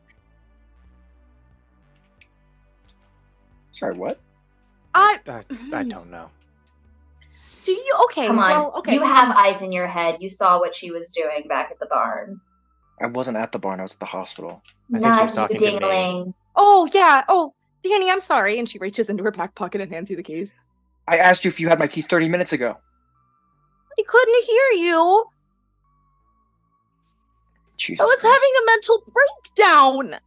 Sorry, what? I don't know. Do you? Okay, Come on. well, okay. You have eyes in your head. You saw what she was doing back at the barn. I wasn't at the barn. I was at the hospital. I think she was Not talking to me. dingling. Oh, yeah. Oh, Danny, I'm sorry. And she reaches into her back pocket and hands you the keys. I asked you if you had my keys 30 minutes ago. I couldn't hear you. Jesus I was Christ. having a mental breakdown.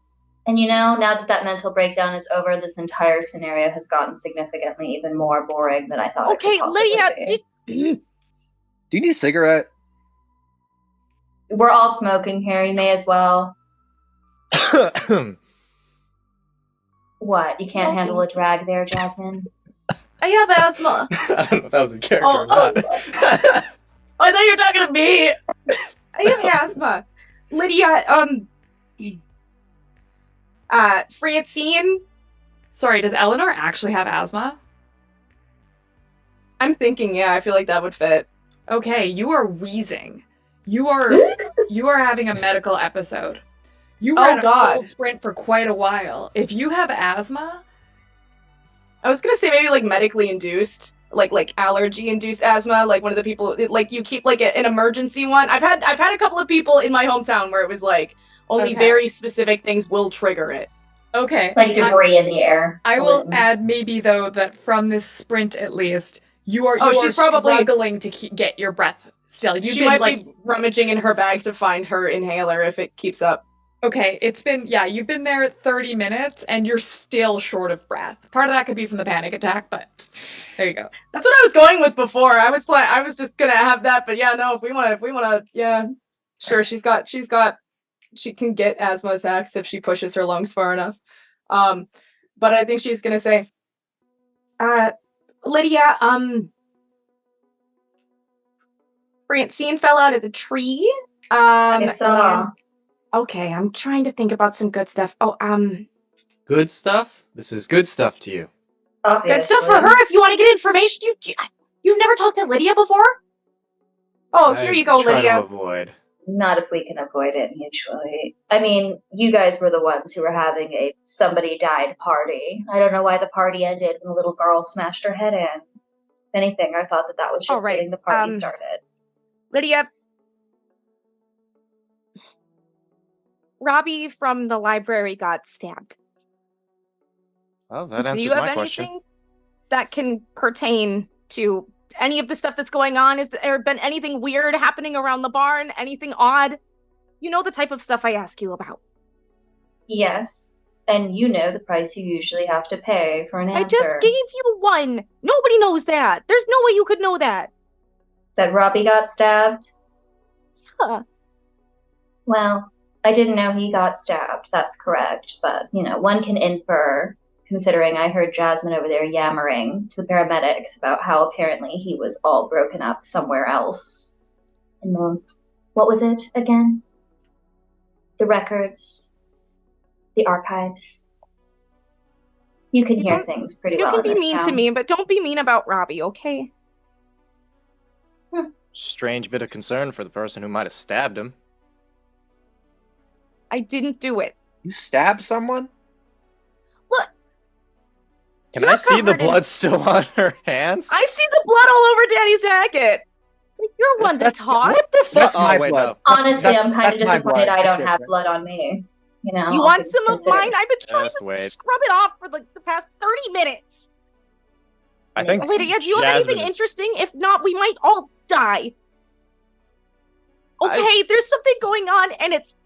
And you know, now that that mental breakdown is over, this entire scenario has gotten significantly even more boring than I thought it Okay, could possibly Lydia, be. Do you need a cigarette? We're all smoking here. You may as well. What? You can't handle a drag there, Jasmine? I have asthma. I don't know if that was a character or not. I thought you were talking to me. I have asthma. Lydia, Francine? Sorry, does Eleanor actually have asthma? I'm thinking, yeah, I feel like that would fit. Okay, you are wheezing. You are having a medical episode. You ran a full sprint for quite a while. If you have asthma, I was gonna say maybe like medically induced, like allergy induced asthma. Like one of the people, like you keep like an emergency one. I've had a couple of people in my hometown where it was like only very specific things will trigger it. Okay, like debris in the air. I will add maybe though that from this sprint at least, you are she's probably struggling to get your breath still. She might be rummaging in her bag to find her inhaler if it keeps up. Okay, you've been there 30 minutes and you're still short of breath. Part of that could be from the panic attack, but there you go. That's what I was going with before. I was just gonna have that, but yeah, no, if we wanna, yeah, sure. She can get asthma attacks if she pushes her lungs far enough. But I think she's gonna say, Lydia, Francine fell out of the tree. I saw. Okay, I'm trying to think about some good stuff. Good stuff? This is good stuff to you. Obviously. Good stuff for her if you want to get information. You've never talked to Lydia before? Oh, here you go, try Lydia. to avoid. Not if we can avoid it mutually. I mean, you guys were the ones who were having a somebody died party. I don't know why the party ended when the little girl smashed her head in. If anything, I thought that was just getting the party started. Lydia, Robbie from the library got stabbed. Well, that Do answers you have my anything question. that can pertain to any of the stuff that's going on? Has there been anything weird happening around the barn? Anything odd? You know the type of stuff I ask you about. Yes, and you know the price you usually have to pay for an answer. I just gave you one. Nobody knows that. There's no way you could know that. That Robbie got stabbed? Yeah. Well, I didn't know he got stabbed. That's correct. But, one can infer, considering I heard Jasmine over there yammering to the paramedics about how apparently he was all broken up somewhere else. And what was it again? The records, the archives. You can hear things pretty well in this town. You can be mean to me, but don't be mean about Robbie, okay? Strange bit of concern for the person who might have stabbed him. I didn't do it. You stabbed someone? Look. Can I see the blood still on her hands? I see the blood all over Danny's jacket. You're one to talk. What the fuck? That's my blood. No. Honestly, I'm kind of disappointed I don't have different. blood on me. You want some of mine? I've been trying Just to wait. scrub it off for the past 30 minutes. I think Lydia, do you have anything interesting? If not, we might all die. Okay, there's something going on, and it's...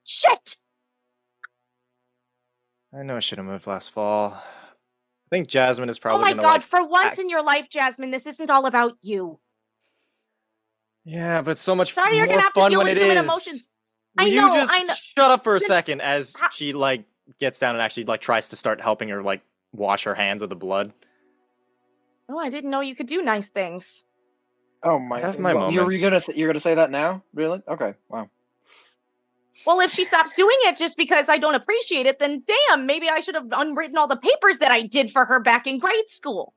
Shit! I know I should have moved last fall. I think Jasmine is probably Oh my god, for once in your life, Jasmine, this isn't all about you. Yeah, but so much Sorry, you're more gonna have to fun deal when with it human is. emotions. Will I you know, just I know. shut up for a second as she gets down and actually tries to start helping her wash her hands of the blood? Oh, I didn't know you could do nice things. Oh my! I have my You're moments. gonna say that now? Really? Okay. Wow. Well, if she stops doing it just because I don't appreciate it, then damn, maybe I should have unwritten all the papers that I did for her back in grade school.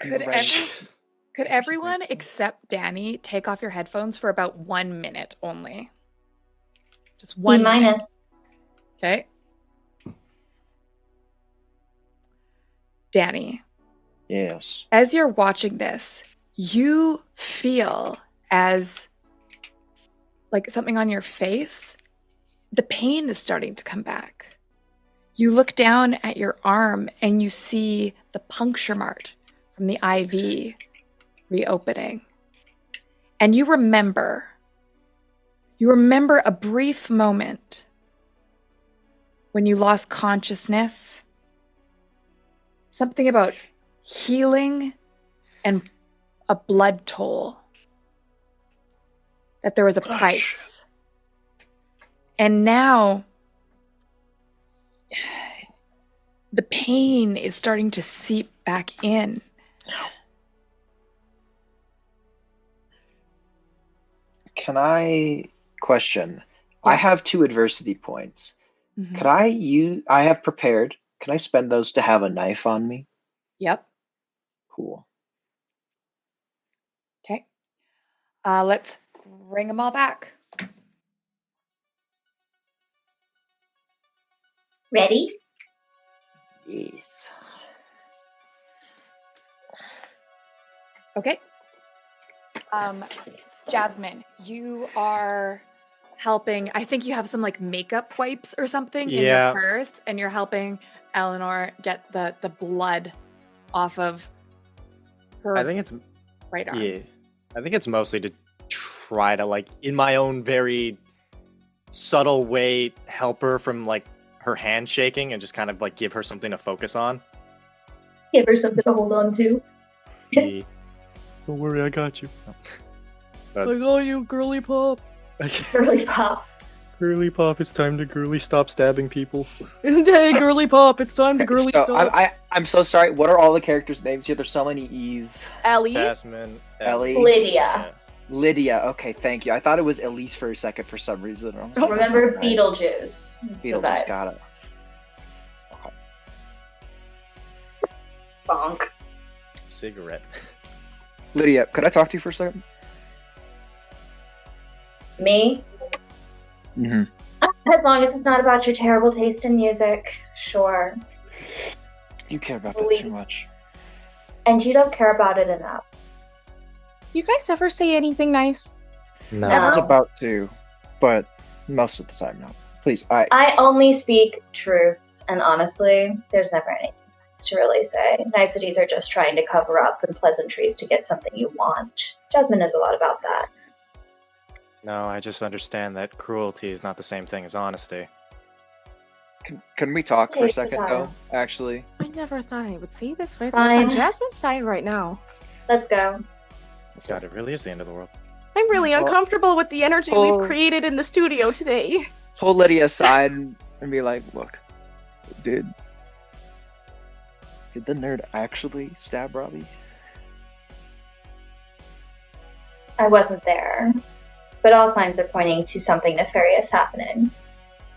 Could everyone except Danny take off your headphones for about 1 minute only? Just 1 minute. Okay. Danny. Yes. As you're watching this, you feel as something on your face, the pain is starting to come back. You look down at your arm and you see the puncture mark from the IV reopening. And you remember a brief moment when you lost consciousness. Something about healing and a blood toll. That there was a price. And now the pain is starting to seep back in. Can I question? Yeah. I have 2 adversity points. Mm-hmm. Could I have prepared. Can I spend those to have a knife on me? Yep. Cool. Okay. Let's bring them all back. Ready? Yes. Okay. Jasmine, you are helping. I think you have some makeup wipes or something in your purse, and you're helping Eleanor get the blood off of her right arm. Yeah. I think it's mostly to try to in my own very subtle way help her from her hand shaking and just kind of give her something to focus on. Give her something to hold on to. Yeah. Don't worry, I got you. I got you, girly pop. Girly pop. Girly pop, it's time to girly stop stabbing people. Hey, girly pop, it's time to girly stop. I'm so sorry. What are all the characters' names here? There's so many E's. Ellie. Jasmine. Ellie. Lydia. Lydia. Okay, thank you. I thought it was Elise for a second for some reason. Remember Beetlejuice. Beetlejuice, got it. Okay. Bonk. Cigarette. Lydia, could I talk to you for a second? Me? Mm-hmm. As long as it's not about your terrible taste in music, sure. You care about that too much. And you don't care about it enough. You guys ever say anything nice? No. I was about to, but most of the time, no. Please, I only speak truths, and honestly, there's never anything nice to really say. Niceties are just trying to cover up, and pleasantries to get something you want. Jasmine knows a lot about that. No, I just understand that cruelty is not the same thing as honesty. Can we talk for a second, though? Actually, I never thought I would say this way. I'm on Jasmine's side right now. Let's go. God, it really is the end of the world. I'm really uncomfortable with the energy we've created in the studio today. Pull Lydia aside and be like, look, did the nerd actually stab Robbie? I wasn't there, but all signs are pointing to something nefarious happening.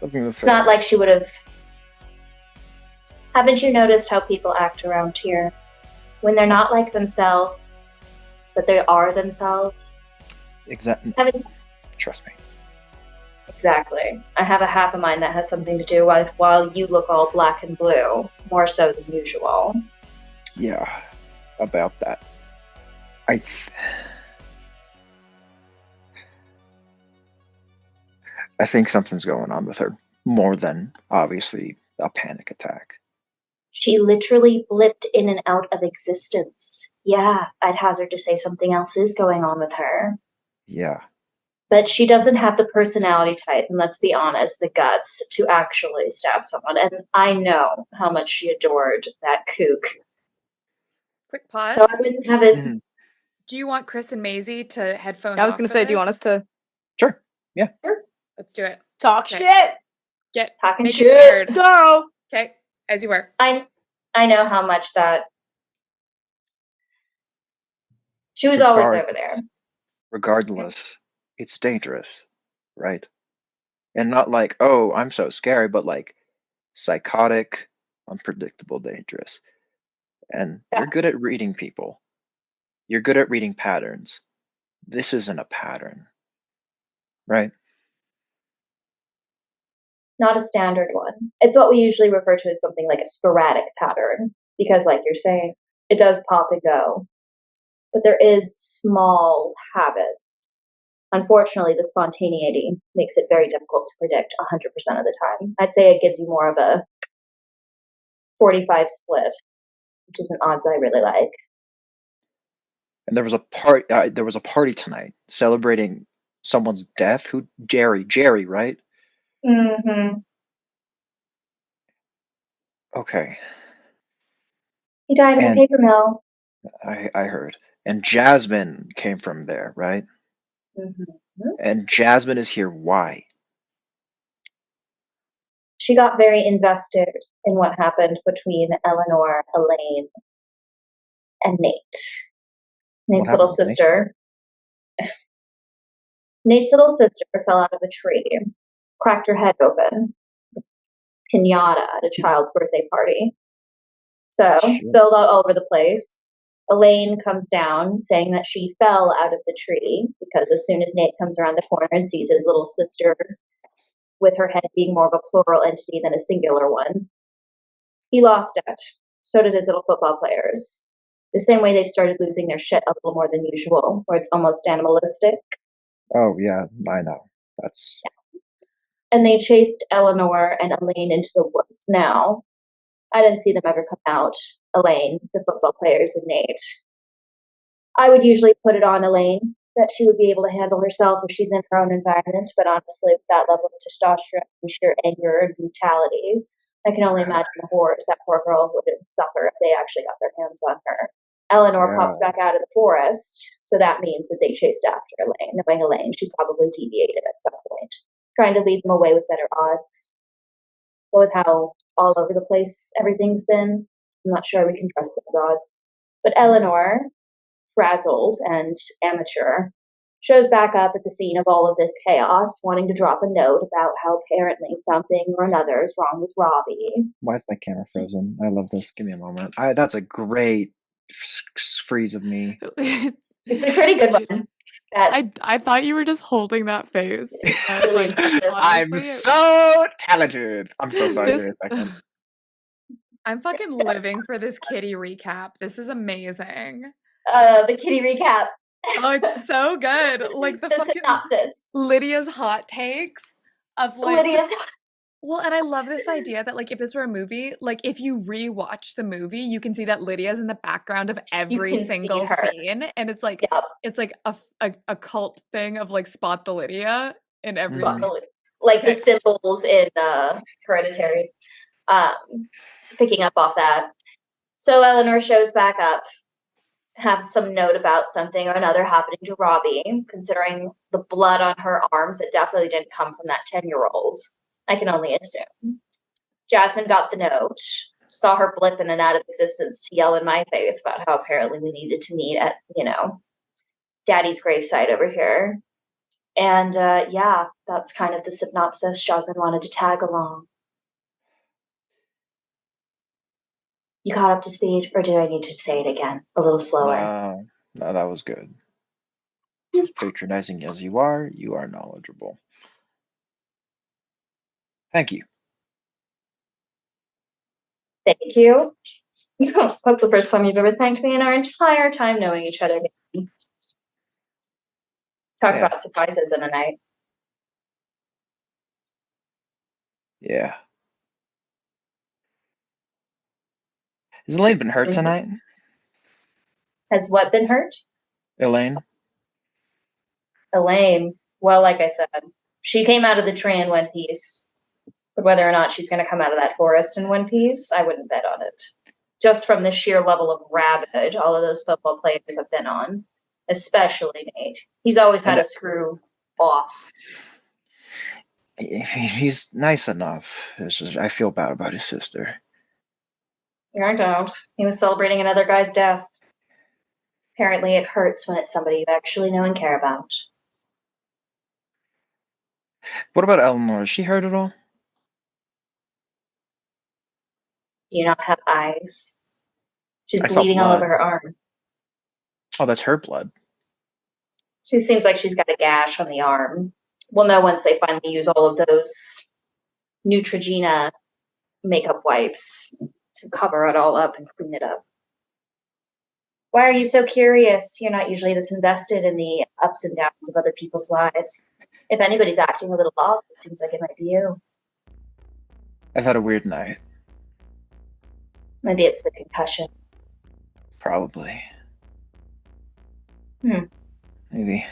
It's not like she would have... Haven't you noticed how people act around here? When they're not like themselves, but they are themselves? Exactly. Trust me. Exactly. I have a half of mine that has something to do with while you look all black and blue, more so than usual. Yeah, about that. I think something's going on with her, more than, obviously, a panic attack. She literally blipped in and out of existence. Yeah, I'd hazard to say something else is going on with her. Yeah. But she doesn't have the personality type, and let's be honest, the guts to actually stab someone. And I know how much she adored that kook. Quick pause. So I wouldn't have it. Mm-hmm. Do you want Chris and Maisie to headphones I was off going to for say, this? do you want us to... Sure. Yeah. Sure. Let's do it. Talk shit! Talking Make it shit. weird. Go! Okay, as you were. I know how much that... She was always over there. Regardless, it's dangerous, right? And not like, oh, I'm so scary, but like psychotic, unpredictable, dangerous. And you're good at reading people. You're good at reading patterns. This isn't a pattern, right? Not a standard one. It's what we usually refer to as something like a sporadic pattern, because like you're saying, it does pop and go. But there is small habits. Unfortunately, the spontaneity makes it very difficult to predict 100% of the time. I'd say it gives you more of a 45 split, which is an odds I really like. And there was a party tonight celebrating someone's death. Who? Jerry, right? Mm-hmm. Okay. He died in a paper mill. I heard. And Jasmine came from there, right? Mm-hmm. And Jasmine is here. Why? She got very invested in what happened between Eleanor, Alaine, and Nate. Nate's little sister. Nate's little sister fell out of a tree, cracked her head open. Pinata at a child's birthday party. So, spilled all over the place. Alaine comes down saying that she fell out of the tree because as soon as Nate comes around the corner and sees his little sister with her head being more of a plural entity than a singular one, he lost it. So did his little football players. The same way they started losing their shit a little more than usual, where it's almost animalistic. Oh, yeah, I know. That's... Yeah. And they chased Eleanor and Alaine into the woods. Now, I didn't see them ever come out. Alaine, the football players, and Nate. I would usually put it on Alaine that she would be able to handle herself if she's in her own environment, but honestly, with that level of testosterone and sheer anger and brutality, I can only imagine the horrors that poor girl would suffer if they actually got their hands on her. Eleanor popped back out of the forest, so that means that they chased after Alaine. Knowing Alaine, she probably deviated at some point, trying to lead them away with better odds. But with how all over the place everything's been, I'm not sure we can trust those odds. But Eleanor, frazzled and amateur, shows back up at the scene of all of this chaos, wanting to drop a note about how apparently something or another is wrong with Robbie. Why is my camera frozen? I love this. Give me a moment. That's a great freeze of me. It's a pretty good one. I thought you were just holding that face. Really I'm so talented. I'm so sorry. Wait a second. I'm fucking living for this kitty recap. This is amazing. The kitty recap. Oh, it's so good. Like the fucking synopsis. Lydia's hot takes of like Well, and I love this idea that like if this were a movie, like if you rewatch the movie, you can see that Lydia's in the background of every single scene, and it's like it's like a cult thing of like spot the Lydia in every scene. Like the symbols in Hereditary. So picking up off that. So Eleanor shows back up have some note about something or another happening to Robbie, considering the blood on her arms. It definitely didn't come from that 10-year-old. I can only assume. Jasmine got the note, saw her blip in and out of existence to yell in my face about how apparently we needed to meet at, Daddy's gravesite over here. And yeah, that's kind of the synopsis. Jasmine wanted to tag along. You caught up to speed, or do I need to say it again? A little slower. No, that was good. As patronizing as you are knowledgeable. Thank you. Thank you. That's the first time you've ever thanked me in our entire time knowing each other. Talk about surprises in a night. Yeah. Has Alaine been hurt tonight? Has what been hurt? Alaine? Alaine. Well, like I said, she came out of the tree in one piece. But whether or not she's going to come out of that forest in one piece, I wouldn't bet on it. Just from the sheer level of rabid all of those football players have been on. Especially Nate. He's always had a screw off. He's nice enough. I feel bad about his sister. I don't. He was celebrating another guy's death. Apparently it hurts when it's somebody you actually know and care about. What about Eleanor? Is she hurt at all? Do you not have eyes? She's bleeding all over her arm. Oh, that's her blood. She seems like she's got a gash on the arm. We'll know once they finally use all of those Neutrogena makeup wipes to cover it all up and clean it up. Why are you so curious? You're not usually this invested in the ups and downs of other people's lives. If anybody's acting a little off, it seems like it might be you. I've had a weird night. Maybe it's the concussion. Probably. Maybe.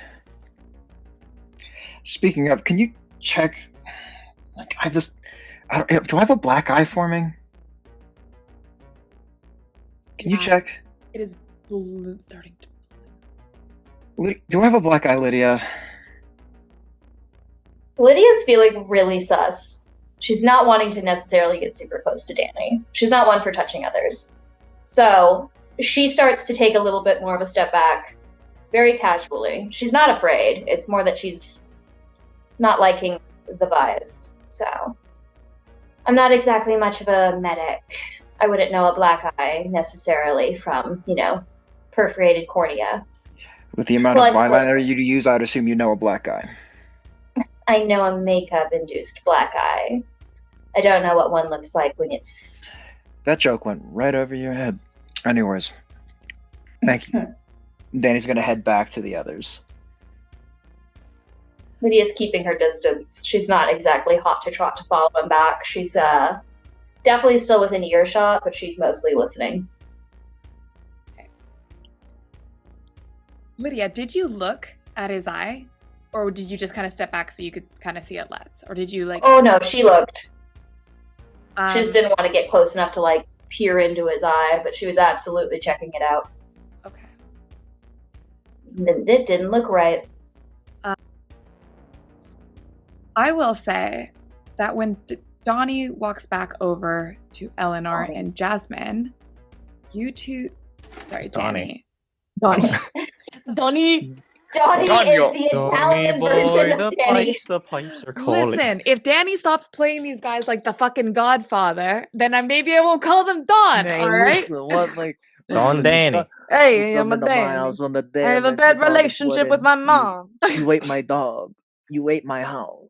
Speaking of, can you check? Like, do I have a black eye forming? Can you check? It is starting to. Do I have a black eye, Lydia? Lydia's feeling really sus. She's not wanting to necessarily get super close to Danny. She's not one for touching others. So she starts to take a little bit more of a step back, very casually. She's not afraid. It's more that she's not liking the vibes. So I'm not exactly much of a medic. I wouldn't know a black eye necessarily from, perforated cornea. With the amount of eyeliner you use, I'd assume you know a black eye. I know a makeup-induced black eye. I don't know what one looks like when it's... That joke went right over your head. Anyways, thank you. Danny's gonna head back to the others. Lydia's keeping her distance. She's not exactly hot to trot to follow him back. She's definitely still within earshot, but she's mostly listening. Okay. Lydia, did you look at his eye? Or did you just kind of step back so you could kind of see it less? Or did you Oh no, she looked. She just didn't want to get close enough to peer into his eye, but she was absolutely checking it out. Okay. It didn't look right. I will say that when Donnie walks back over to Eleanor and Jasmine, you two... Sorry, Danny. Donnie. Donnie is the Italian version of Danny. The pipes are calling. Listen, if Danny stops playing these guys like the fucking Godfather, then maybe I won't call them Don, alright? Don Danny. Hey, I'm a Danny. I have a bad relationship with my mom. You ate my dog. You ate my house.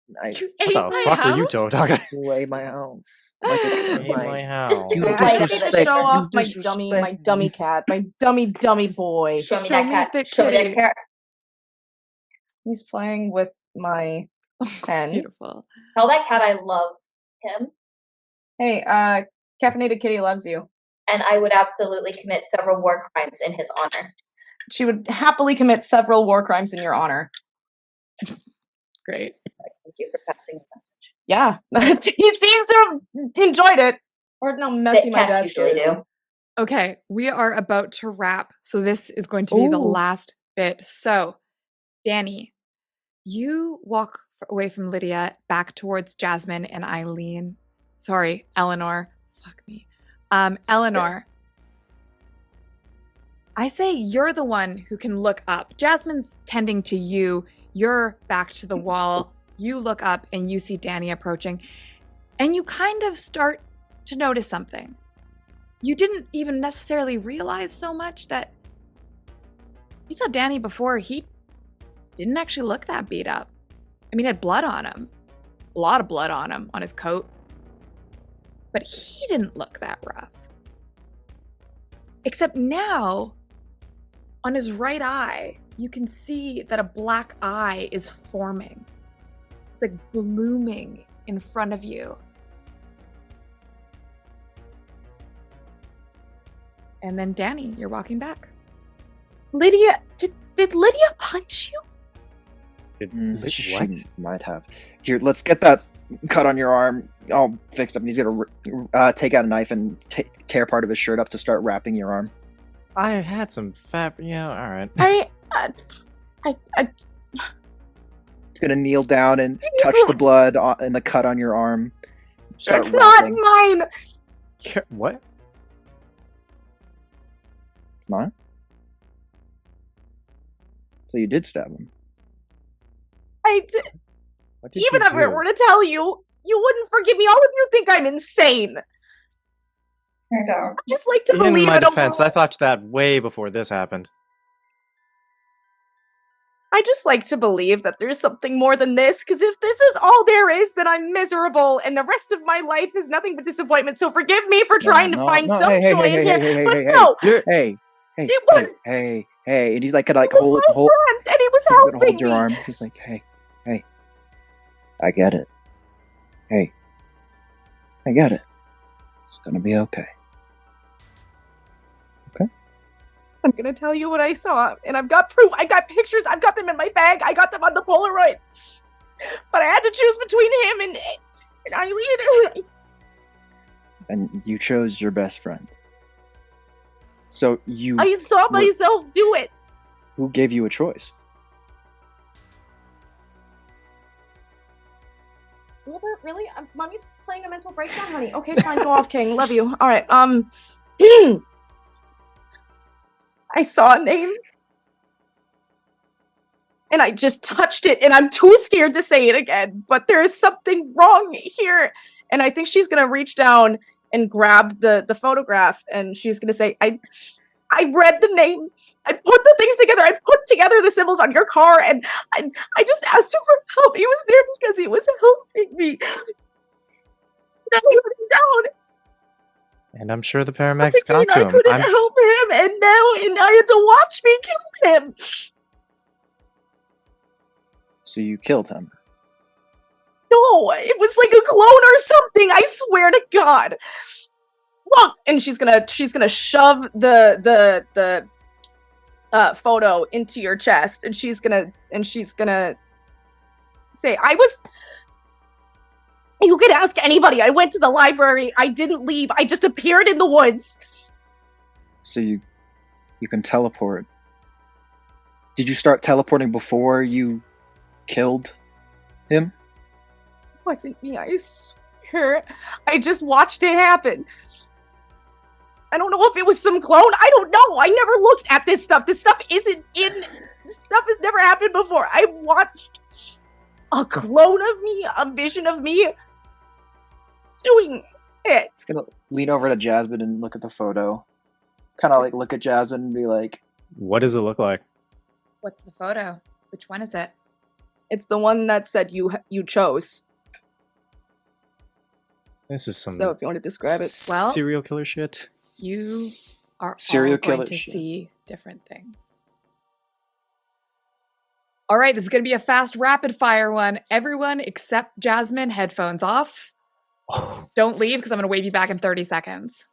What the fuck were you talking? You ate my house. My house. Just to show off my dummy cat, my dummy boy. Show me that cat. Show me that cat. He's playing with my pen. Beautiful. Tell that cat I love him. Hey, CaffinatedKitti loves you. And I would absolutely commit several war crimes in his honor. She would happily commit several war crimes in your honor. Great. Thank you for passing the message. Yeah, he seems to have enjoyed it. Or no, messy my desk usually is. do. Okay, we are about to wrap, so this is going to be the last bit. So, Danny, you walk away from Lydia back towards Jasmine and Eileen. Sorry, Eleanor. Fuck me. Eleanor. I say you're the one who can look up. Jasmine's tending to you. You're back to the wall. You look up and you see Danny approaching. And you kind of start to notice something. You didn't even necessarily realize so much that you saw Danny before. He didn't actually look that beat up. I mean, he had blood on him. A lot of blood on him, on his coat. But he didn't look that rough. Except now, on his right eye, you can see that a black eye is forming. It's like blooming in front of you. And then Danny, you're walking back. Lydia, did Lydia punch you? She might have. Here, let's get that cut on your arm all fixed up. And he's gonna take out a knife and tear part of his shirt up to start wrapping your arm. I had some fat. Yeah, all right. He's gonna kneel down and touch the blood and the cut on your arm. It's not mine. What? It's not. So you did stab him. I did. Even if I were to tell you, you wouldn't forgive me. All of you think I'm insane. I don't. I just like to believe in my in defense, I thought that way before this happened. I just like to believe that there's something more than this, because if this is all there is, then I'm miserable, and the rest of my life is nothing but disappointment. So forgive me for trying to find some joy in here. Hey, and he's like, and he was helping hold your me. arm. He's like, hey, I get it. Hey, I get it. It's gonna be okay. Okay? I'm gonna tell you what I saw, and I've got proof. I got pictures. I've got them in my bag. I got them on the Polaroid. But I had to choose between him and Eileen. And you chose your best friend. So I saw myself do it. Who gave you a choice? Wilbur, really? Mommy's playing a mental breakdown, honey. Okay, fine. Go off, King. Love you. All right. I saw a name. And I just touched it, and I'm too scared to say it again. But there is something wrong here. And I think she's going to reach down and grab the photograph, and she's going to say, I read the name. I put the things together. I put together the symbols on your car, and I just asked him for help. He was there because he was helping me. Now he was down. And I'm sure the paramedics got to him. I couldn't help him, and now I had to watch me kill him. So you killed him? No, it was like a clone or something. I swear to God. Look, and she's gonna shove the photo into your chest, and she's gonna say, you could ask anybody. I went to the library. I didn't leave. I just appeared in the woods. So you can teleport. Did you start teleporting before you killed him? It wasn't me, I swear. I just watched it happen. I don't know if it was some clone. I don't know. I never looked at this stuff. This stuff has never happened before. I watched a clone of me, a vision of me doing it. It's gonna lean over to Jasmine and look at the photo. Kind of like look at Jasmine and be like, what does it look like? What's the photo? Which one is it? It's the one that said you chose. This is some. So if you want to describe it, well, serial killer shit. You are serial all going to see different things. All right, this is going to be a fast, rapid-fire one. Everyone except Jasmine, headphones off. Oh. Don't leave, because I'm going to wave you back in 30 seconds.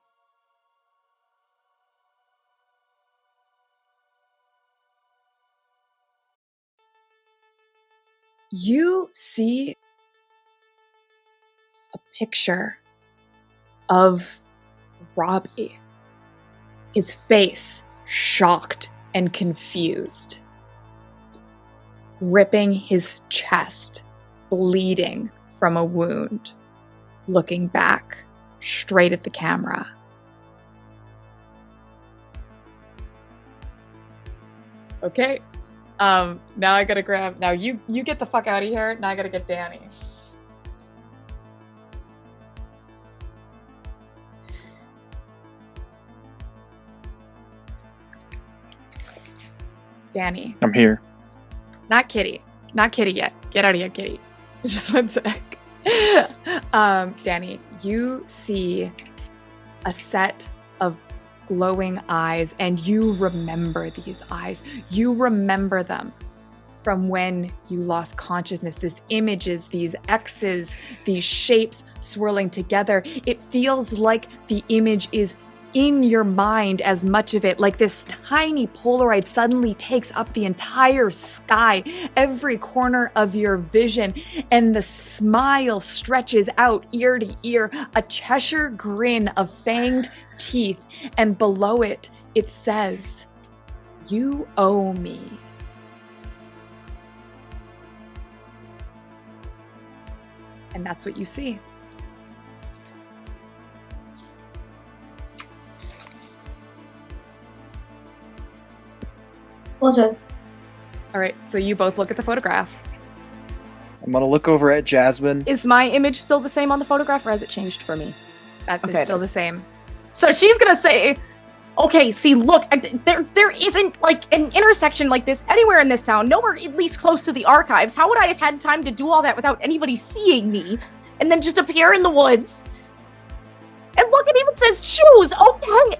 You see a picture of Robbie. his face shocked and confused, gripping his chest, bleeding from a wound, looking back straight at the camera. Okay. Now I gotta grab. Now you get the fuck out of here. Now I gotta get Danny. Danny. I'm here. Not Kitty. Not Kitty yet. Get out of here, Kitty. Just one sec. Danny, you see a set of glowing eyes, and you remember these eyes. You remember them from when you lost consciousness. This images, these X's, these shapes swirling together. It feels like the image is in your mind, as much of it, like this tiny Polaroid suddenly takes up the entire sky, every corner of your vision, and the smile stretches out ear to ear, a Cheshire grin of fanged teeth, and below it, it says, "You owe me." And that's what you see. Was it? All right, so you both look at the photograph. I'm gonna look over at Jasmine. Is my image still the same on the photograph, or has it changed for me? It's still the same. So she's gonna say, okay, see, look, there isn't, like, an intersection like this anywhere in this town, nowhere at least close to the archives. How would I have had time to do all that without anybody seeing me, and then just appear in the woods? And look, it even says choose, okay!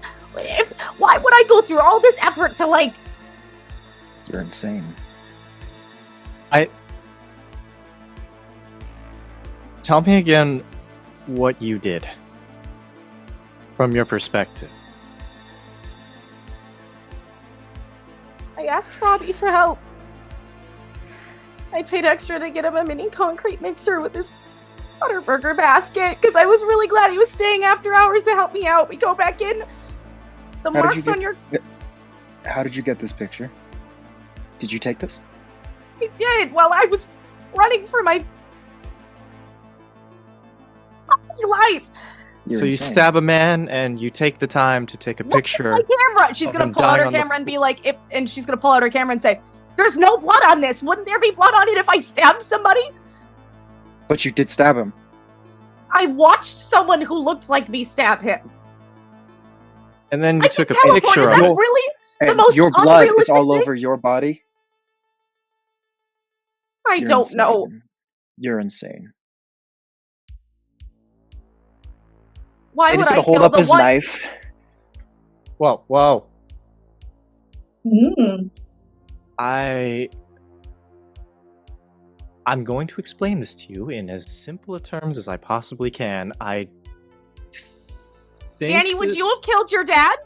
Why would I go through all this effort to, like... You're insane. Tell me again what you did. From your perspective. I asked Robbie for help. I paid extra to get him a mini concrete mixer with his Butterburger basket, because I was really glad he was staying after hours to help me out. We go back in. The marks on your... How did you get this picture? Did you take this? I did, while I was running for my life. So you stab a man and you take the time to take a picture. My camera. She's gonna pull out her camera and be like, and she's gonna pull out her camera and say, "There's no blood on this. Wouldn't there be blood on it if I stabbed somebody?" But you did stab him. I watched someone who looked like me stab him. And then you took a teleport. picture Is of that it. really the And most your blood is unrealistic all thing? over your body. I You're don't insane. know. You're insane. Why And would he's I gonna hold kill up the his one? knife. Whoa. Mm. I'm going to explain this to you in as simple a terms as I possibly can. I think Danny, would you have killed your dad?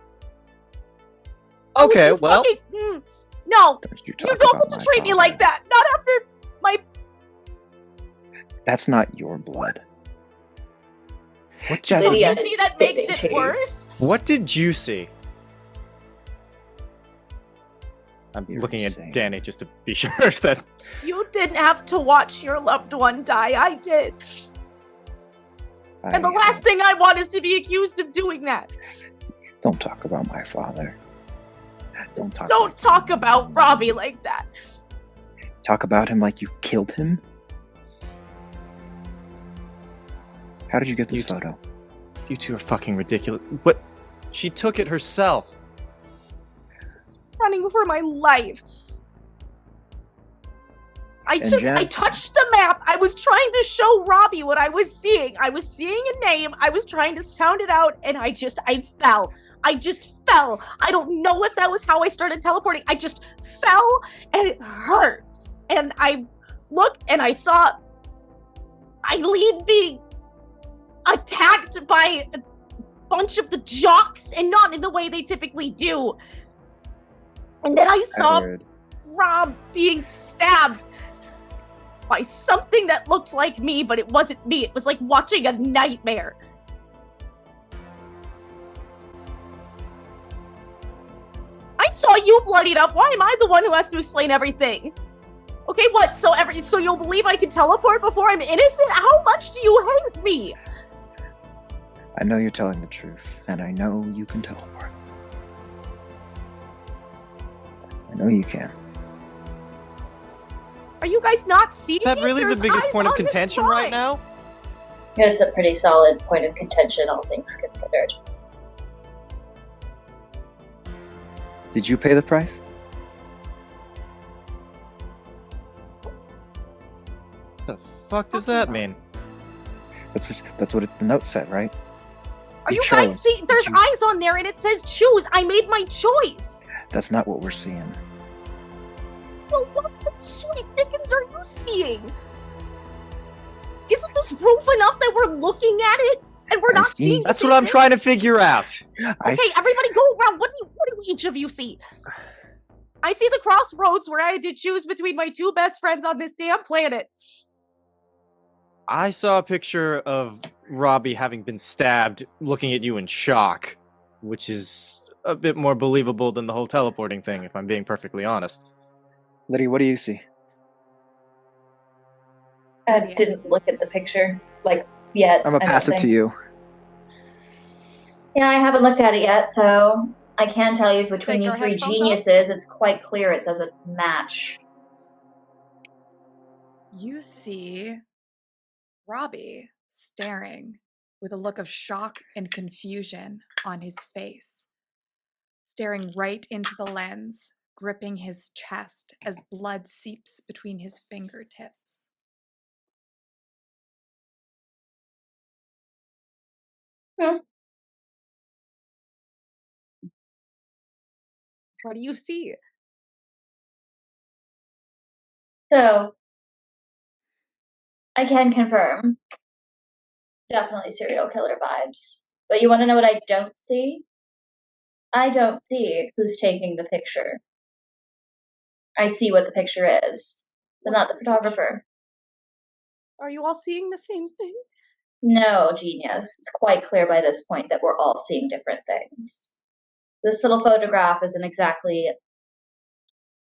Okay, Would you well, no, Don't you talk don't about get to my treat me father. like that. Not after my... That's not your blood. what Don't did, Lydia you is see that makes it spitting tea. worse? what did you see? I'm You're looking insane. at Danny just to be sure that You didn't have to watch your loved one die. I did. And the last thing I want is to be accused of doing that. Don't talk about my father. Don't Talk about Robbie like that. Talk about him like you killed him. How did you get this photo? you two are fucking ridiculous. What? She took it herself. Running for my life. I touched the map. I was trying to show Robbie what I was seeing. I was seeing a name. I was trying to sound it out, and I fell. I just fell. I don't know if that was how I started teleporting. I just fell, and it hurt. And I looked, and I saw Eileen being attacked by a bunch of the jocks, and not in the way they typically do. And then I saw Rob being stabbed by something that looked like me, but it wasn't me. It was like watching a nightmare. I saw you bloodied up. Why am I the one who has to explain everything? Okay, what? So you'll believe I can teleport before I'm innocent? How much do you hate me? I know you're telling the truth, and I know you can teleport. I know you can. Are you guys not seeing Is that me? really There's the biggest eyes point of on this contention right line. now? It's a pretty solid point of contention, all things considered. Did you pay the price? The fuck does that mean? That's what the note said, right? Are you chose. guys seeing? There's eyes on there and it says choose. I made my choice. That's not what we're seeing. Well, what the sweet dickens are you seeing? Isn't this proof enough that we're looking at it and we're I not see. seeing? That's what I'm trying to figure out. Okay, everybody go around. What do each of you see? I see the crossroads where I had to choose between my two best friends on this damn planet. I saw a picture of Robbie having been stabbed, looking at you in shock, which is a bit more believable than the whole teleporting thing, if I'm being perfectly honest. Lydia, what do you see? I Lydia. didn't look at the picture, yet. I'm gonna pass it to you. Yeah, I haven't looked at it yet, so I can tell you between Take you our three headphones geniuses, it's quite clear it doesn't match. You see Robbie staring with a look of shock and confusion on his face, staring right into the lens, gripping his chest as blood seeps between his fingertips. What do you see? So, I can confirm. Definitely serial killer vibes. But you want to know what I don't see? I don't see who's taking the picture. I see what the picture is, but not the photographer. Are you all seeing the same thing? No, genius. It's quite clear by this point that we're all seeing different things. This little photograph isn't exactly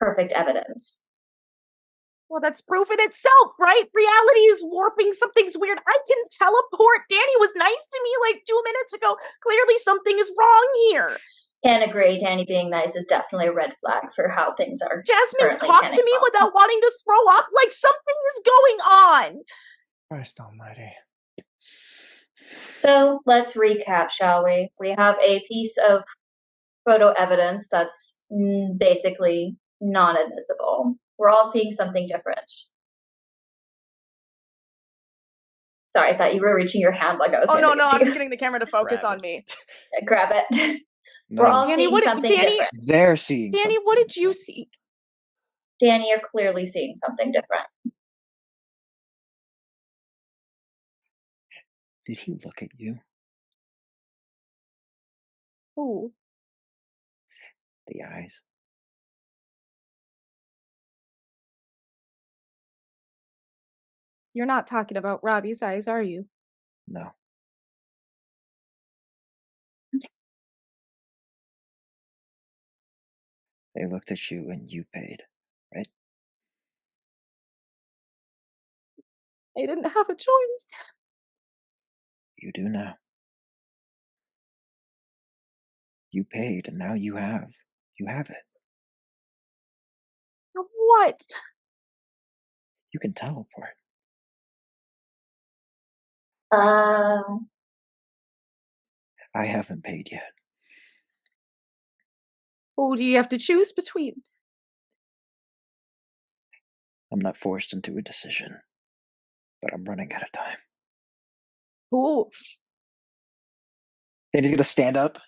perfect evidence. Well, that's proof in itself, right? Reality is warping. Something's weird. I can teleport. Danny was nice to me like 2 minutes ago. Clearly something is wrong here. Can agree, Danny being nice is definitely a red flag for how things are. Jasmine talked to me without wanting to throw up. Like something is going on. Christ almighty. So let's recap, shall we? We have a piece of photo evidence that's basically non-admissible. We're all seeing something different. Sorry, I thought you were reaching your hand like I was. Oh no, handing it to I was you. getting the camera to focus on me. Grab it. No. We're all Danny, seeing something different. They're seeing Danny, something what did you different. see? Danny, you're clearly seeing something different. Did he look at you? Who? The eyes. You're not talking about Robbie's eyes, are you? No. They looked at you and you paid, right? I didn't have a choice. You do now. You paid and now you have. You have it. What? You can teleport. Uh, I haven't paid yet. Who do you have to choose between? I'm not forced into a decision, but I'm running out of time. Who? Then he's gonna stand up.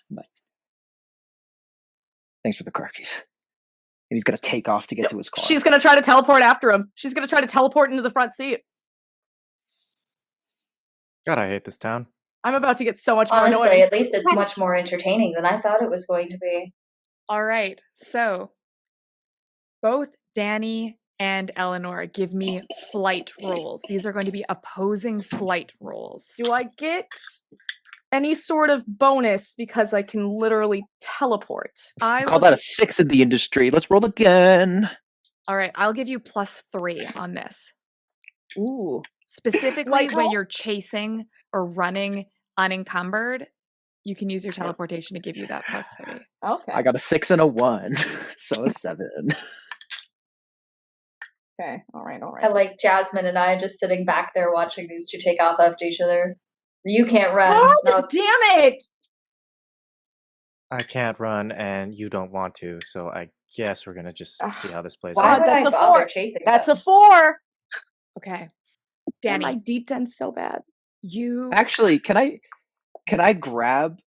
Thanks for the car keys. And he's gonna take off to get to his car. She's gonna try to teleport after him. She's gonna try to teleport into the front seat. God, I hate this town. I'm about to get so much more honestly, annoying. at least it's much more entertaining than I thought it was going to be. All right, so both Danny and Eleanor give me flight rolls. These are going to be opposing flight rolls. Do I get any sort of bonus because I can literally teleport. I Call that a 6 in the industry. Let's roll again. All right, I'll give you +3 on this. Ooh. Specifically, when you're chasing or running unencumbered, you can use your teleportation to give you that +3. Okay. I got a 6 and a 1, so a 7. Okay. All right. I like Jasmine and I just sitting back there watching these two take off after each other. You can't run. Oh, No. damn it! I can't run, and you don't want to, so I guess we're gonna just see how this plays Why out. would that's I a bother 4. chasing That's them? a 4. Okay. Damn, Danny, my D10's so bad. you Actually, can I grab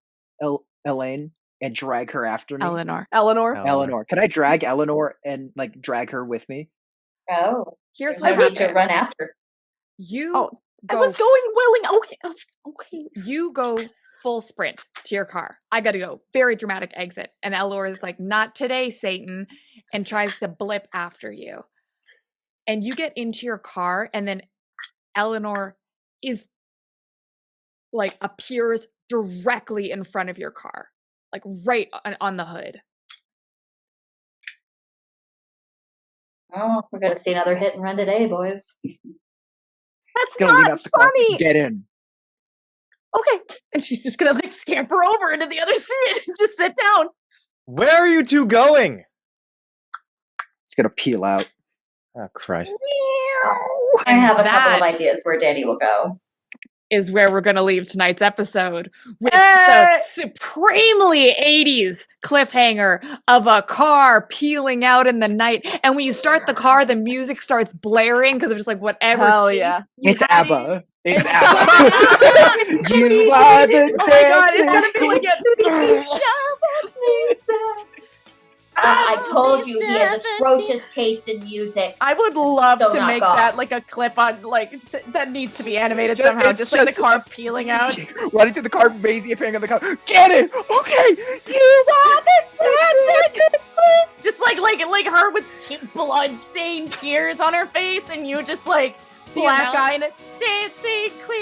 Elaine and drag her after me? Eleanor. Eleanor. Can I drag Eleanor and like drag her with me? Oh. Here's There's what no need happens. to run after. You I was going willing. Okay. You go full sprint to your car. I gotta go. Very dramatic exit. And Eleanor is like, not today, Satan, and tries to blip after you. And you get into your car, and then Eleanor is like appears directly in front of your car, like right on the hood. Oh, we're gonna see another hit and run today, boys. That's Gonna lean not up the car. funny. Get in. Okay. And she's just gonna like scamper over into the other seat and just sit down. Where are you two going? It's gonna peel out. Oh, Christ. I have a couple that of ideas where Danny will go. is where we're going to leave tonight's episode with the supremely 80s cliffhanger of a car peeling out in the night. And when you start the car, the music starts blaring because of just like whatever. Hell yeah. It's ABBA. It's ABBA. You are the Oh my god, it's gonna be like I told you he has atrocious taste in music. I would love So to knock make off. that like a clip on like that needs to be animated somehow, just like the car peeling out. running to the car, Maisie appearing on the car. Get it! Okay! You want it! Just like her with blood-stained tears on her face, and you just like black eye and a dancing queen.